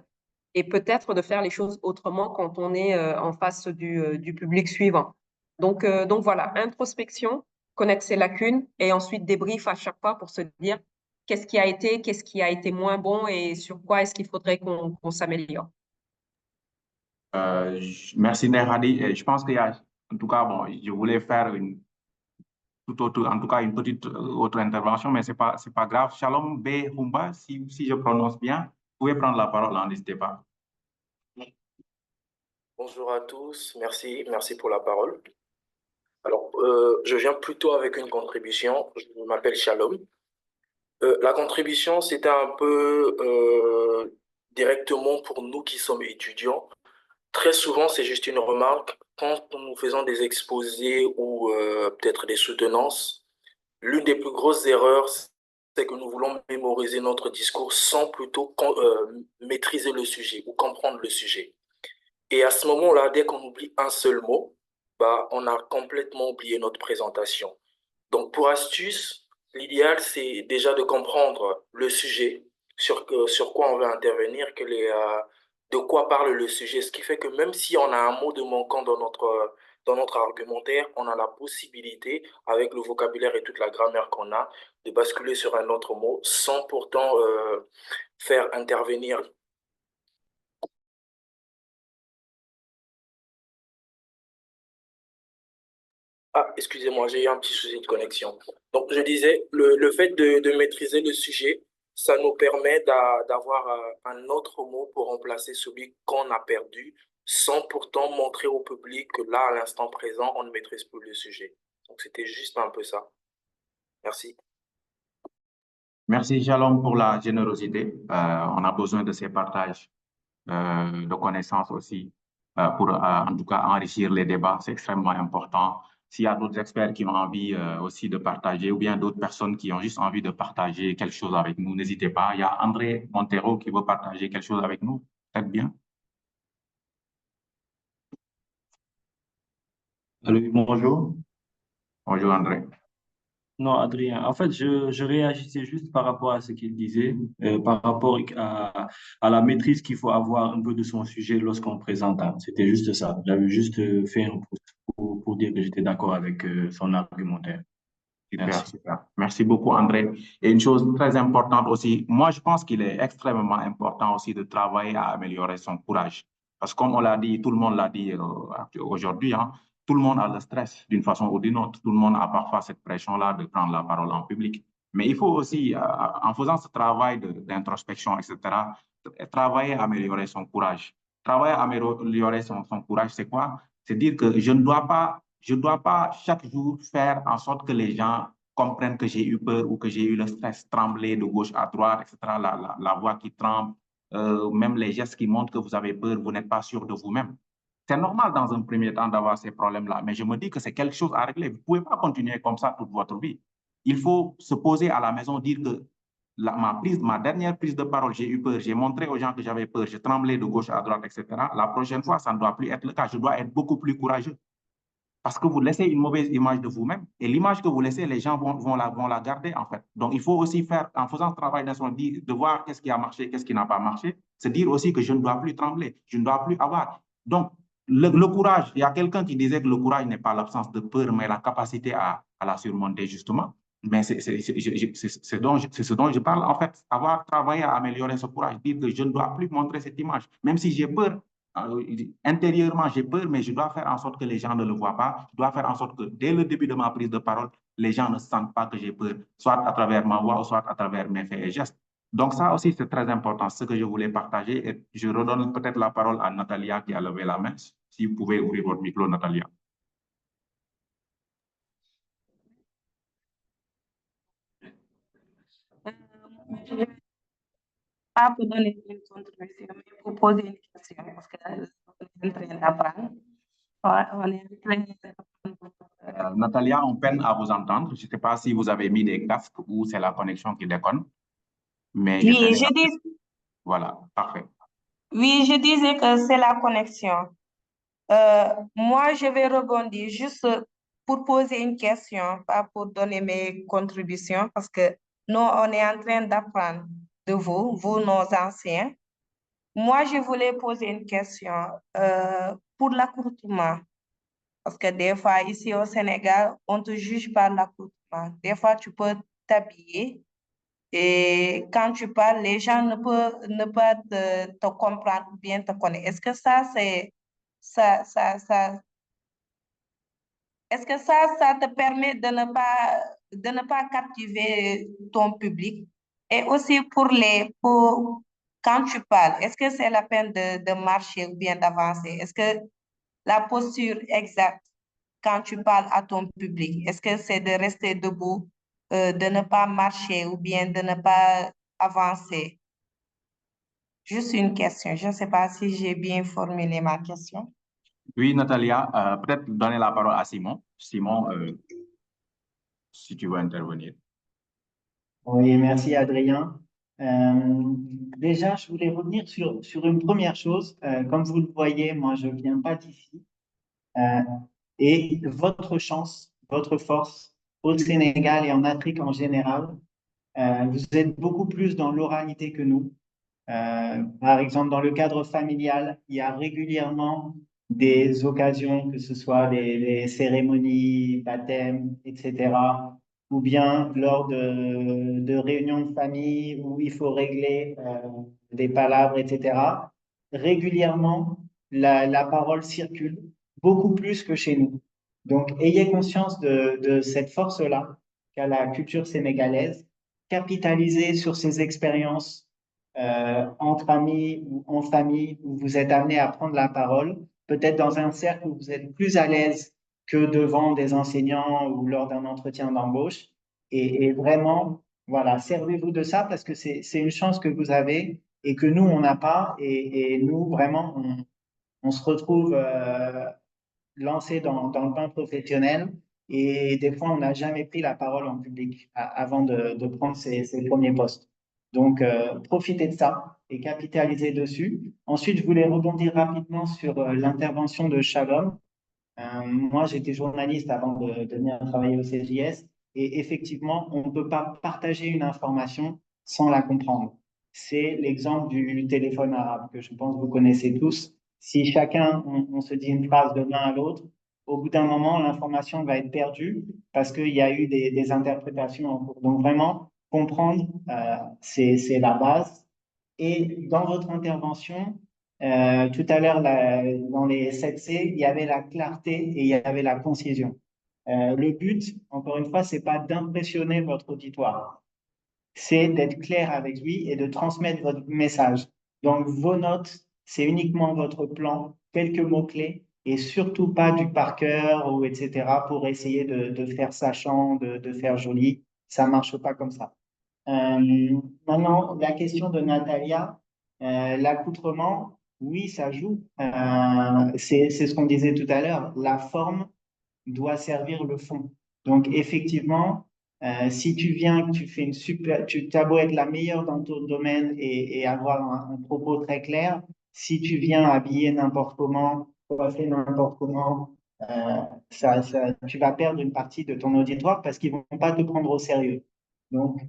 et peut-être de faire les choses autrement quand on est en face du public suivant. Donc voilà, introspection, connaître ses lacunes et ensuite débrief à chaque fois pour se dire qu'est-ce qui a été moins bon et sur quoi est-ce qu'il faudrait qu'on s'améliore. Merci Nerhadi. Et je pense qu'il y a, en tout cas, bon, je voulais faire en tout cas une petite autre intervention, mais c'est pas grave. Shalom B. Humba, si je prononce bien, vous pouvez prendre la parole, n'hésitez pas. Bonjour à tous, merci pour la parole. Alors, je viens plutôt avec une contribution. Je m'appelle Shalom. La contribution, c'était un peu directement pour nous qui sommes étudiants. Très souvent, c'est juste une remarque. Quand nous faisons des exposés ou peut-être des soutenances, l'une des plus grosses erreurs, c'est que nous voulons mémoriser notre discours sans plutôt maîtriser le sujet ou comprendre le sujet. Et à ce moment-là, dès qu'on oublie un seul mot, bah, on a complètement oublié notre présentation. Donc, pour astuce, l'idéal, c'est déjà de comprendre le sujet, sur quoi on veut intervenir, de quoi parle le sujet. Ce qui fait que même si on a un mot de manquant dans notre argumentaire, on a la possibilité, avec le vocabulaire et toute la grammaire qu'on a, de basculer sur un autre mot sans pourtant faire intervenir. Ah, excusez-moi, j'ai eu un petit souci de connexion. Donc, je disais, le fait de maîtriser le sujet, ça nous permet d'avoir un autre mot pour remplacer celui qu'on a perdu, sans pourtant montrer au public que là, à l'instant présent, on ne maîtrise plus le sujet. Donc, c'était juste un peu ça. Merci. Merci Shalom pour la générosité. On a besoin de ces partages de connaissances aussi pour en tout cas enrichir les débats. C'est extrêmement important. S'il y a d'autres experts qui ont envie aussi de partager ou bien d'autres personnes qui ont juste envie de partager quelque chose avec nous, n'hésitez pas. Il y a André Montero qui veut partager quelque chose avec nous. Faites bien. Allô, bonjour. Bonjour André. Non, Adrien, en fait, je réagissais juste par rapport à ce qu'il disait, par rapport à la maîtrise qu'il faut avoir un peu de son sujet lorsqu'on présente. C'était juste ça. J'avais juste fait un pouce pour dire que j'étais d'accord avec son argumentaire. Super, Merci. super. Merci beaucoup, André. Et une chose très importante aussi, moi, je pense qu'il est extrêmement important aussi de travailler à améliorer son courage. Parce que comme on l'a dit, tout le monde l'a dit aujourd'hui, hein, tout le monde a le stress d'une façon ou d'une autre. Tout le monde a parfois cette pression-là de prendre la parole en public. Mais il faut aussi, en faisant ce travail d'introspection, etc., travailler à améliorer son courage. Travailler à améliorer son courage, c'est quoi? C'est dire que je ne dois pas chaque jour faire en sorte que les gens comprennent que j'ai eu peur ou que j'ai eu le stress, trembler de gauche à droite, etc. La voix qui tremble, même les gestes qui montrent que vous avez peur, vous n'êtes pas sûr de vous-même. C'est normal dans un premier temps d'avoir ces problèmes-là, mais je me dis que c'est quelque chose à régler. Vous ne pouvez pas continuer comme ça toute votre vie. Il faut se poser à la maison, dire que ma dernière prise de parole, j'ai eu peur, j'ai montré aux gens que j'avais peur, j'ai tremblé de gauche à droite, etc. La prochaine fois, ça ne doit plus être le cas. Je dois être beaucoup plus courageux. Parce que vous laissez une mauvaise image de vous-même. Et l'image que vous laissez, les gens vont la garder, en fait. Donc, il faut aussi faire, en faisant ce travail de voir qu'est-ce qui a marché, qu'est-ce qui n'a pas marché, se dire aussi que je ne dois plus trembler, je ne dois plus avoir. Donc, le courage, il y a quelqu'un qui disait que le courage n'est pas l'absence de peur, mais la capacité à la surmonter, justement. Mais c'est ce dont je parle, en fait, avoir travaillé à améliorer ce courage, dire que je ne dois plus montrer cette image. Même si j'ai peur, intérieurement, j'ai peur, mais je dois faire en sorte que les gens ne le voient pas. Je dois faire en sorte que dès le début de ma prise de parole, les gens ne sentent pas que j'ai peur, soit à travers ma voix, soit à travers mes faits et gestes. Donc ça aussi, c'est très important, ce que je voulais partager. Et je redonne peut-être la parole à Natalia qui a levé la main. Si vous pouvez ouvrir votre micro, Natalia. Je ne vais pas pour donner une contribution, mais pour poser une question, parce qu'on est en train d'apprendre. On est en train d'apprendre. Natalia, on peine à vous entendre. Je ne sais pas si vous avez mis des casques ou c'est la connexion qui déconne. Mais Oui, je dis, voilà, parfait. oui, je disais que c'est la connexion. Moi, je vais rebondir juste pour poser une question, pas pour donner mes contributions, parce que nous, on est en train d'apprendre de vous, nos anciens. Moi, je voulais poser une question pour l'accoutrement, parce que des fois, ici au Sénégal, on te juge par l'accoutrement. Des fois, tu peux t'habiller et quand tu parles, les gens ne peuvent pas te comprendre ou bien te connaître. Est-ce que ça, est-ce que ça te permet de ne pas captiver ton public? Et aussi quand tu parles, est-ce que c'est la peine de marcher ou bien d'avancer? Est-ce que la posture exacte quand tu parles à ton public, est-ce que c'est de rester debout, de ne pas marcher ou bien de ne pas avancer? Juste une question. Je ne sais pas si j'ai bien formulé ma question. Oui, Natalia, peut-être donner la parole à Simon. Simon, si tu veux intervenir. Oui, merci Adrien. Déjà, je voulais revenir sur une première chose. Comme vous le voyez, moi, je ne viens pas d'ici. Et votre chance, votre force au Sénégal et en Afrique en général, vous êtes beaucoup plus dans l'oralité que nous. Par exemple, dans le cadre familial, il y a régulièrement des occasions, que ce soit les cérémonies, baptêmes, etc., ou bien lors de réunions de famille où il faut régler des palabres, etc. Régulièrement, la parole circule beaucoup plus que chez nous. Donc, ayez conscience de cette force-là qu'a la culture sénégalaise, capitalisez sur ces expériences entre amis ou en famille où vous êtes amené à prendre la parole, peut-être dans un cercle où vous êtes plus à l'aise que devant des enseignants ou lors d'un entretien d'embauche. Et vraiment, voilà, servez-vous de ça parce que c'est une chance que vous avez et que nous, on n'a pas. Et nous, vraiment, on se retrouve lancé dans le bain professionnel et des fois, on n'a jamais pris la parole en public avant de prendre ses premiers postes. Donc, profitez de ça et capitalisez dessus. Ensuite, je voulais rebondir rapidement sur l'intervention de Shalom. Moi, j'étais journaliste avant de venir travailler au CJS et effectivement, on ne peut pas partager une information sans la comprendre. C'est l'exemple du téléphone arabe que je pense que vous connaissez tous. Si chacun, on se dit une phrase de l'un à l'autre, au bout d'un moment, l'information va être perdue parce qu'il y a eu des interprétations en cours. Donc vraiment, comprendre, c'est la base. Et dans votre intervention, tout à l'heure, dans les 7C, il y avait la clarté et il y avait la concision. Le but, encore une fois, c'est pas d'impressionner votre auditoire, c'est d'être clair avec lui et de transmettre votre message. Donc, vos notes, c'est uniquement votre plan, quelques mots-clés et surtout pas du par cœur ou etc. pour essayer de faire sachant, de faire joli. Ça marche pas comme ça. Maintenant, la question de Natalia, l'accoutrement, oui, ça joue. C'est ce qu'on disait tout à l'heure. La forme doit servir le fond. Donc, effectivement, Si tu viens, que tu fais tu as beau être la meilleure dans ton domaine et avoir un propos très clair, si tu viens habillé n'importe comment, coiffé n'importe comment, tu vas perdre une partie de ton auditoire parce qu'ils vont pas te prendre au sérieux. Donc,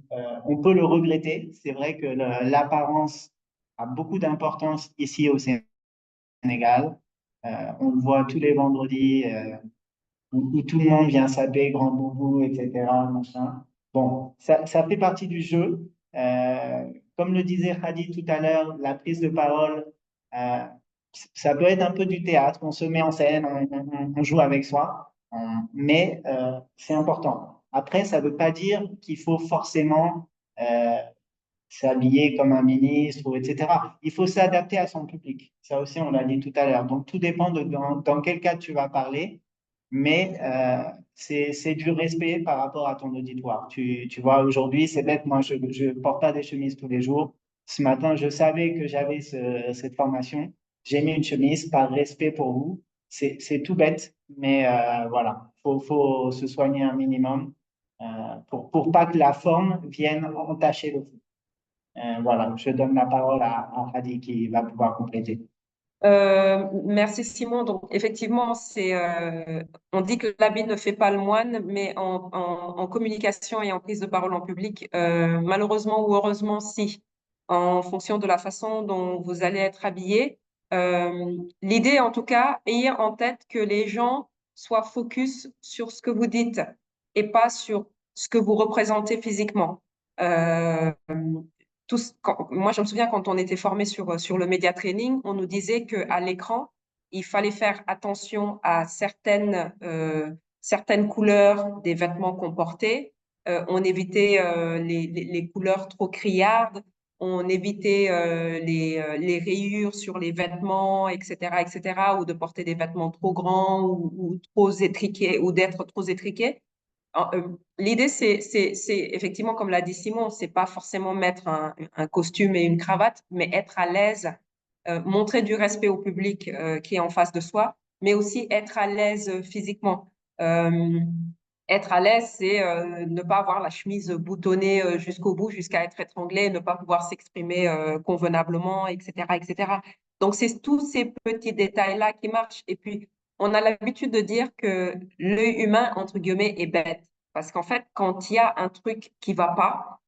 on peut le regretter. C'est vrai que l'apparence a beaucoup d'importance ici au Sénégal. On le voit tous les vendredis. Où tout le monde vient s'habiller, grand boubou, etc. Machin. Bon, ça fait partie du jeu. Comme le disait Khadi tout à l'heure, la prise de parole, euh, ça peut être un peu du théâtre. On se met en scène, on joue avec soi, mais c'est important. Après, ça ne veut pas dire qu'il faut forcément s'habiller comme un ministre, ou etc. Il faut s'adapter à son public. Ça aussi, on l'a dit tout à l'heure. Donc, tout dépend de dans quel cas tu vas parler, mais c'est du respect par rapport à ton auditoire. Tu vois, aujourd'hui, c'est bête, moi, je ne porte pas des chemises tous les jours. Ce matin, je savais que j'avais cette formation. J'ai mis une chemise par respect pour vous. C'est tout bête, mais voilà, faut se soigner un minimum pour pas que la forme vienne entacher le fond. Voilà, je donne la parole à Hadi qui va pouvoir compléter. Merci Simon. Donc effectivement, on dit que l'habit ne fait pas le moine, mais en communication et en prise de parole en public, malheureusement ou heureusement, si, en fonction de la façon dont vous allez être habillé. L'idée, en tout cas, ayez en tête que les gens soient focus sur ce que vous dites et pas sur ce que vous représentez physiquement. Moi, je me souviens quand on était formé sur le média training, on nous disait qu'à l'écran, il fallait faire attention à certaines couleurs des vêtements qu'on portait. On évitait les couleurs trop criardes, on évitait les rayures sur les vêtements, etc., etc., ou de porter des vêtements trop grands ou trop étriqués, ou d'être trop étriqués. L'idée, c'est effectivement, comme l'a dit Simon, c'est pas forcément mettre un costume et une cravate, mais être à l'aise, montrer du respect au public qui est en face de soi, mais aussi être à l'aise physiquement. Euh, Être à l'aise, c'est ne pas avoir la chemise boutonnée jusqu'au bout, jusqu'à être étranglé, ne pas pouvoir s'exprimer convenablement, etc., etc. Donc, c'est tous ces petits détails-là qui marchent. Et puis, on a l'habitude de dire que l'œil humain, entre guillemets, est bête. Parce qu'en fait, quand il y a un truc qui va pas,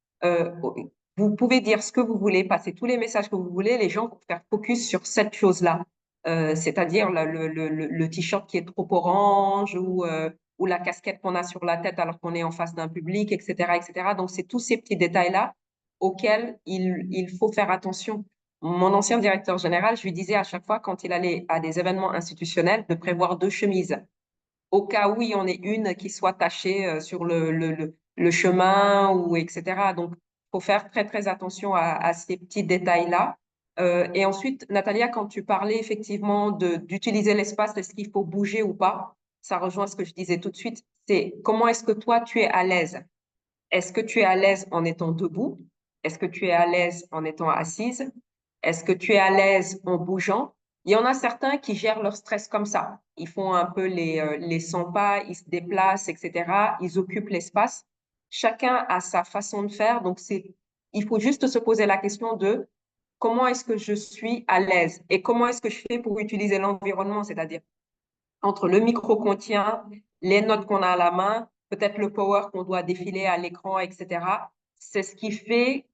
vous pouvez dire ce que vous voulez, passer tous les messages que vous voulez, les gens vont faire focus sur cette chose-là. C'est-à-dire le t-shirt qui est trop orange ou la casquette qu'on a sur la tête alors qu'on est en face d'un public, etc., etc. Donc, c'est tous ces petits détails-là auxquels il faut faire attention. Mon ancien directeur général, je lui disais à chaque fois, quand il allait à des événements institutionnels, de prévoir 2 chemises. Au cas où il y en ait une qui soit tachée sur le chemin, ou etc. Donc, il faut faire très, très attention à ces petits détails-là. Et ensuite, Natalia, quand tu parlais effectivement d'utiliser l'espace, est-ce qu'il faut bouger ou pas? Ça rejoint ce que je disais tout de suite. C'est comment est-ce que toi, tu es à l'aise? Est-ce que tu es à l'aise en étant debout? Est-ce que tu es à l'aise en étant assise? Est-ce que tu es à l'aise en bougeant? Il y en a certains qui gèrent leur stress comme ça. Ils font un peu les 100 pas, ils se déplacent, etc. Ils occupent l'espace. Chacun a sa façon de faire. Donc, il faut juste se poser la question de comment est-ce que je suis à l'aise et comment est-ce que je fais pour utiliser l'environnement, c'est-à-dire entre le micro qu'on tient, les notes qu'on a à la main, peut-être le power qu'on doit défiler à l'écran, etc. C'est ce qui fait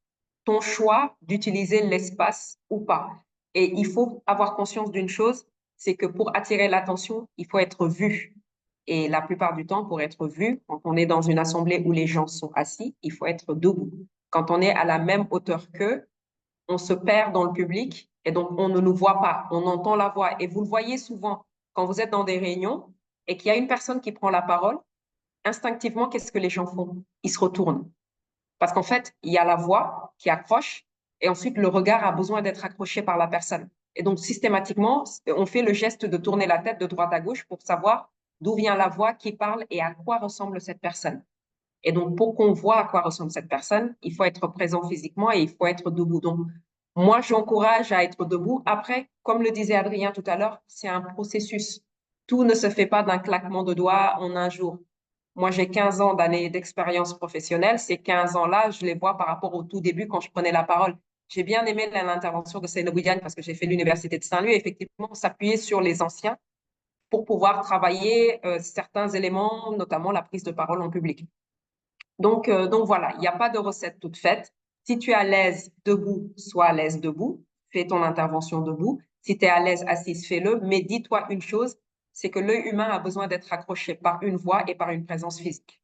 ton choix d'utiliser l'espace ou pas. Et il faut avoir conscience d'une chose, c'est que pour attirer l'attention, il faut être vu. Et la plupart du temps, pour être vu, quand on est dans une assemblée où les gens sont assis, il faut être debout. Quand on est à la même hauteur qu'eux, on se perd dans le public et donc on ne nous voit pas, on entend la voix. Et vous le voyez souvent quand vous êtes dans des réunions et qu'il y a une personne qui prend la parole, instinctivement, qu'est-ce que les gens font? Ils se retournent. Parce qu'en fait, il y a la voix qui accroche et ensuite le regard a besoin d'être accroché par la personne. Et donc, systématiquement, on fait le geste de tourner la tête de droite à gauche pour savoir d'où vient la voix qui parle et à quoi ressemble cette personne. Et donc, pour qu'on voit à quoi ressemble cette personne, il faut être présent physiquement et il faut être debout. Donc, moi, j'encourage à être debout. Après, comme le disait Adrien tout à l'heure, c'est un processus. Tout ne se fait pas d'un claquement de doigts en un jour. Moi, j'ai 15 ans d'années d'expérience professionnelle. Ces 15 ans-là, je les vois par rapport au tout début quand je prenais la parole. J'ai bien aimé l'intervention de Seynabou Diagne parce que j'ai fait l'Université de Saint-Louis. Effectivement, s'appuyer sur les anciens pour pouvoir travailler certains éléments, notamment la prise de parole en public. Donc voilà, il n'y a pas de recette toute faite. Si tu es à l'aise debout, sois à l'aise debout. Fais ton intervention debout. Si tu es à l'aise assise, fais-le. Mais dis-toi une chose, c'est que l'œil humain a besoin d'être accroché par une voix et par une présence physique.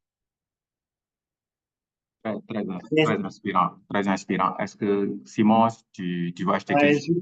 Très inspirant, très inspirant. Est-ce que, Simon, tu veux acheter quelque chose?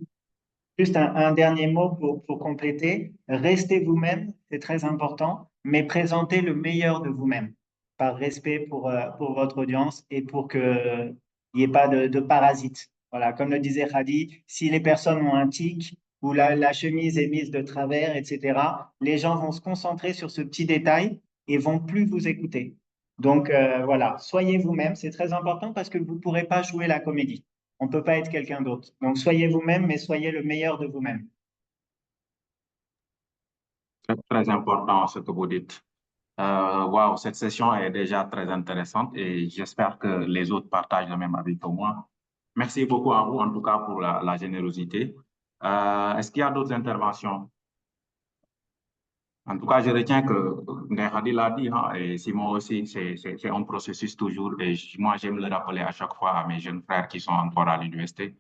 Juste un dernier mot pour compléter. Restez vous-même, c'est très important, mais présentez le meilleur de vous-même, par respect pour votre audience et pour qu'il n'y ait pas de parasites. Voilà, comme le disait Khadi, si les personnes ont un tic ou la chemise est mise de travers, etc., les gens vont se concentrer sur ce petit détail et vont plus vous écouter. Donc voilà, soyez vous-même, c'est très important parce que vous ne pourrez pas jouer la comédie. On ne peut pas être quelqu'un d'autre. Donc, soyez vous-même, mais soyez le meilleur de vous-même. C'est très important ce que vous dites. Waouh, cette session est déjà très intéressante et j'espère que les autres partagent le même avis que moi. Merci beaucoup à vous, en tout cas, pour la générosité. Est-ce qu'il y a d'autres interventions? En tout cas, je retiens que Ndeye l'a dit, hein, et Simon aussi, c'est un processus toujours. Et moi, j'aime le rappeler à chaque fois à mes jeunes frères qui sont encore à l'université.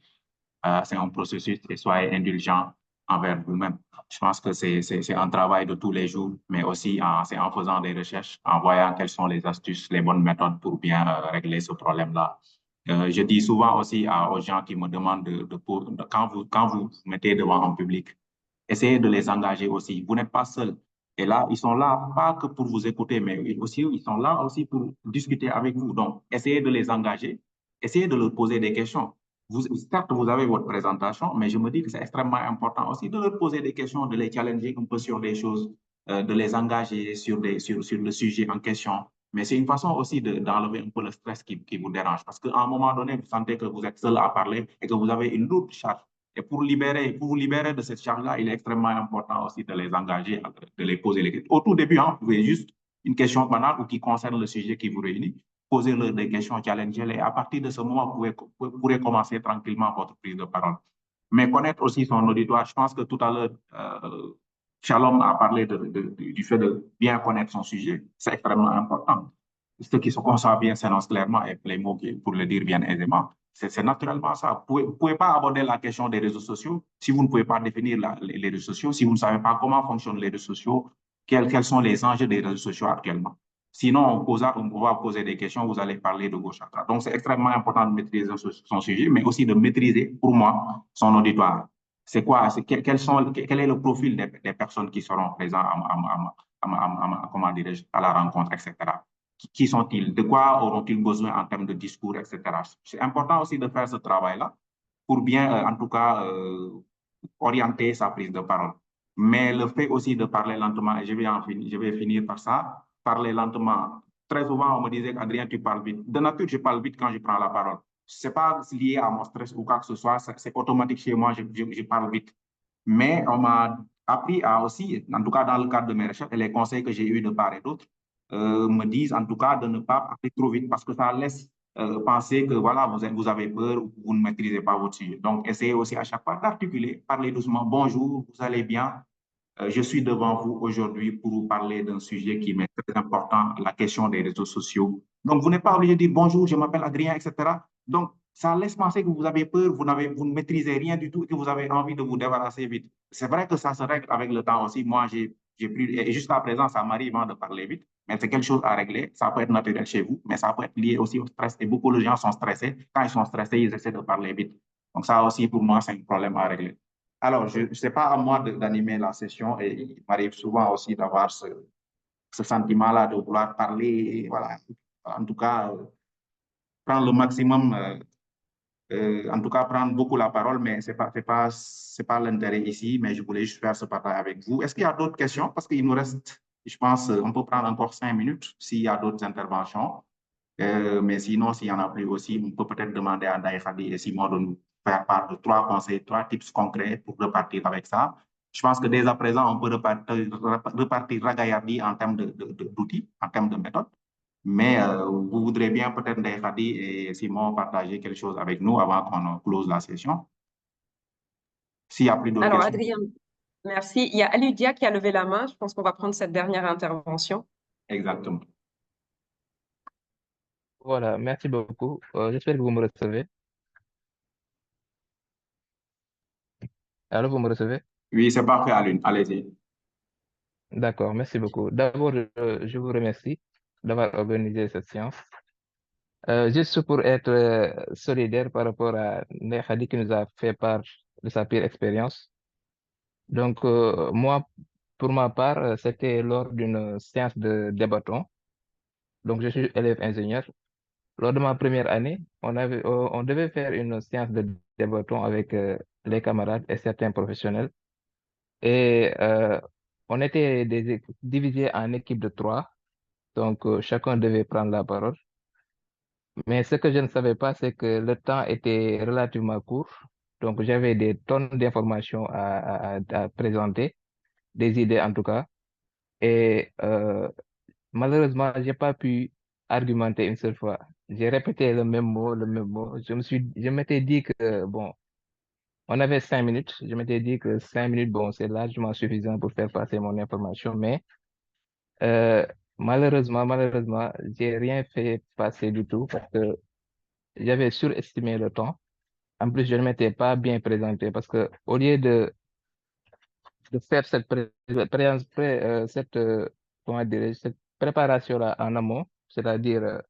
C'est un processus et soyez indulgents envers vous-même. Je pense que c'est un travail de tous les jours, mais aussi c'est en faisant des recherches, en voyant quelles sont les astuces, les bonnes méthodes pour bien régler ce problème-là. Je dis souvent aussi aux gens qui me demandent quand vous vous mettez devant un public, essayez de les engager aussi. Vous n'êtes pas seul. Et là, ils sont là pas que pour vous écouter, mais aussi, ils sont là aussi pour discuter avec vous. Donc, essayez de les engager, essayez de leur poser des questions. Certes, vous avez votre présentation, mais je me dis que c'est extrêmement important aussi de leur poser des questions, de les challenger un peu sur des choses, de les engager sur le sujet en question. Mais c'est une façon aussi d'enlever un peu le stress qui vous dérange. Parce qu'à un moment donné, vous sentez que vous êtes seul à parler et que vous avez une lourde charge. Et pour vous libérer de cette charge-là, il est extrêmement important aussi de les engager, de les poser les questions. Au tout début, vous pouvez juste une question banale ou qui concerne le sujet qui vous réunit, posez-leur des questions, challengez-les. Et à partir de ce moment, vous pourrez commencer tranquillement votre prise de parole. Mais connaître aussi son auditoire, je pense que tout à l'heure, Shalom a parlé du fait de bien connaître son sujet. C'est extrêmement important. Ceux qui se conçoivent bien s'énoncent clairement et les mots pour le dire bien aisément. C'est naturellement ça. Vous ne pouvez pas aborder la question des réseaux sociaux si vous ne pouvez pas définir les réseaux sociaux, si vous ne savez pas comment fonctionnent les réseaux sociaux, quels sont les enjeux des réseaux sociaux actuellement. Sinon, on va poser des questions, vous allez parler de gauche à droite. Donc, c'est extrêmement important de maîtriser son sujet, mais aussi de maîtriser, pour moi, son auditoire. C'est quoi? Quel est le profil des personnes qui seront présentes comment dirais-je, à la rencontre, etc. Qui sont-ils? De quoi auront-ils besoin en termes de discours, etc. C'est important aussi de faire ce travail-là pour bien, en tout cas, orienter sa prise de parole. Mais le fait aussi de parler lentement, et je vais finir par ça, parler lentement. Très souvent, on me disait, Adrien, tu parles vite. De nature, je parle vite quand je prends la parole. Ce n'est pas lié à mon stress ou quoi que ce soit, c'est automatique chez moi, je parle vite. Mais on m'a appris à aussi, en tout cas dans le cadre de mes recherches et les conseils que j'ai eus de part et d'autre, me disent en tout cas de ne pas parler trop vite parce que ça laisse penser que voilà, vous avez peur ou vous ne maîtrisez pas votre sujet. Donc, essayez aussi à chaque fois d'articuler, parler doucement. Bonjour, vous allez bien? Je suis devant vous aujourd'hui pour vous parler d'un sujet qui m'est très important, la question des réseaux sociaux. Donc, vous n'êtes pas obligé de dire bonjour, je m'appelle Adrien, etc. Donc, ça laisse penser que vous avez peur, vous ne maîtrisez rien du tout et que vous avez envie de vous débarrasser vite. C'est vrai que ça se règle avec le temps aussi. Moi, j'ai pris, et jusqu'à présent, ça m'arrive de parler vite, mais c'est quelque chose à régler. Ça peut être naturel chez vous, mais ça peut être lié aussi au stress. Et beaucoup de gens sont stressés. Quand ils sont stressés, ils essaient de parler vite. Donc, ça aussi, pour moi, c'est un problème à régler. Alors, je ne sais pas à moi d'animer la session et il m'arrive souvent aussi d'avoir ce sentiment-là de vouloir parler, voilà, en tout cas, prendre le maximum, en tout cas, prendre beaucoup la parole, mais ce n'est pas l'intérêt ici, mais je voulais juste faire ce partage avec vous. Est-ce qu'il y a d'autres questions? Parce qu'il nous reste, je pense, on peut prendre encore 5 minutes s'il y a d'autres interventions. Mais sinon, s'il n'y en a plus aussi, on peut peut-être demander à Ndeye Khady et Simon de nous faire part de 3 conseils, 3 tips concrets pour repartir avec ça. Je pense que dès à présent, on peut repartir ragaillardi en termes d'outils, en termes de méthodes. Mais vous voudrez bien peut-être Ndeye Khady et Simon partager quelque chose avec nous avant qu'on close la session. S'il n'y a plus d'autres Alors, questions. Adrien, merci. Il y a Aludia qui a levé la main. Je pense qu'on va prendre cette dernière intervention. Exactement. Voilà, merci beaucoup. J'espère que vous me recevez. Alors, vous me recevez? Oui, c'est parfait, Alune. Allez-y. D'accord, merci beaucoup. D'abord, je vous remercie d'avoir organisé cette séance. Juste pour être solidaire par rapport à Ndeye Khady qui nous a fait part de sa pire expérience. Donc, moi, pour ma part, c'était lors d'une séance de débatton. Donc, je suis élève ingénieur. Lors de ma première année, on devait faire une séance de débatton avec les camarades et certains professionnels. Et on était divisés en équipes de 3. Donc, chacun devait prendre la parole. Mais ce que je ne savais pas, c'est que le temps était relativement court. Donc, j'avais des tonnes d'informations à présenter, des idées en tout cas. Et malheureusement, j'ai pas pu argumenter une seule fois. J'ai répété le même mot, le même mot. Je m'étais dit que, bon, on avait 5 minutes. Je m'étais dit que 5 minutes, bon, c'est largement suffisant pour faire passer mon information. Mais euh, malheureusement, j'ai rien fait passer du tout parce que j'avais surestimé le temps. En plus, je ne m'étais pas bien présenté parce que au lieu de faire comment dirais-je, cette préparation-là en amont, c'est-à-dire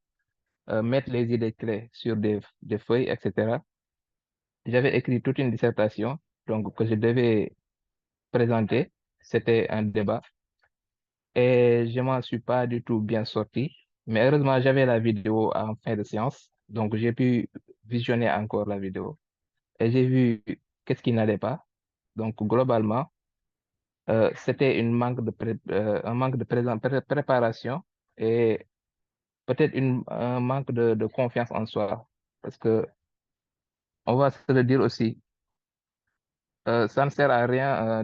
mettre les idées clés sur des feuilles, etc., j'avais écrit toute une dissertation donc, que je devais présenter. C'était un débat et je m'en suis pas du tout bien sorti. Mais heureusement, j'avais la vidéo en fin de séance, donc j'ai pu visionner encore la vidéo et j'ai vu qu'est-ce qui n'allait pas. Donc, globalement, c'était un manque de préparation et peut-être un manque de confiance en soi. Parce que, on va se le dire aussi, ça ne sert à rien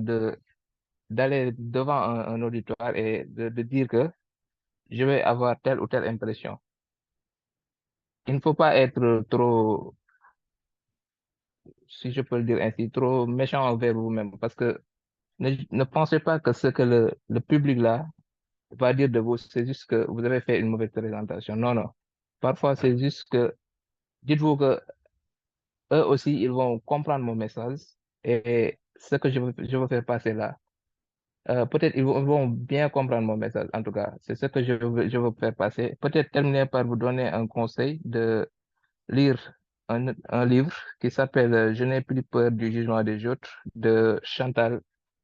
d'aller devant un auditoire et de dire que je vais avoir telle ou telle impression. Il ne faut pas être trop, si je peux le dire ainsi, trop méchant envers vous-même. Parce que ne pensez pas que ce que le public là va dire de vous, c'est juste que vous avez fait une mauvaise présentation. Non, non. Parfois, c'est juste que, dites-vous que eux aussi, ils vont comprendre mon message et ce que je veux faire passer là. Peut-être ils vont bien comprendre mon message. En tout cas, c'est ce que je veux faire passer. Peut-être terminer par vous donner un conseil de lire un livre qui s'appelle Je n'ai plus peur du jugement des autres de Chantal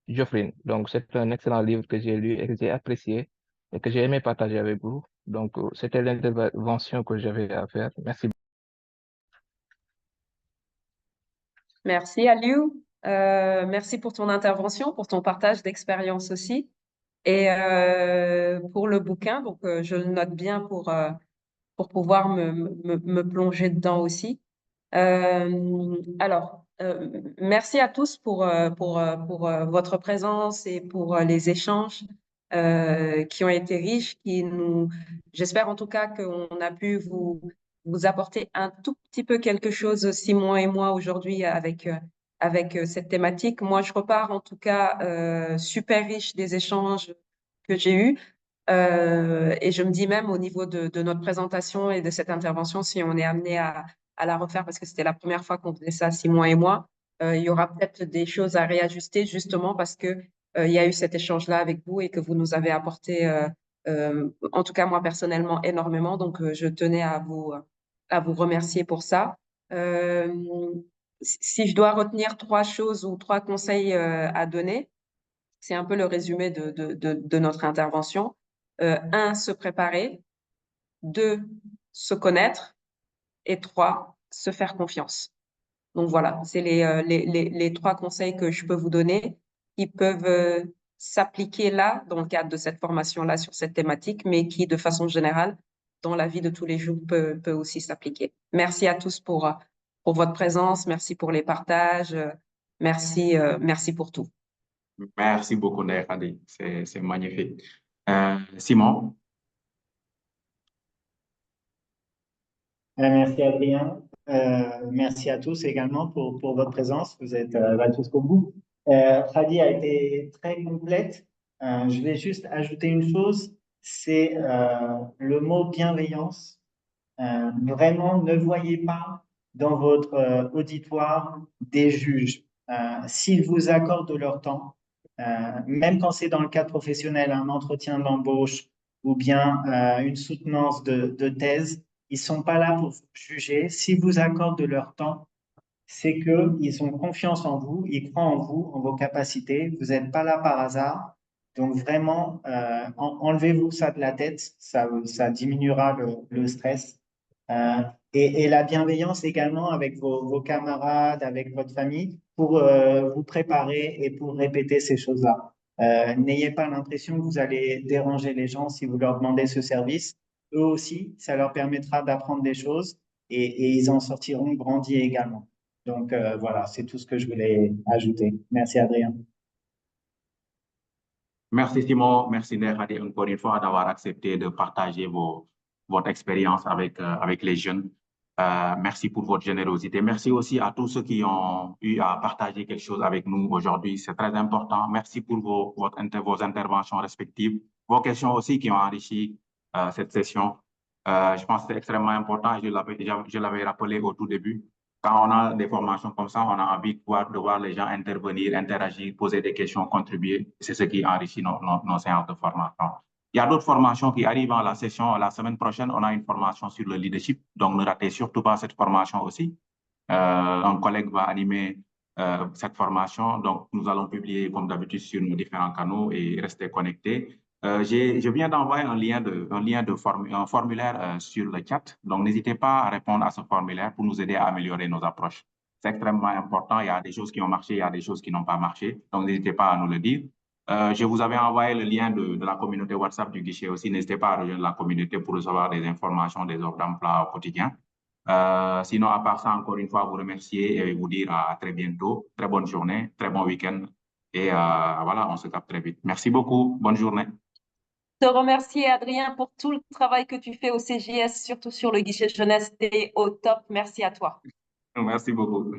Joffrin. Donc, c'est un excellent livre que j'ai lu et que j'ai apprécié et que j'ai aimé partager avec vous. Donc, c'était l'intervention que j'avais à faire. Merci. Merci, Aliou. Merci pour ton intervention, pour ton partage d'expérience aussi. Et pour le bouquin, donc je le note bien pour pouvoir me plonger dedans aussi. Alors, merci à tous pour votre présence et pour les échanges qui ont été riches, j'espère en tout cas qu'on a pu vous apporter un tout petit peu quelque chose, Simon et moi, aujourd'hui avec cette thématique. Moi, je repars en tout cas super riche des échanges que j'ai eus. Et je me dis même au niveau de notre présentation et de cette intervention, si on est amené à la refaire, parce que c'était la première fois qu'on faisait ça, Simon et moi, il y aura peut-être des choses à réajuster justement parce que il y a eu cet échange-là avec vous et que vous nous avez apporté, en tout cas moi personnellement, énormément. Donc, je tenais à vous remercier pour ça. Si je dois retenir 3 choses ou 3 conseils à donner, c'est un peu le résumé de notre intervention. 1, se préparer. 2, se connaître. Et 3, se faire confiance. Donc voilà, c'est les 3 conseils que je peux vous donner qui peuvent s'appliquer là, dans le cadre de cette formation-là sur cette thématique, mais qui, de façon générale, dans la vie de tous les jours, peut aussi s'appliquer. Merci à tous pour votre présence, merci pour les partages, merci pour tout. Merci beaucoup, Ndeye Khady. C'est magnifique. Simon? Merci Adrien. Merci à tous également pour votre présence. Vous êtes là jusqu'au bout. Khady a été très complète. Je vais juste ajouter une chose, c'est le mot bienveillance. Vraiment, ne voyez pas dans votre auditoire des juges. S'ils vous accordent de leur temps, même quand c'est dans le cadre professionnel, un entretien d'embauche ou bien une soutenance de thèse, ils sont pas là pour vous juger. S'ils vous accordent de leur temps, c'est qu'ils ont confiance en vous, ils croient en vous, en vos capacités. Vous n'êtes pas là par hasard. Donc vraiment, enlevez-vous ça de la tête, ça diminuera le stress. Et la bienveillance également avec vos camarades, avec votre famille, pour vous préparer et pour répéter ces choses-là. N'ayez pas l'impression que vous allez déranger les gens si vous leur demandez ce service. Eux aussi, ça leur permettra d'apprendre des choses et ils en sortiront grandis également. Donc voilà, c'est tout ce que je voulais ajouter. Merci Adrien. Merci Simon, merci Ndeye Khady encore une fois d'avoir accepté de partager votre expérience avec les jeunes. Merci pour votre générosité. Merci aussi à tous ceux qui ont eu à partager quelque chose avec nous aujourd'hui. C'est très important. Merci pour vos interventions respectives, vos questions aussi qui ont enrichi cette session. Je pense que c'est extrêmement important. Je l'avais rappelé au tout début. Quand on a des formations comme ça, on a envie de voir les gens intervenir, interagir, poser des questions, contribuer. C'est ce qui enrichit nos séances de formation. Il y a d'autres formations qui arrivent à la session. La semaine prochaine, on a une formation sur le leadership. Donc, ne ratez surtout pas cette formation aussi. Un collègue va animer cette formation. Donc, nous allons publier comme d'habitude sur nos différents canaux et rester connectés. Je viens d'envoyer un formulaire sur le chat. Donc, n'hésitez pas à répondre à ce formulaire pour nous aider à améliorer nos approches. C'est extrêmement important. Il y a des choses qui ont marché, il y a des choses qui n'ont pas marché. Donc, n'hésitez pas à nous le dire. Je vous avais envoyé le lien de la communauté WhatsApp du guichet aussi. N'hésitez pas à rejoindre la communauté pour recevoir des informations, des offres d'emploi au quotidien. Sinon, à part ça, encore une fois, vous remercier et vous dire à très bientôt. Très bonne journée, très bon week-end. Et voilà, on se capte très vite. Merci beaucoup. Bonne journée. Te remercier, Adrien, pour tout le travail que tu fais au CJS, surtout sur le guichet jeunesse. T'es au top. Merci à toi. Merci beaucoup.